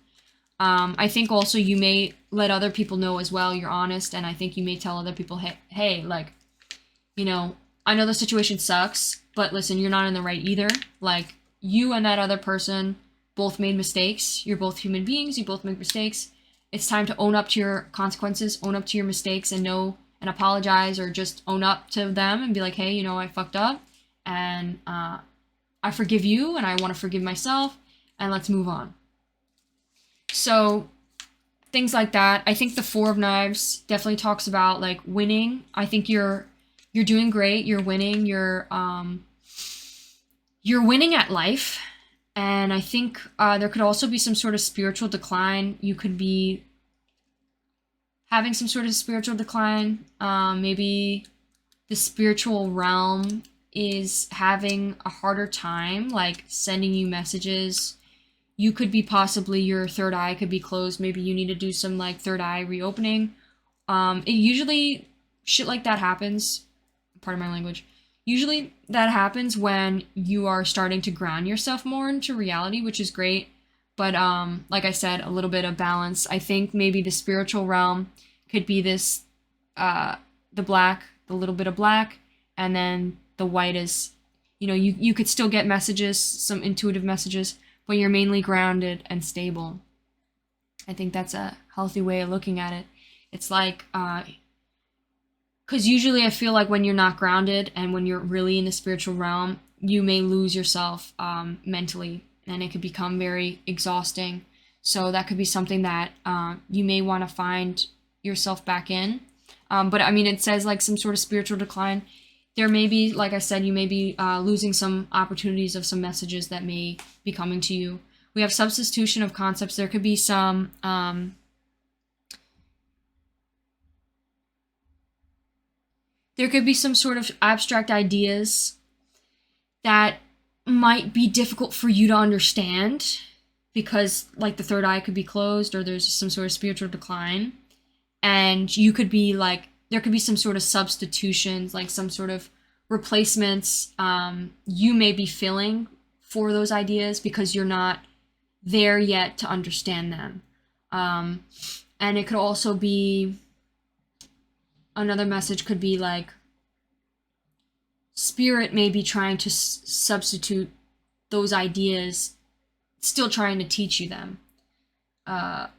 I think also you may let other people know as well you're honest, and I think you may tell other people, hey, like, you know, I know the situation sucks, but listen, you're not in the right either. Like, you and that other person both made mistakes. You're both human beings. You both make mistakes. It's time to own up to your consequences, own up to your mistakes, and know and apologize, or just own up to them and be like, hey, you know, I fucked up, and I forgive you, and I want to forgive myself, and let's move on. So things like that. I think the Four of Knives definitely talks about like winning. I think you're doing great. You're winning. You're winning at life. And I think there could also be some sort of spiritual decline. You could be having some sort of spiritual decline. Maybe the spiritual realm is having a harder time, like sending you messages. You could be possibly, your third eye could be closed. Maybe you need to do some like third eye reopening. It usually, shit like that happens, pardon my language, usually that happens when you are starting to ground yourself more into reality, which is great. But like I said, a little bit of balance. I think maybe the spiritual realm could be this, the black, the little bit of black, and then the white is, you know, you could still get messages, some intuitive messages, but you're mainly grounded and stable. I think that's a healthy way of looking at it. It's like, because usually I feel like when you're not grounded and when you're really in the spiritual realm, you may lose yourself mentally, and it could become very exhausting. So that could be something that you may want to find yourself back in. But I mean, it says like some sort of spiritual decline. There may be, like I said, you may be losing some opportunities of some messages that may be coming to you. We have substitution of concepts. There could be some sort of abstract ideas that might be difficult for you to understand, because like the third eye could be closed, or there's some sort of spiritual decline, and you could be like, there could be some sort of substitutions, like some sort of replacements you may be feeling for those ideas because you're not there yet to understand them. And it could also be, another message could be like, spirit may be trying to substitute those ideas, still trying to teach you them. That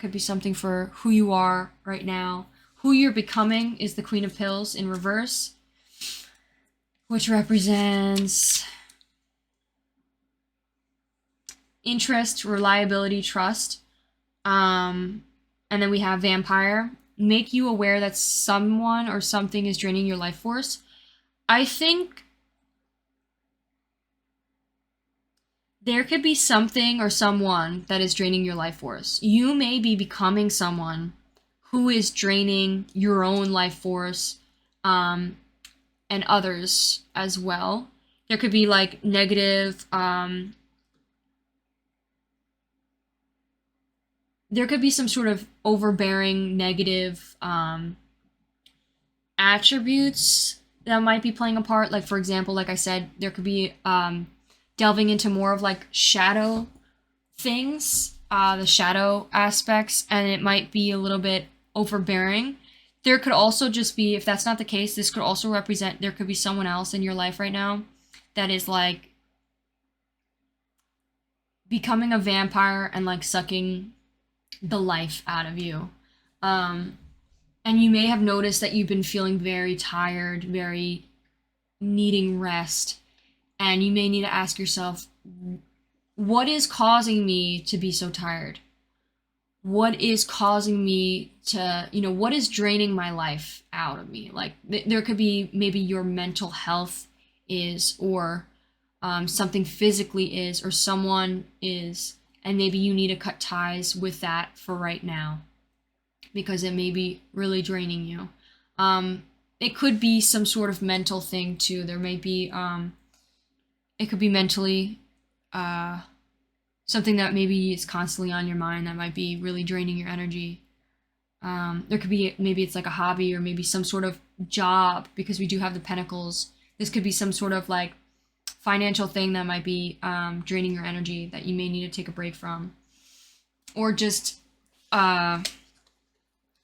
could be something for who you are right now. Who you're becoming is the Queen of Pills in reverse, which represents interest, reliability, trust. And then we have Vampire. Make you aware that someone or something is draining your life force. I think there could be something or someone that is draining your life force. You may be becoming someone who is draining your own life force, and others as well. There could be like negative, there could be some sort of overbearing negative attributes that might be playing a part. Like, for example, like I said, there could be delving into more of like shadow things, the shadow aspects, and it might be a little bit overbearing. There could also just be, if that's not the case, this could also represent there could be someone else in your life right now that is like becoming a vampire and like sucking the life out of you. And you may have noticed that you've been feeling very tired, very needing rest, and you may need to ask yourself, what is causing me to be so tired? What is causing me to, what is draining my life out of me? Like, there could be maybe your mental health is, or something physically is, or someone is, and maybe you need to cut ties with that for right now because it may be really draining you. It could be some sort of mental thing too. There may be, it could be mentally, something that maybe is constantly on your mind that might be really draining your energy. There could be, maybe it's like a hobby or maybe some sort of job, because we do have the pentacles. This could be some sort of like financial thing that might be draining your energy that you may need to take a break from. Or just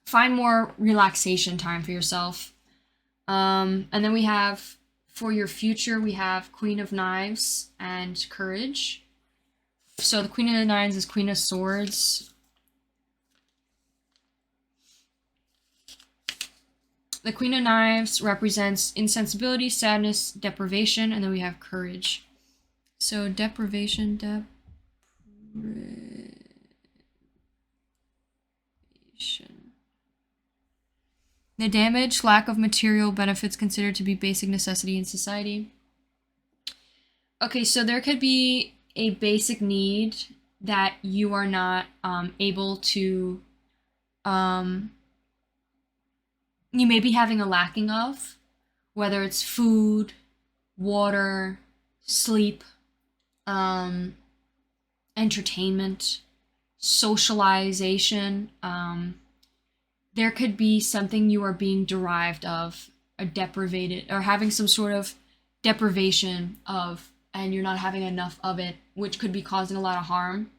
find more relaxation time for yourself. And then we have, for your future, we have Queen of Knives and Courage. So the Queen of Knives is Queen of Swords. The Queen of Knives represents insensibility, sadness, deprivation, and then we have courage. So deprivation, the damage, lack of material benefits considered to be basic necessity in society. Okay, so there could be a basic need that you are not able to, you may be having a lacking of, whether it's food, water, sleep, entertainment, socialization. There could be something you are being derived of, or deprivated, or having some sort of deprivation of, and you're not having enough of it, which could be causing a lot of harm.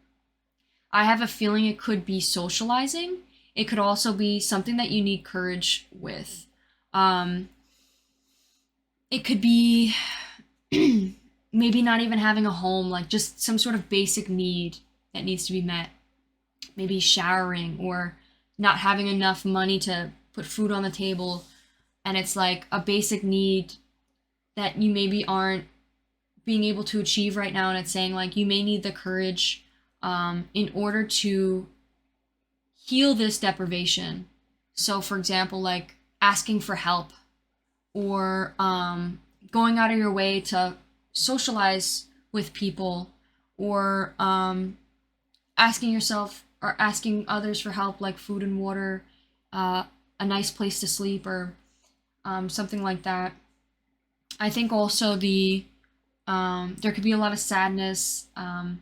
I have a feeling it could be socializing. It could also be something that you need courage with. It could be maybe not even having a home, like just some sort of basic need that needs to be met. Maybe showering, or not having enough money to put food on the table, and it's like a basic need that you maybe aren't being able to achieve right now, and it's saying like you may need the courage in order to heal this deprivation. So for example, like asking for help, or going out of your way to socialize with people, or asking yourself or asking others for help, like food and water, a nice place to sleep, or something like that. I think also the there could be a lot of sadness and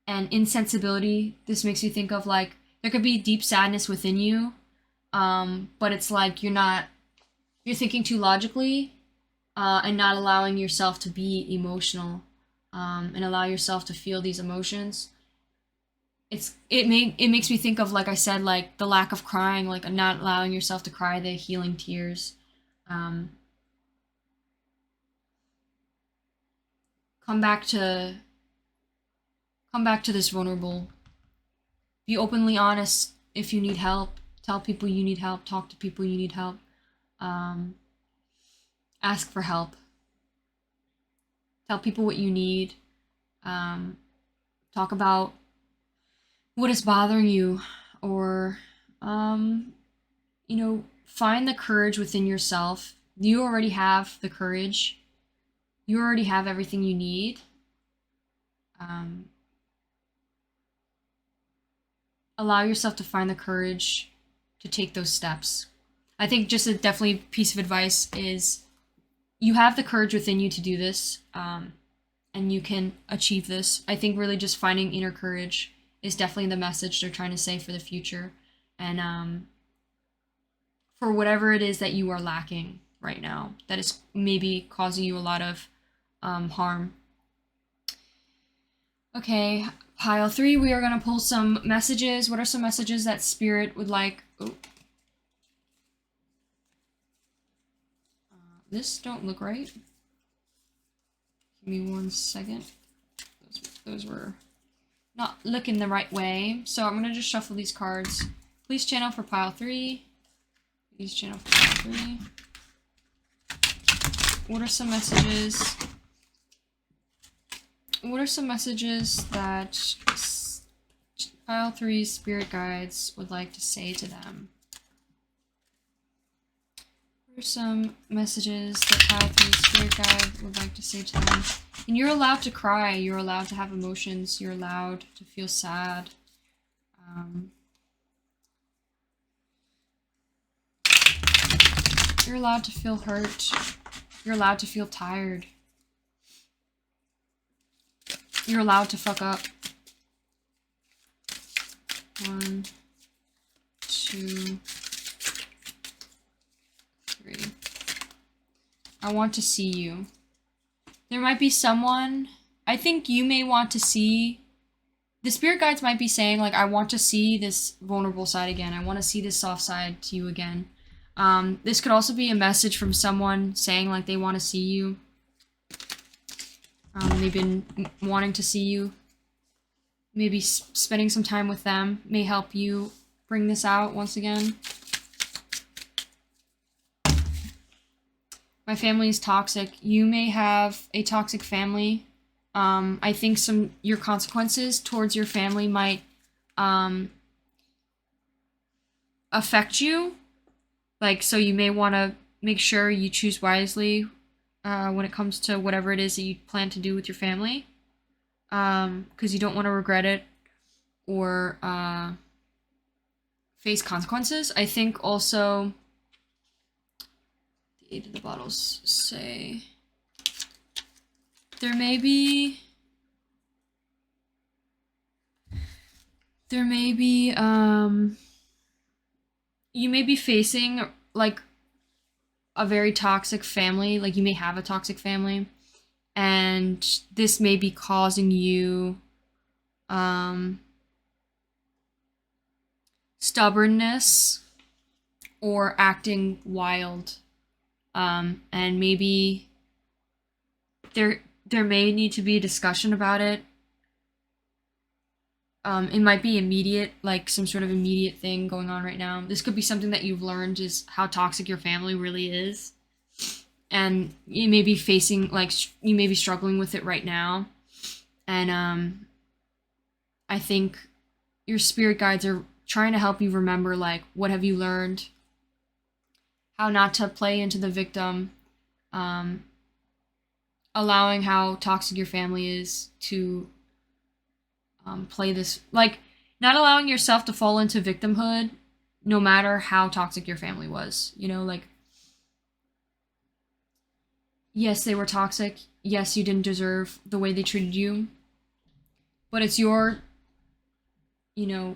insensibility. This makes me think of like there could be deep sadness within you, but it's like you're thinking too logically, and not allowing yourself to be emotional, and allow yourself to feel these emotions. It makes me think of, like I said, like the lack of crying, like not allowing yourself to cry the healing tears. Um, come back to this vulnerable. Be openly honest if you need help. Tell people you need help. Talk to people you need help. Ask for help. Tell people what you need. Talk about what is bothering you, or find the courage within yourself. You already have the courage. You already have everything you need. allow yourself to find the courage to take those steps. I think just a definitely piece of advice is you have the courage within you to do this, and you can achieve this. I think really just finding inner courage is definitely the message they're trying to say for the future, and for whatever it is that you are lacking right now that is maybe causing you a lot of harm. Okay, pile 3, we are going to pull some messages. What are some messages that Spirit would like? This don't look right. Give me 1 second. Those were not looking the right way. So I'm going to just shuffle these cards. Please channel for pile 3. Please channel for pile 3. What are some messages? What are some messages that pile 3's spirit guides would like to say to them? What are some messages that pile 3's spirit guide would like to say to them? And you're allowed to cry. You're allowed to have emotions. You're allowed to feel sad. You're allowed to feel hurt. You're allowed to feel tired. You're allowed to fuck up. 1, 2, 3. I want to see you. There might be someone, I think you may want to see, the spirit guides might be saying, like, I want to see this vulnerable side again. I want to see this soft side to you again. This could also be a message from someone saying, like, they want to see you. They've been wanting to see you. Maybe spending some time with them may help you bring this out once again. My family is toxic. You may have a toxic family. I think your consequences towards your family might affect you. Like, so you may want to make sure you choose wisely when it comes to whatever it is that you plan to do with your family. Because you don't want to regret it or face consequences. I think also the 8 of the bottles say there may be you may be facing like a very toxic family, like you may have a toxic family, and this may be causing you stubbornness or acting wild, and maybe there may need to be a discussion about it. It might be immediate, like some sort of immediate thing going on right now. This could be something that you've learned is how toxic your family really is. And you may be facing, like, you may be struggling with it right now. And I think your spirit guides are trying to help you remember, like, what have you learned? How not to play into the victim. Allowing how toxic your family is to play this, like, not allowing yourself to fall into victimhood no matter how toxic your family was, you know, like, yes, they were toxic, yes, you didn't deserve the way they treated you, but it's your, you know,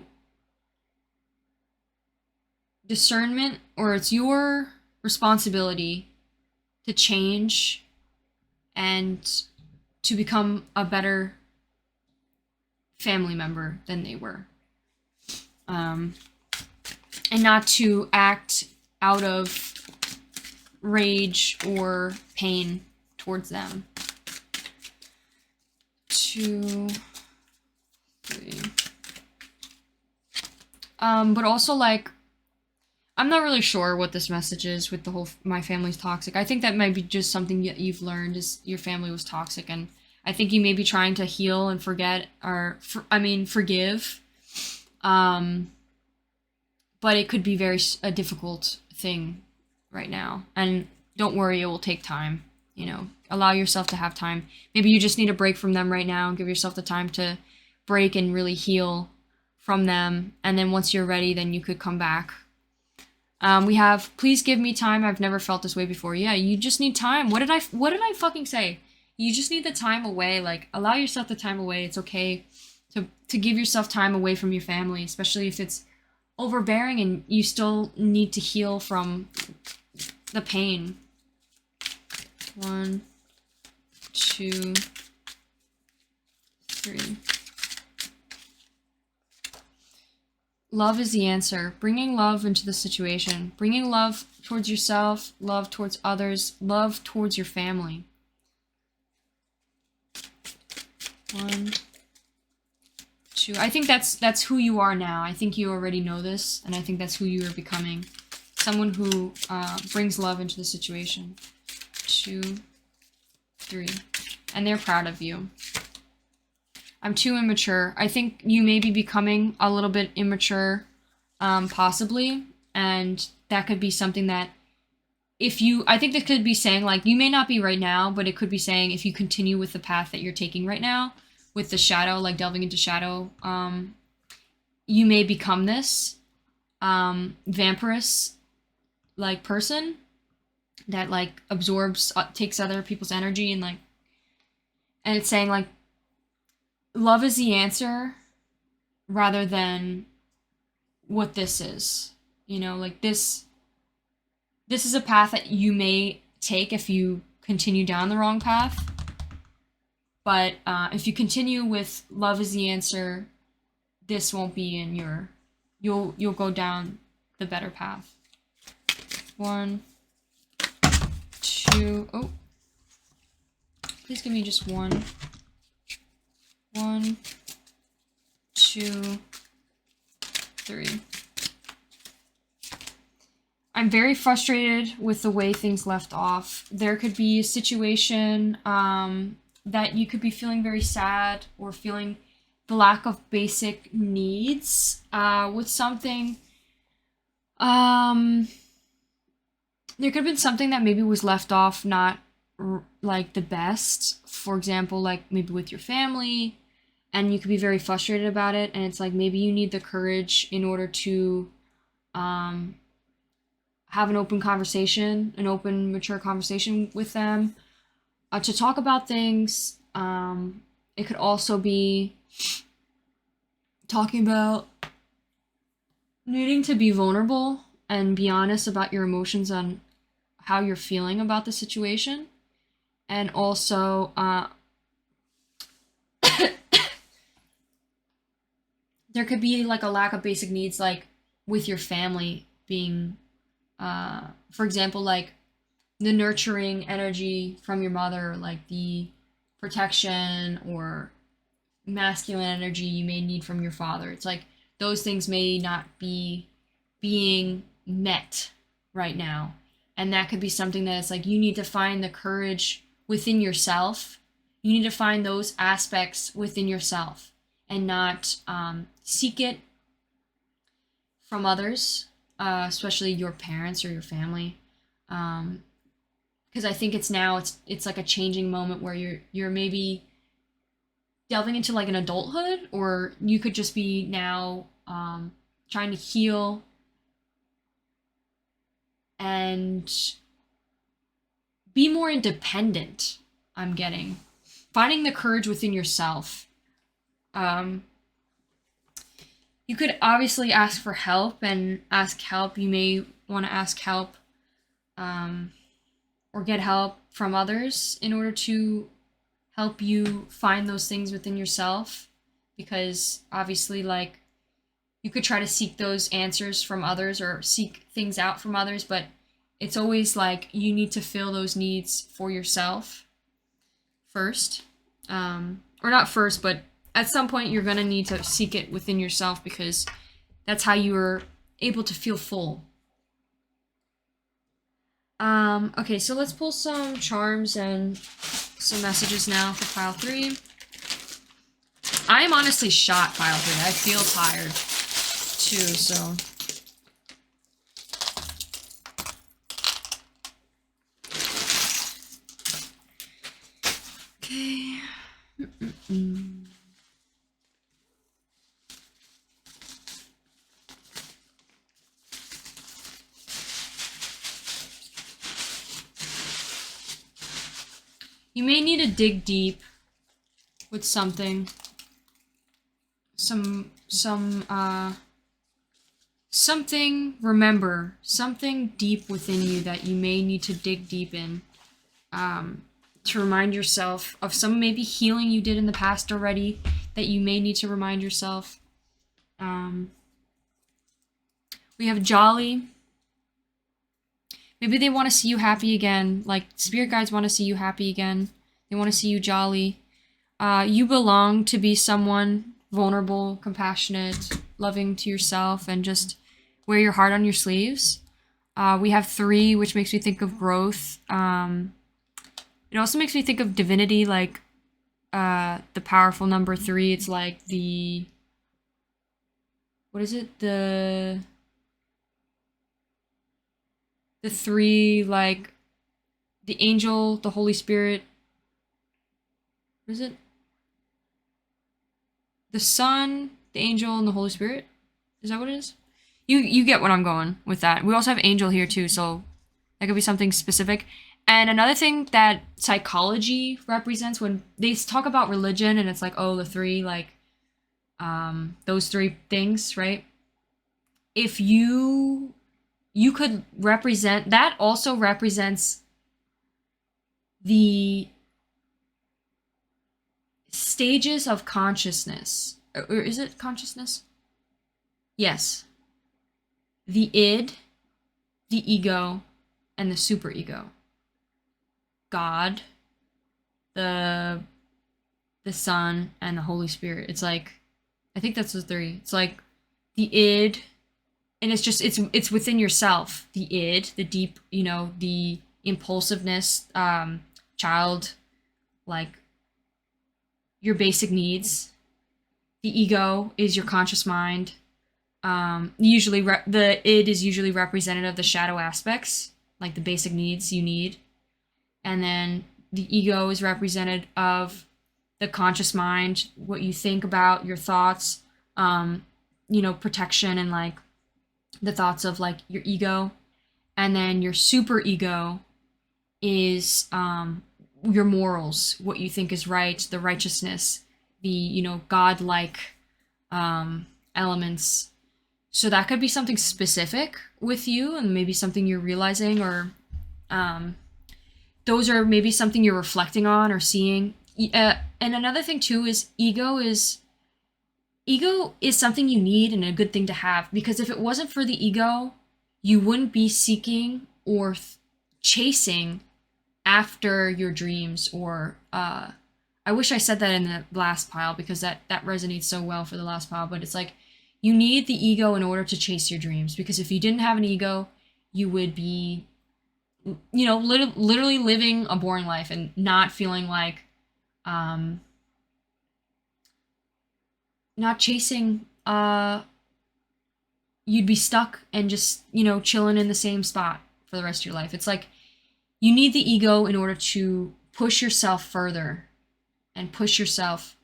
discernment, or it's your responsibility to change and to become a better family member than they were, and not to act out of rage or pain towards them. 2, 3. But also, like, I'm not really sure what this message is with the whole my family's toxic. I think that might be just something that you've learned is your family was toxic, and I think you may be trying to heal and forget, or forgive. But it could be a difficult thing right now. And don't worry, it will take time. You know, Allow yourself to have time. Maybe you just need a break from them right now and give yourself the time to break and really heal from them. And then once you're ready, then you could come back. We have, please give me time. I've never felt this way before. Yeah, you just need time. What did I fucking say? You just need the time away. Like, allow yourself the time away. It's okay to give yourself time away from your family, especially if it's overbearing and you still need to heal from the pain. 1, 2, 3. Love is the answer. Bringing love into the situation. Bringing love towards yourself, love towards others, love towards your family. 1, 2. I think that's who you are now. I think you already know this, and I think that's who you are becoming. Someone who brings love into the situation. 2, 3. And they're proud of you. I'm too immature. I think you may be becoming a little bit immature, possibly, and that could be something that I think this could be saying, like, you may not be right now, but it could be saying if you continue with the path that you're taking right now, with the shadow, like delving into shadow, you may become this vampirous, like, person that, like, absorbs, takes other people's energy and it's saying, like, love is the answer rather than what this is. You know, like, this is a path that you may take if you continue down the wrong path. But if you continue with love is the answer, this won't be in your... You'll go down the better path. 1, 2... Oh. Please give me just 1. 1, 2, 3. I'm very frustrated with the way things left off. There could be a situation that you could be feeling very sad or feeling the lack of basic needs with something. There could have been something that maybe was left off not like the best. For example, like maybe with your family, and you could be very frustrated about it, and it's like maybe you need the courage in order to have an open conversation, an open, mature conversation with them, to talk about things. It could also be talking about needing to be vulnerable and be honest about your emotions on how you're feeling about the situation. And also, there could be like a lack of basic needs, like with your family being, for example, like the nurturing energy from your mother, like the protection or masculine energy you may need from your father. It's like those things may not be being met right now. And that could be something that it's like you need to find the courage within yourself. You need to find those aspects within yourself and not seek it from others, especially your parents or your family. Because I think it's like a changing moment where you're maybe delving into like an adulthood, or you could just be now trying to heal and be more independent. I'm getting finding the courage within yourself. You could obviously ask for help and ask help. You may want to ask help or get help from others in order to help you find those things within yourself, because obviously, like, you could try to seek those answers from others or seek things out from others, but it's always like you need to fill those needs for yourself first. Or not first, but at some point you're going to need to seek it within yourself, because that's how you're able to feel full. Okay, so let's pull some charms and some messages now for pile 3. I am honestly shot, pile 3. I feel tired too, so... You may need to dig deep with something. Remember, something deep within you that you may need to dig deep in. To remind yourself of some maybe healing you did in the past already that you may need to remind yourself. We have jolly. Maybe they want to see you happy again. Like, spirit guides want to see you happy again. They want to see you jolly. You belong to be someone vulnerable, compassionate, loving to yourself, and just wear your heart on your sleeves. We have 3, which makes me think of growth. It also makes me think of divinity, like the powerful number 3. It's like the... What is it? The 3, like the angel, the Holy Spirit. What is it? The Son, the angel, and the Holy Spirit? Is that what it is? You get what I'm going with that. We also have angel here too, so that could be something specific. And another thing that psychology represents, when they talk about religion and it's like, oh, the 3, like, those 3 things, right? If you could represent, that also represents the stages of consciousness. Or is it consciousness? Yes. The id, the ego, and the superego. God, the Son, and the Holy Spirit. It's like, I think that's the 3. It's like the id, and it's just, it's within yourself. The id, the deep, the impulsiveness, child, like your basic needs. The ego is your conscious mind. Usually the id is usually representative of the shadow aspects, like the basic needs you need. And then the ego is represented of the conscious mind, what you think about, your thoughts, protection, and like the thoughts of like your ego. And then your super ego is your morals, what you think is right, the righteousness, the godlike elements. So that could be something specific with you, and maybe something you're realizing, or those are maybe something you're reflecting on or seeing. And another thing too is ego is something you need and a good thing to have, because if it wasn't for the ego, you wouldn't be seeking or chasing after your dreams. Or I wish I said that in the last pile, because that resonates so well for the last pile. But it's like, you need the ego in order to chase your dreams, because if you didn't have an ego, you would be literally living a boring life and not feeling like not chasing. You'd be stuck and just chilling in the same spot for the rest of your life. It's like, you need the ego in order to push yourself further and push yourself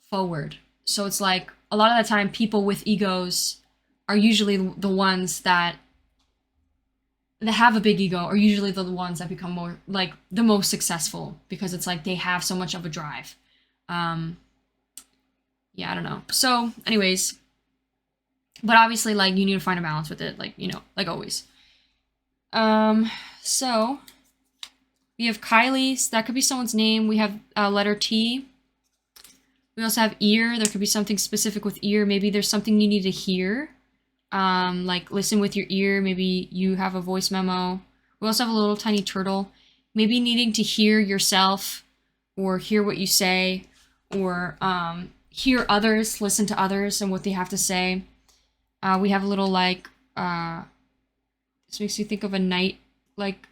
forward. So it's like, a lot of the time, people with egos are usually the ones that have a big ego, are usually the ones that become more, like, the most successful, because it's like they have so much of a drive. Yeah, I don't know. So anyways, but obviously, like, you need to find a balance with it, like, like always. So we have Kylie, so that could be someone's name. We have letter T. We also have ear. There could be something specific with ear. Maybe there's something you need to hear. Like, listen with your ear. Maybe you have a voice memo. We also have a little tiny turtle. Maybe needing to hear yourself, or hear what you say, or hear others, listen to others and what they have to say. We have a little, like, this makes me think of a night, like,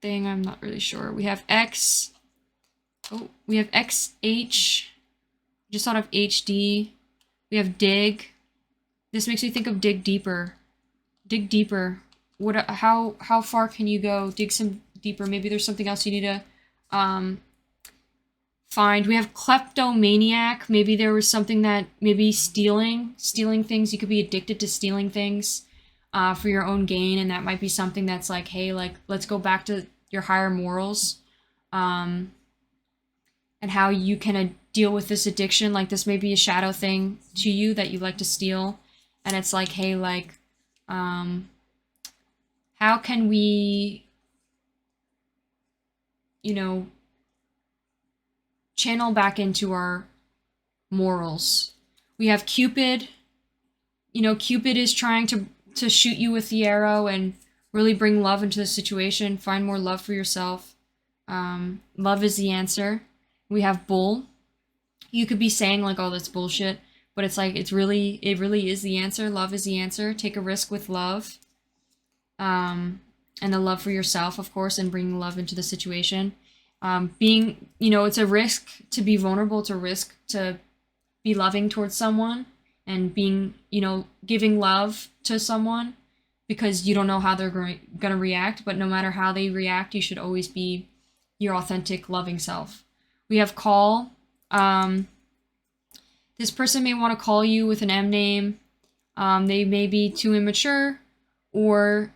thing. I'm not really sure. We have X. Oh, we have XH. Just thought of HD. We have dig. This makes me think of dig deeper. Dig deeper. What? How far can you go? Dig some deeper. Maybe there's something else you need to find. We have kleptomaniac. Maybe there was something that, maybe stealing things. You could be addicted to stealing things for your own gain, and that might be something that's like, hey, like, let's go back to your higher morals. and how you can deal with this addiction. Like, this may be a shadow thing to you that you like to steal, and it's like, hey, like, how can we, you know, channel back into our morals? We have Cupid. You know, Cupid is trying to shoot you with the arrow and really bring love into the situation. Find more love for yourself. Love is the answer. We have Bull. You could be saying like, oh, that's bullshit, but it's like, it really is the answer. Love is the answer. Take a risk with love. And the love for yourself, of course, and bringing love into the situation. Being, you know, it's a risk to be vulnerable. It's a risk to be loving towards someone, and being, you know, giving love to someone, because you don't know how they're going to react. But no matter how they react, you should always be your authentic, loving self. We have Call. This person may want to call you with an M name. They may be too immature, or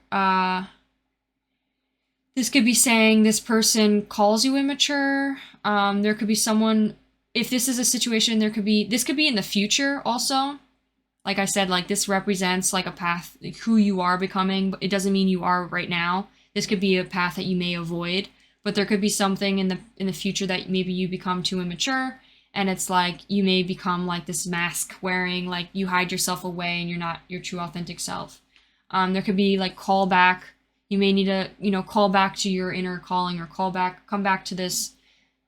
this could be saying this person calls you immature. There could be someone, if this is a situation, this could be in the future also. Like I said, like, this represents like a path, like who you are becoming, but it doesn't mean you are right now. This could be a path that you may avoid, but there could be something in the future that maybe you become too immature, and it's like you may become like this mask wearing, like you hide yourself away and you're not your true authentic self. There could be like call back. You may need to, you know, call back to your inner calling, or come back to this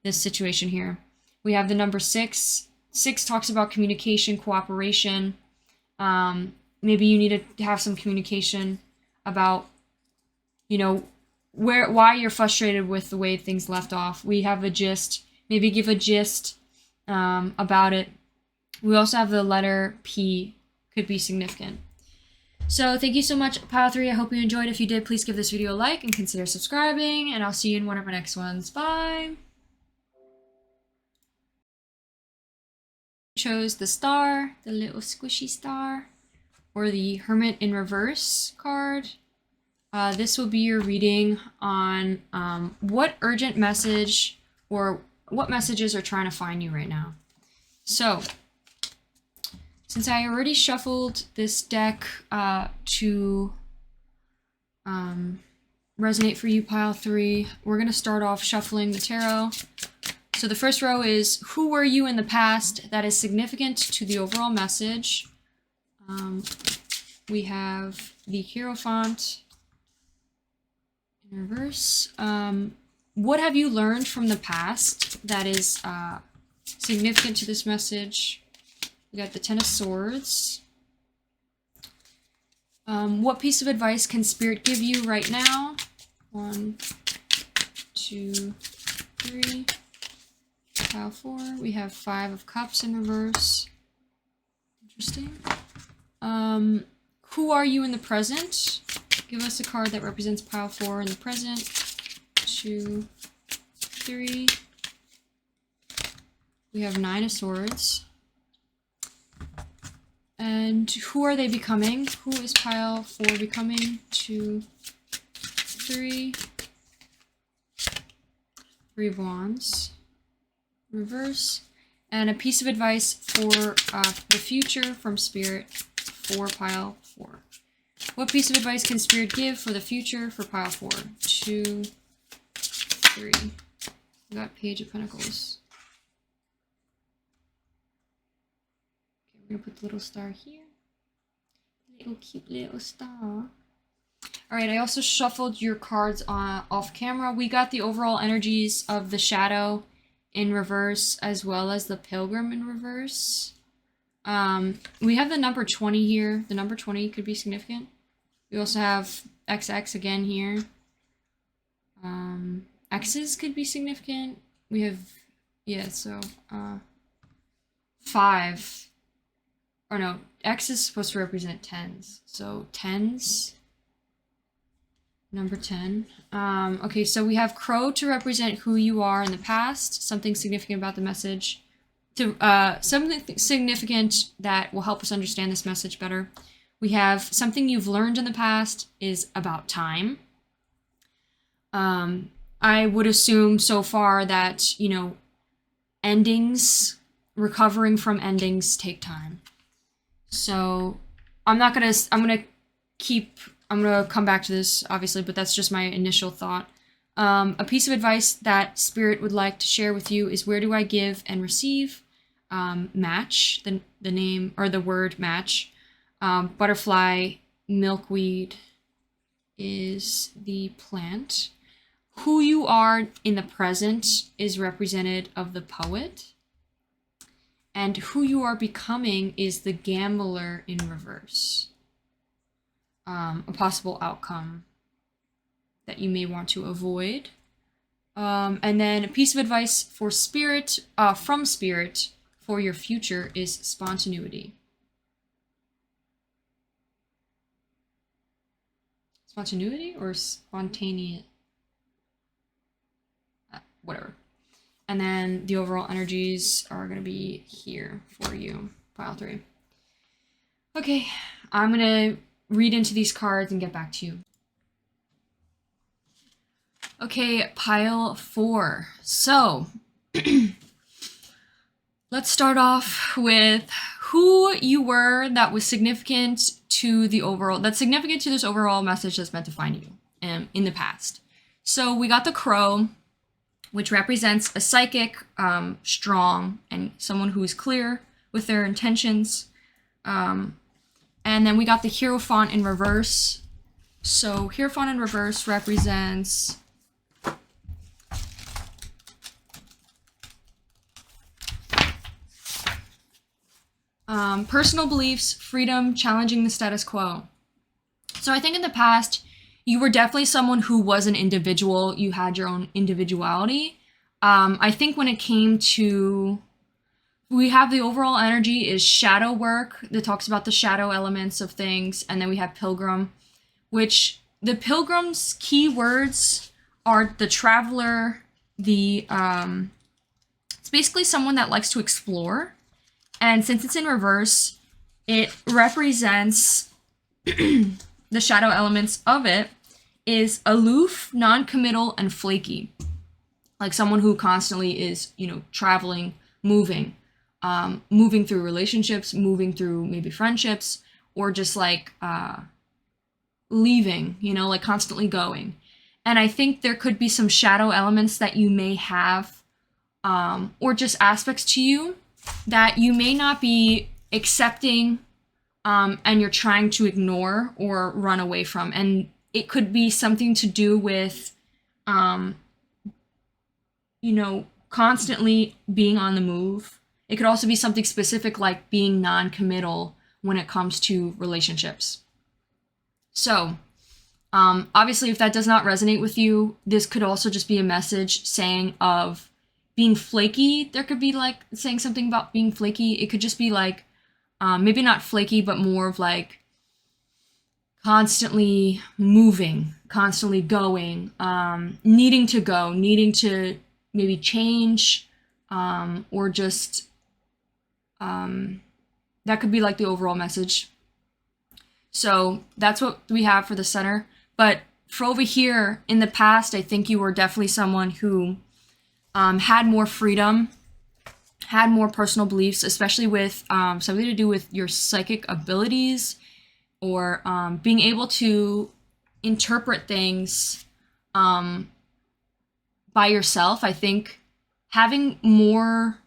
situation here. We have the number 6. 6 talks about communication, cooperation. Maybe you need to have some communication about, you know, why you're frustrated with the way things left off. We have a gist. Maybe give a gist about it. We also have the letter P, could be significant. So thank you so much, Pile 3. I hope you enjoyed. If you did, please give this video a like and consider subscribing, and I'll see you in one of my next ones. Bye! Chose the star, the little squishy star, or the Hermit in Reverse card. This will be your reading on what urgent message or what messages are trying to find you right now. So, since I already shuffled this deck to resonate for you, Pile 3, we're going to start off shuffling the tarot. So the first row is, who were you in the past that is significant to the overall message? We have the Hierophant in reverse. What have you learned from the past that is significant to this message? We got the Ten of Swords. What piece of advice can Spirit give you right now? 1, 2, 3. Pile 4. We have 5 of Cups in reverse. Interesting. Who are you in the present? Give us a card that represents Pile 4 in the present. 2, 3. We have 9 of Swords. And who are they becoming? Who is Pile 4 becoming? 2, 3. 3 of Wands. Reverse. And a piece of advice for the future from Spirit for Pile 4. What piece of advice can Spirit give for the future for Pile 4? 2, 3. We got Page of Pentacles. Okay, we're gonna put the little star here. Little cute little star. Alright, I also shuffled your cards off camera. We got the overall energies of the Shadow in reverse, as well as the Pilgrim in reverse. We have the number 20 here. The number 20 could be significant. We also have XX again here. X's could be significant. We have, yeah, so 5. Or no, X is supposed to represent 10s. So 10s. Number 10. Okay, so we have Crow to represent who you are in the past, something significant about the message, something significant that will help us understand this message better. We have something you've learned in the past is about time. I would assume so far that, you know, endings, recovering from endings take time. So I'm gonna come back to this obviously, but that's just my initial thought. A piece of advice that Spirit would like to share with you is, where do I give and receive? Match, the name or the word match. Butterfly, milkweed is the plant. Who you are in the present is represented of the poet. And who you are becoming is the gambler in reverse. A possible outcome that you may want to avoid. And then a piece of advice for Spirit, from Spirit, for your future is spontaneity. Spontaneity or spontaneous? Whatever. And then the overall energies are going to be here for you, pile 3. Okay, I'm going to read into these cards and get back to you. Okay, pile 4. So, let's start off with who you were that was significant to the overall, that's significant to this overall message that's meant to find you in the past. So we got the crow, which represents a psychic, strong, and someone who is clear with their intentions. And then we got the Hierophant in reverse. So Hierophant in reverse represents personal beliefs, freedom, challenging the status quo. So I think in the past, you were definitely someone who was an individual. You had your own individuality. I think when it came to, we have the overall energy is shadow work that talks about the shadow elements of things. And then we have pilgrim, which the pilgrim's key words are the traveler, it's basically someone that likes to explore. And since it's in reverse, it represents the shadow elements of it is aloof, non-committal, and flaky. Like someone who constantly is, you know, traveling, moving through relationships, moving through maybe friendships, or just like leaving, you know, like constantly going. And I think there could be some shadow elements that you may have, or just aspects to you that you may not be accepting, and you're trying to ignore or run away from. And it could be something to do with, you know, constantly being on the move. It could also be something specific like being non-committal when it comes to relationships. So, obviously, if that does not resonate with you, this could also just be a message saying of being flaky. There could be like saying something about being flaky. It could just be like, maybe not flaky, but more of like constantly moving, constantly going, needing to go, needing to maybe change, or just, that could be like the overall message. So that's what we have for the center. But for over here, in the past, I think you were definitely someone who had more freedom, had more personal beliefs, especially with something to do with your psychic abilities, or being able to interpret things by yourself. I think having more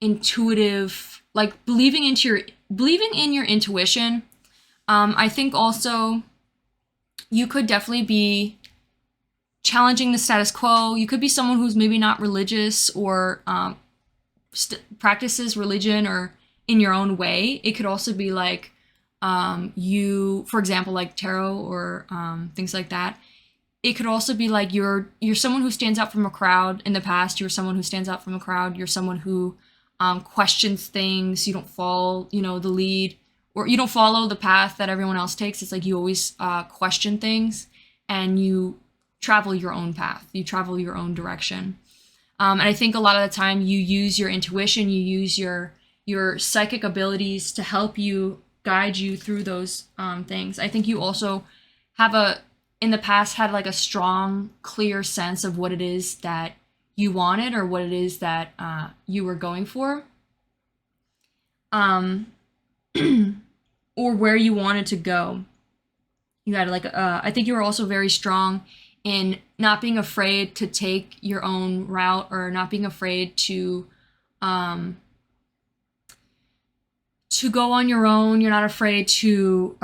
intuitive, like believing in your intuition. I think also you could definitely be challenging the status quo. You could be someone who's maybe not religious, or practices religion or in your own way. It could also be like you, for example, like tarot or things like that. It could also be like you're someone who stands out from a crowd. In the past, you're someone who stands out from a crowd. You're someone who questions things. You don't follow, you know, the lead, or you don't follow the path that everyone else takes. It's like you always question things, and you travel your own path. You travel your own direction. And I think a lot of the time you use your intuition, you use your psychic abilities to help you, guide you through those things. I think you also have in the past had like a strong, clear sense of what it is that you wanted or what it is that you were going for, um, or where you wanted to go. You had like I think you were also very strong in not being afraid to take your own route, or not being afraid um, to go on your own. You're not afraid to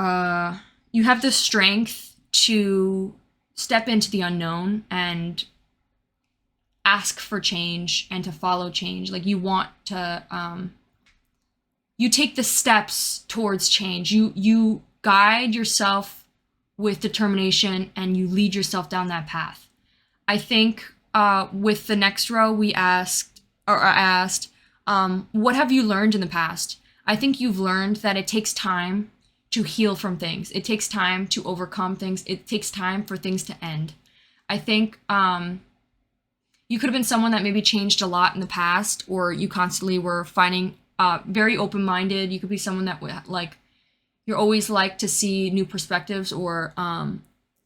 you have the strength to step into the unknown and ask for change and to follow change. Like you want to you take the steps towards change. You guide yourself with determination and you lead yourself down that path. I think with the next row we asked, what have you learned in the past? I think you've learned that it takes time to heal from things. It takes time to overcome things. It takes time for things to end. I think you could have been someone that maybe changed a lot in the past, or you constantly were finding very open-minded. You could be someone that like you're always like to see new perspectives, or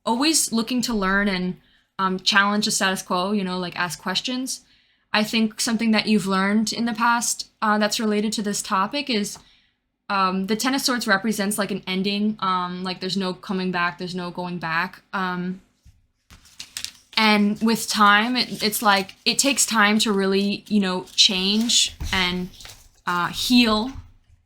always looking to learn and challenge the status quo, you know, like ask questions. I think something that you've learned in the past that's related to this topic is the Ten of Swords represents like an ending. Like there's no coming back, there's no going back. And with time, it's like it takes time to really, you know, change and heal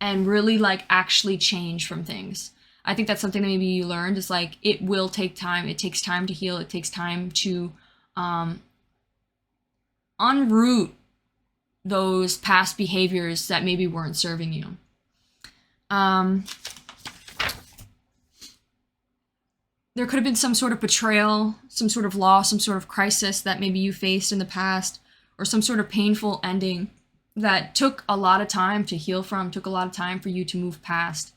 and really like actually change from things. I think that's something that maybe you learned is like it will take time. It takes time to heal. It takes time to unroot those past behaviors that maybe weren't serving you. There could have been some sort of betrayal, some sort of loss, some sort of crisis that maybe you faced in the past, or some sort of painful ending that took a lot of time to heal from, took a lot of time for you to move past.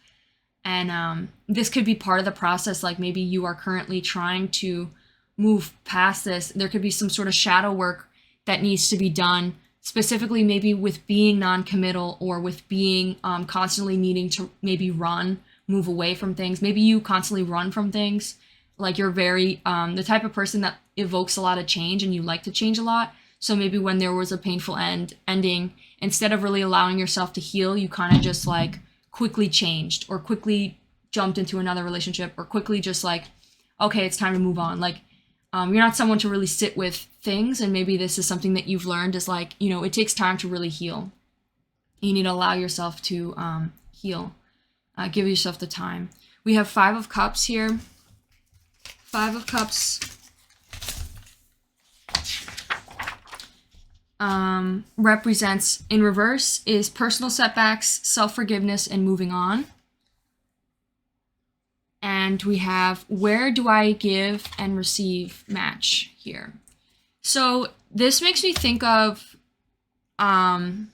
And this could be part of the process. Like maybe you are currently trying to move past this. There could be some sort of shadow work that needs to be done, specifically maybe with being non-committal, or with being constantly needing to maybe move away from things. Maybe you constantly run from things. Like you're very the type of person that evokes a lot of change and you like to change a lot. So maybe when there was a painful ending, instead of really allowing yourself to heal, you kind of just like quickly changed, or quickly jumped into another relationship, or quickly just like, okay, it's time to move on. Like you're not someone to really sit with things. And maybe this is something that you've learned is like, you know, it takes time to really heal. You need to allow yourself to heal. Give yourself the time. We have Five of Cups here. Five of Cups represents, in reverse, is personal setbacks, self-forgiveness, and moving on. And we have where do I give and receive match here. So this makes me think of having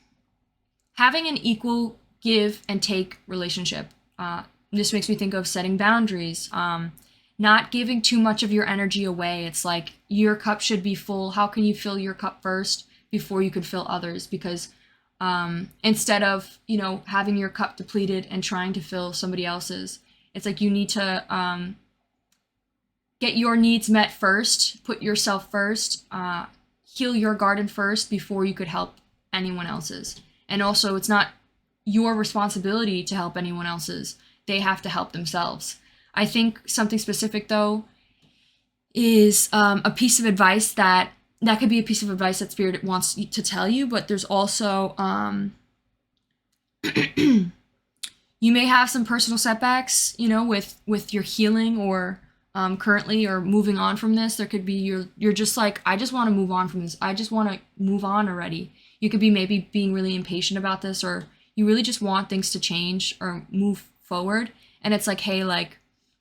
an equal give and take relationship. This makes me think of setting boundaries, not giving too much of your energy away. It's like your cup should be full. How can you fill your cup first before you could fill others? Because instead of, you know, having your cup depleted and trying to fill somebody else's, it's like you need to get your needs met first, put yourself first, heal your garden first before you could help anyone else's. And also, it's not your responsibility to help anyone else's. They have to help themselves. I think something specific, though, is a piece of advice that could be a piece of advice that Spirit wants to tell you, but there's also you may have some personal setbacks, you know, with your healing, or currently, or moving on from this. There could be you're just like, I just want to move on from this. I just want to move on already. You could be maybe being really impatient about this, or you really just want things to change or move forward. And it's like, hey, like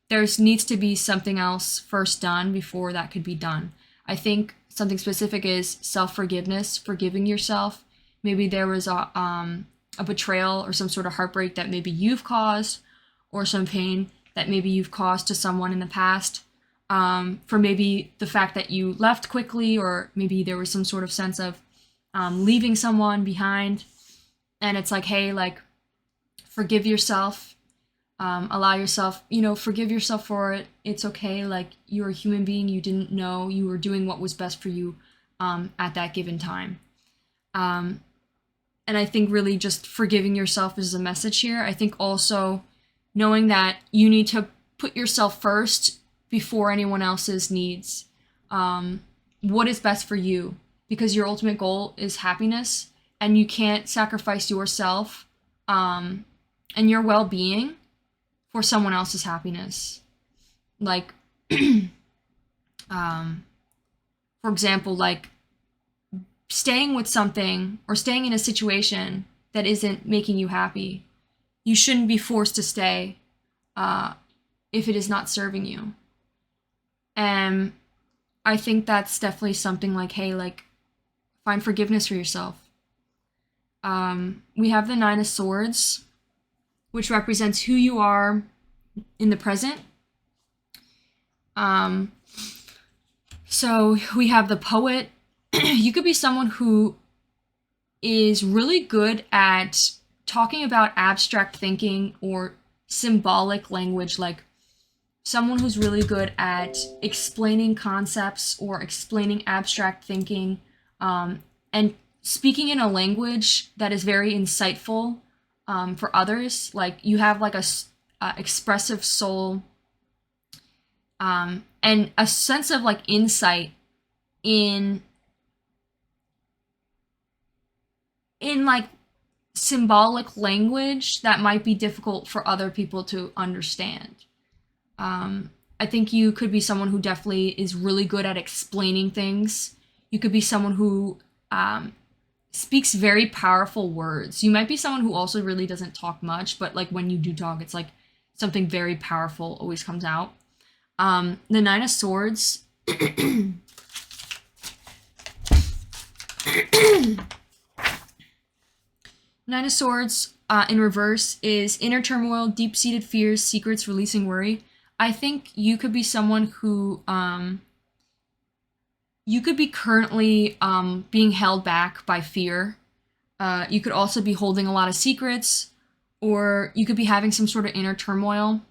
there needs to be something else first done before that could be done. I think something specific is self-forgiveness, forgiving yourself. Maybe there was a betrayal or some sort of heartbreak that maybe you've caused, or some pain that maybe you've caused to someone in the past, for maybe the fact that you left quickly, or maybe there was some sort of sense of leaving someone behind. And it's like, hey, like forgive yourself, Allow yourself, forgive yourself for it. It's okay. Like, you're a human being. You didn't know. You were doing what was best for you at that given time. And I think really just forgiving yourself is a message here. I think also knowing that you need to put yourself first before anyone else's needs. What is best for you? Because your ultimate goal is happiness, and you can't sacrifice yourself and your well-being for someone else's happiness. Like, for example, like staying with something or staying in a situation that isn't making you happy. You shouldn't be forced to stay if it is not serving you. And I think that's definitely something like, hey, like, find forgiveness for yourself. We have the Nine of Swords, which represents who you are in the present. So we have the Poet. You could be someone who is really good at talking about abstract thinking or symbolic language, like someone who's really good at explaining concepts or explaining abstract thinking, and speaking in a language that is very insightful for others. Like, you have like a expressive soul, and a sense of like insight in like symbolic language that might be difficult for other people to understand. I think you could be someone who definitely is really good at explaining things. You could be someone who speaks very powerful words. You might be someone who also really doesn't talk much, but like when you do talk, it's like something very powerful always comes out. The Nine of Swords. Nine of Swords in reverse is inner turmoil, deep-seated fears, secrets, releasing worry. I think you could be someone who you could be currently being held back by fear. You could also be holding a lot of secrets, or you could be having some sort of inner turmoil.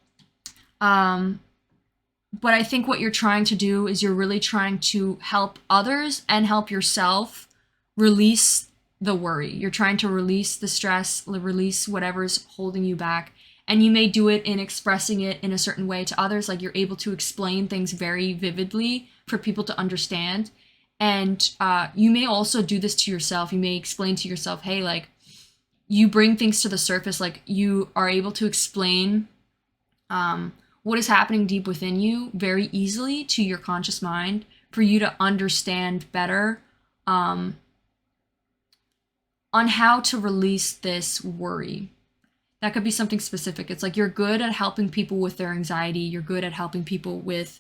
But I think what you're trying to do is you're really trying to help others and help yourself release the worry. You're trying to release the stress, release whatever's holding you back. And you may do it in expressing it in a certain way to others. Like, you're able to explain things very vividly for people to understand. And you may also do this to yourself. You may explain to yourself, hey, like, you bring things to the surface. Like, you are able to explain what is happening deep within you very easily to your conscious mind for you to understand better on how to release this worry. That could be something specific. It's like you're good at helping people with their anxiety. You're good at helping people with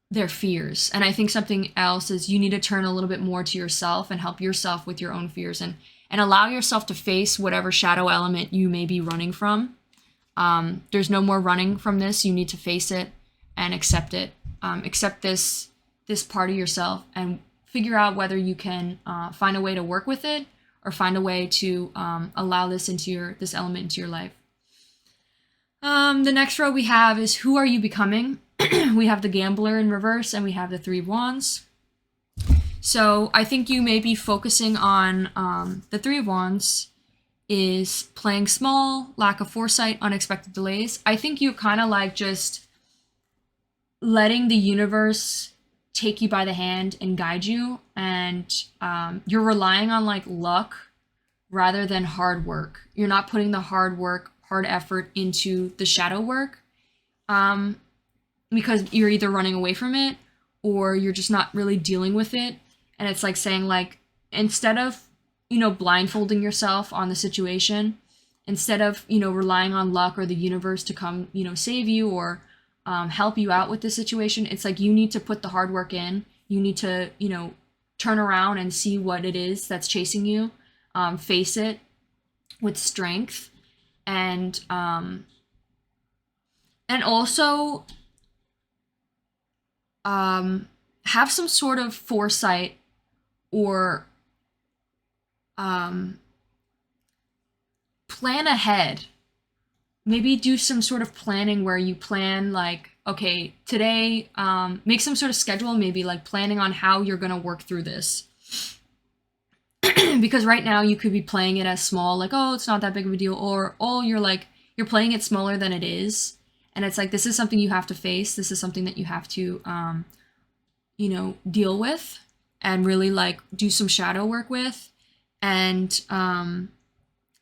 their fears. And I think something else is you need to turn a little bit more to yourself and help yourself with your own fears, and allow yourself to face whatever shadow element you may be running from. There's no more running from this. You need to face it and accept it. Accept this part of yourself and figure out whether you can find a way to work with it, or find a way to allow this element into your life. The next row we have is who are you becoming? We have the Gambler in reverse, and we have the Three of Wands. So I think you may be focusing on the Three of Wands is playing small, lack of foresight, unexpected delays. I think you're kind of like just letting the universe take you by the hand and guide you, and you're relying on like luck rather than hard work. You're not putting the hard effort into the shadow work because you're either running away from it or you're just not really dealing with it. And it's like saying, like, instead of blindfolding yourself on the situation, instead of relying on luck or the universe to come save you or help you out with the situation, it's like you need to put the hard work in. You need to turn around and see what it is that's chasing you, face it with strength, and also have some sort of foresight or plan ahead maybe do some sort of planning where you plan like, okay, today, make some sort of schedule, maybe like planning on how you're going to work through this. Because right now you could be playing it as small, like, oh, it's not that big of a deal, or oh, you're playing it smaller than it is, and it's like, this is something you have to face, this is something that you have to deal with and really like do some shadow work with. And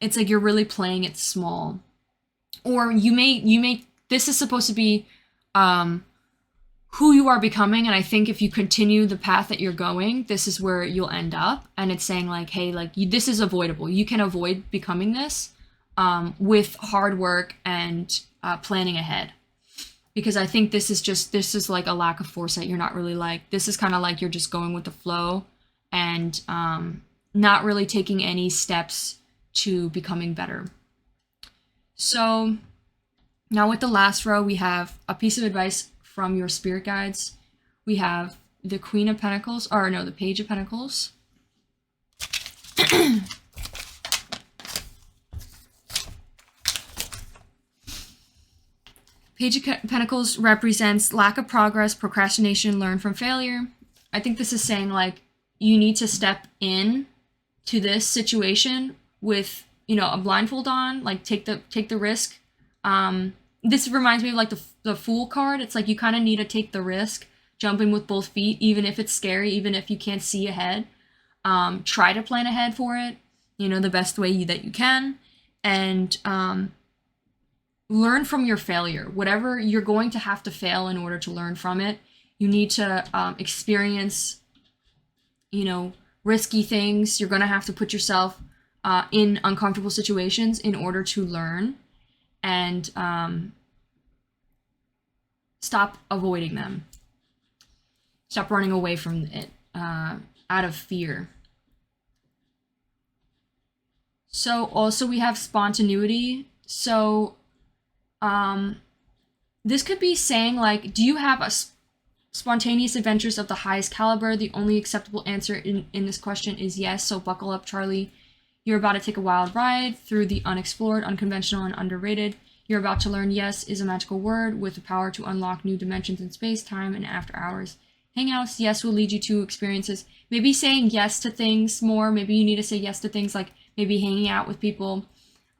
it's like you're really playing it small. Or you may this is supposed to be who you are becoming, and I think if you continue the path that you're going, this is where you'll end up. And it's saying like, hey, like this is avoidable, you can avoid becoming this with hard work and planning ahead. Because I think this is like a lack of foresight. You're not really like, this is kind of like you're just going with the flow and not really taking any steps to becoming better. So now with the last row, we have a piece of advice from your spirit guides. We have the Queen of Pentacles, or no, the Page of Pentacles. Page of Pentacles represents lack of progress, procrastination, learn from failure. I think this is saying like you need to step in to this situation with, a blindfold on, like take the risk. This reminds me of like the Fool card. It's like you kind of need to take the risk, jump in with both feet, even if it's scary, even if you can't see ahead. Try to plan ahead for it, the best way that you can, and learn from your failure. Whatever you're going to have to fail in order to learn from it, you need to experience, risky things. You're going to have to put yourself in uncomfortable situations in order to learn, and stop avoiding them. Stop running away from it out of fear. So also we have spontaneity. So this could be saying like, do you have a spontaneous adventures of the highest caliber? The only acceptable answer in this question is yes. So buckle up, Charlie. You're about to take a wild ride through the unexplored, unconventional, and underrated. You're about to learn yes is a magical word with the power to unlock new dimensions in space, time, and after hours hangouts. Yes will lead you to experiences. Maybe saying yes to things more. Maybe you need to say yes to things like maybe hanging out with people.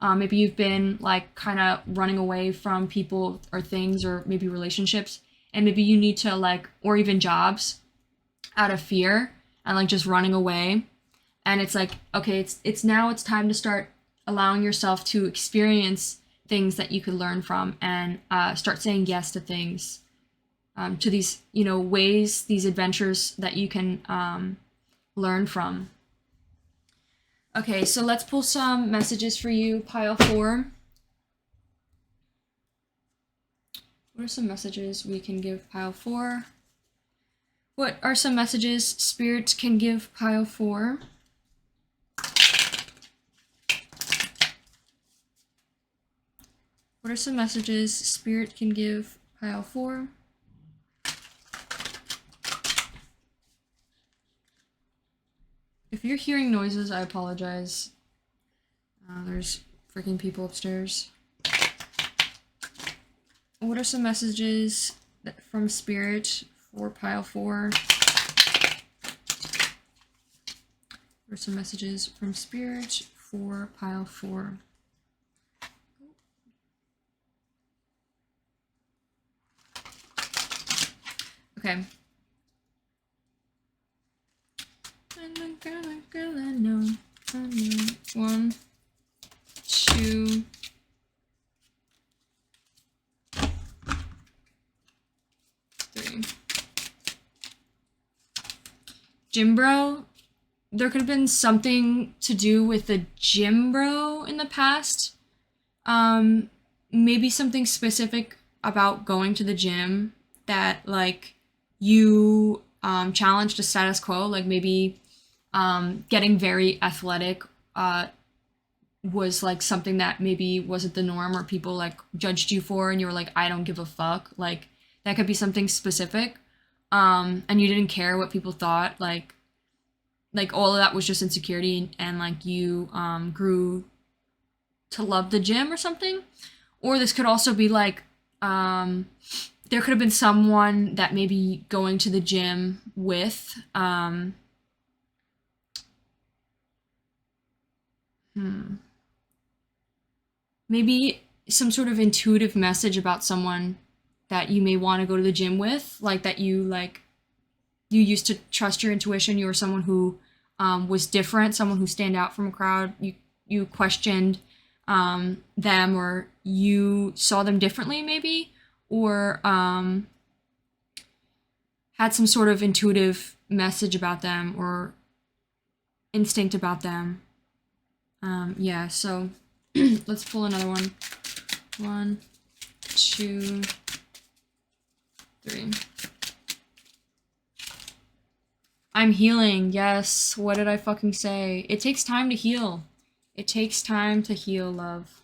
Maybe you've been like kind of running away from people or things, or maybe relationships. And maybe you need to like, or even jobs, out of fear and like just running away. And it's like, okay, it's time to start allowing yourself to experience things that you could learn from, and start saying yes to things, to these, ways, these adventures that you can learn from. Okay, so let's pull some messages for you, pile 4. What are some messages we can give pile 4? What are some messages Spirit can give pile 4? What are some messages Spirit can give pile 4? If you're hearing noises, I apologize. There's freaking people upstairs. What are some messages from Spirit for pile 4? What are some messages from Spirit for pile 4? Okay. Girl, I know. 1, 2. 3. Gym bro. There could have been something to do with the gym bro in the past. Maybe something specific about going to the gym that like you challenged a status quo, like maybe getting very athletic was like something that maybe wasn't the norm, or people like judged you for, and you were like, I don't give a fuck. Like that could be something specific, and you didn't care what people thought. Like all of that was just insecurity, and like you grew to love the gym or something. Or this could also be like, there could have been someone that maybe going to the gym with, maybe some sort of intuitive message about someone that you may want to go to the gym with, like that you used to trust your intuition. You were someone who was different, someone who stand out from a crowd. You questioned them, or you saw them differently, maybe, or had some sort of intuitive message about them or instinct about them. Yeah, so let's pull another one. 1, 2, 3. I'm healing. Yes. What did I fucking say? It takes time to heal. It takes time to heal, love.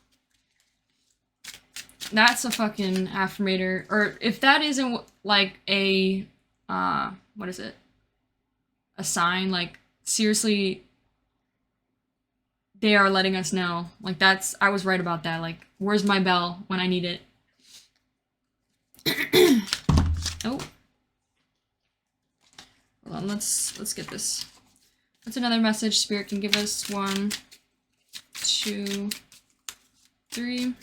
That's a fucking affirmator. Or if that isn't like a, what is it? A sign, like, seriously, they are letting us know. Like, that's, I was right about that. Like, where's my bell when I need it? Oh. Hold on, let's get this. What's another message Spirit can give us? 1, 2, 3.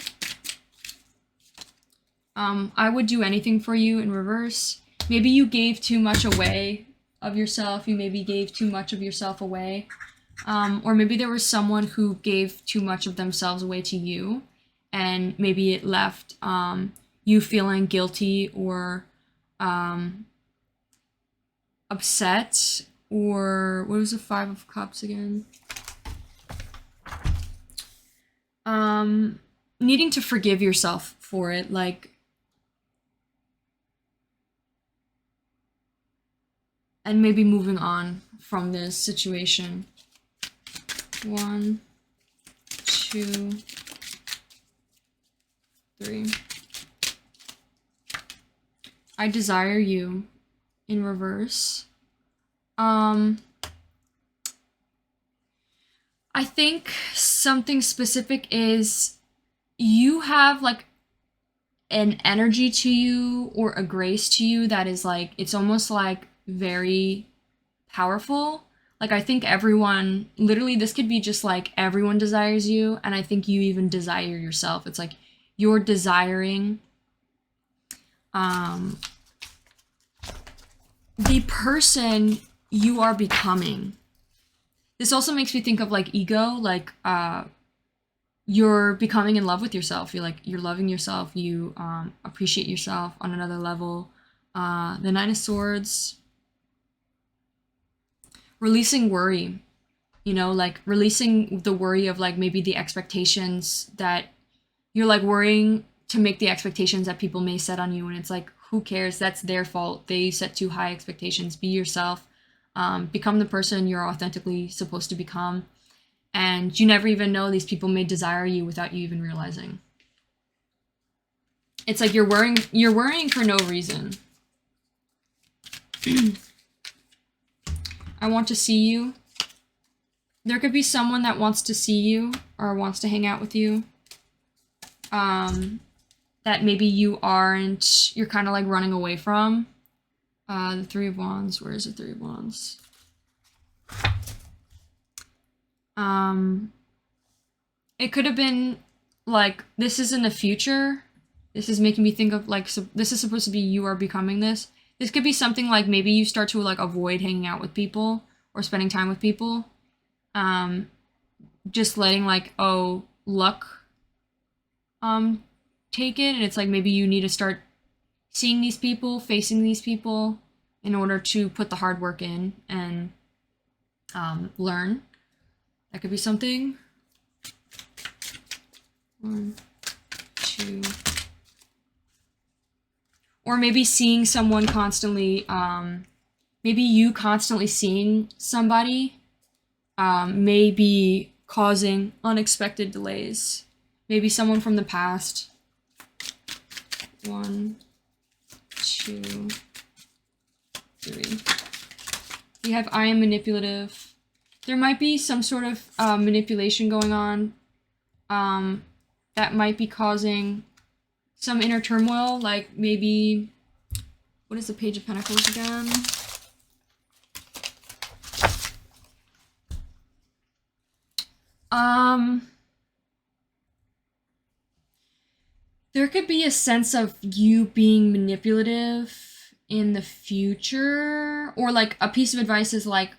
I would do anything for you in reverse. Maybe you gave too much away of yourself. You maybe gave too much of yourself away. Or maybe there was someone who gave too much of themselves away to you, and maybe it left you feeling guilty or upset. Or what was the 5 of Cups again? Needing to forgive yourself for it, like, and maybe moving on from this situation. 1, 2, 3. I desire you in reverse. I think something specific is you have like an energy to you or a grace to you that is like, it's almost like very powerful. Like, I think everyone, literally, this could be just like everyone desires you, and I think you even desire yourself. It's like you're desiring the person you are becoming. This also makes me think of like ego, like you're becoming in love with yourself. You're loving yourself. You appreciate yourself on another level. The 9 of Swords, releasing worry, you know, like releasing the worry of like maybe the expectations that you're like worrying to make the expectations that people may set on you, and it's like, who cares? That's their fault. They set too high expectations. Be yourself. Become the person you're authentically supposed to become, and you never even know these people may desire you without you even realizing. It's like you're worrying for no reason. I want to see you. There could be someone that wants to see you or wants to hang out with you. That maybe you're kind of like running away from. The 3 of Wands, where is the 3 of Wands? It could have been like, this is in the future. This is making me think of like, so this is supposed to be you are becoming this. This could be something like maybe you start to like avoid hanging out with people or spending time with people. Just letting like, oh, luck take it, and it's like maybe you need to start seeing these people, facing these people in order to put the hard work in and learn. That could be something. 1, 2. Or maybe seeing someone constantly, maybe you constantly seeing somebody may be causing unexpected delays. Maybe someone from the past. 1, 2, 3. We have I am manipulative. There might be some sort of manipulation going on. that might be causing some inner turmoil, like maybe, what is the Page of Pentacles again? There could be a sense of you being manipulative in the future, or like a piece of advice is like,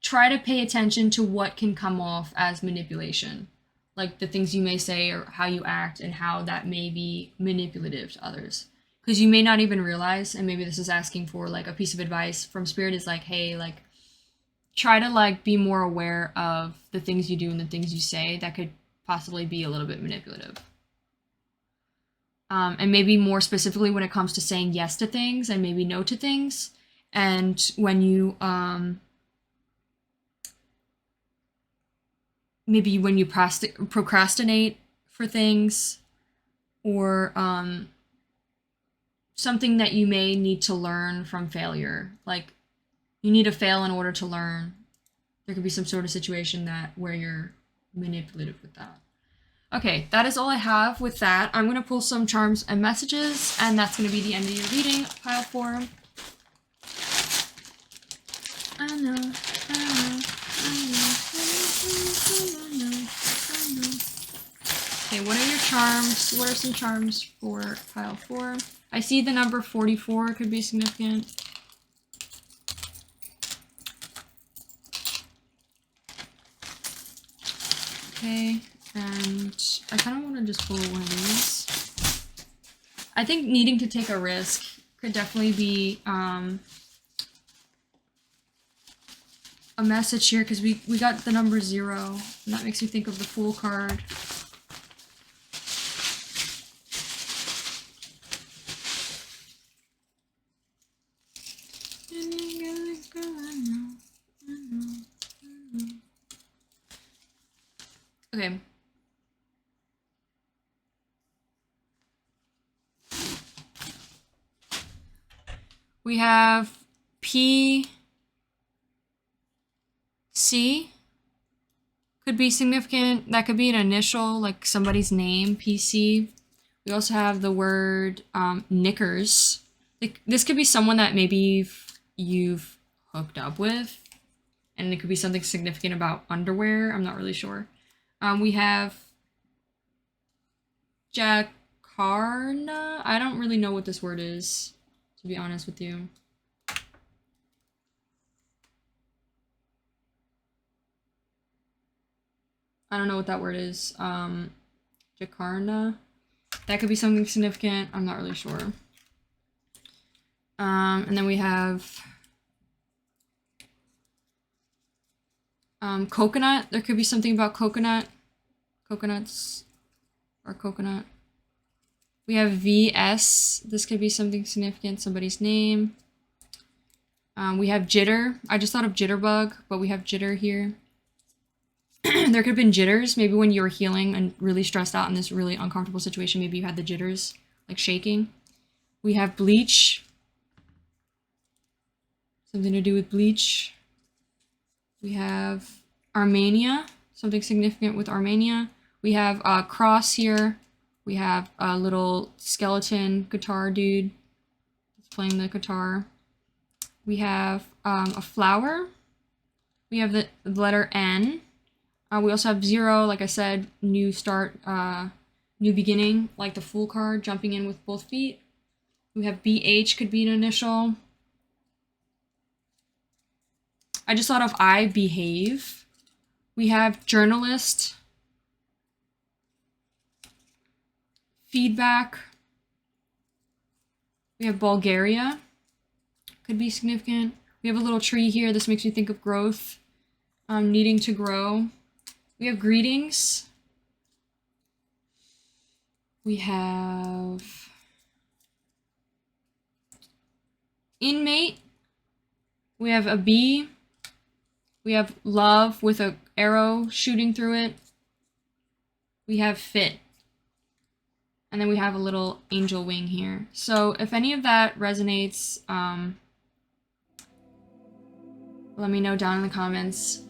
try to pay attention to what can come off as manipulation. Like the things you may say or how you act and how that may be manipulative to others. Because you may not even realize, and maybe this is asking for like a piece of advice from spirit is like, hey, like try to like be more aware of the things you do and the things you say that could possibly be a little bit manipulative. And maybe more specifically when it comes to saying yes to things and maybe no to things. And when you, maybe when you procrastinate for things, or something that you may need to learn from failure. Like you need to fail in order to learn. There could be some sort of situation where you're manipulative with that. Okay, that is all I have with that. I'm going to pull some charms and messages, and that's going to be the end of your reading, pile 4. I know. Okay, what are your charms? What are some charms for pile 4? I see the number 44 could be significant. Okay. And I kind of want to just pull one of these. I think needing to take a risk could definitely be a message here, because we got the number 0, and that makes me think of the Fool card. Okay. We have PC. Could be significant. That could be an initial, like somebody's name, PC. We also have the word knickers. This could be someone that maybe you've hooked up with. And it could be something significant about underwear. I'm not really sure. We have Jakarna. I don't really know what this word is, to be honest with you. I don't know what that word is. Jakarna. That could be something significant. I'm not really sure. And then we have coconut. There could be something about coconut. Coconuts. Or coconut. We have VS. This could be something significant. Somebody's name. We have jitter. I just thought of jitterbug, but we have jitter here. There could have been jitters. Maybe when you were healing and really stressed out in this really uncomfortable situation, maybe you had the jitters, like shaking. We have bleach. Something to do with bleach. We have Armenia. Something significant with Armenia. We have a cross here. We have a little skeleton guitar dude that's playing the guitar. We have a flower. We have the letter N. We also have 0, like I said, new start, new beginning, like the Fool card, jumping in with both feet. We have BH, could be an initial. I just thought of I behave. We have journalist. Feedback. We have Bulgaria. Could be significant. We have a little tree here. This makes me think of growth. Needing to grow. We have greetings. We have inmate. We have a bee. We have love with an arrow shooting through it. We have fit. And then we have a little angel wing here. So if any of that resonates, let me know down in the comments.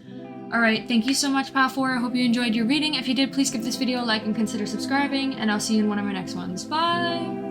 Alright, thank you so much, Pile 4. I hope you enjoyed your reading. If you did, please give this video a like and consider subscribing, and I'll see you in one of my next ones. Bye!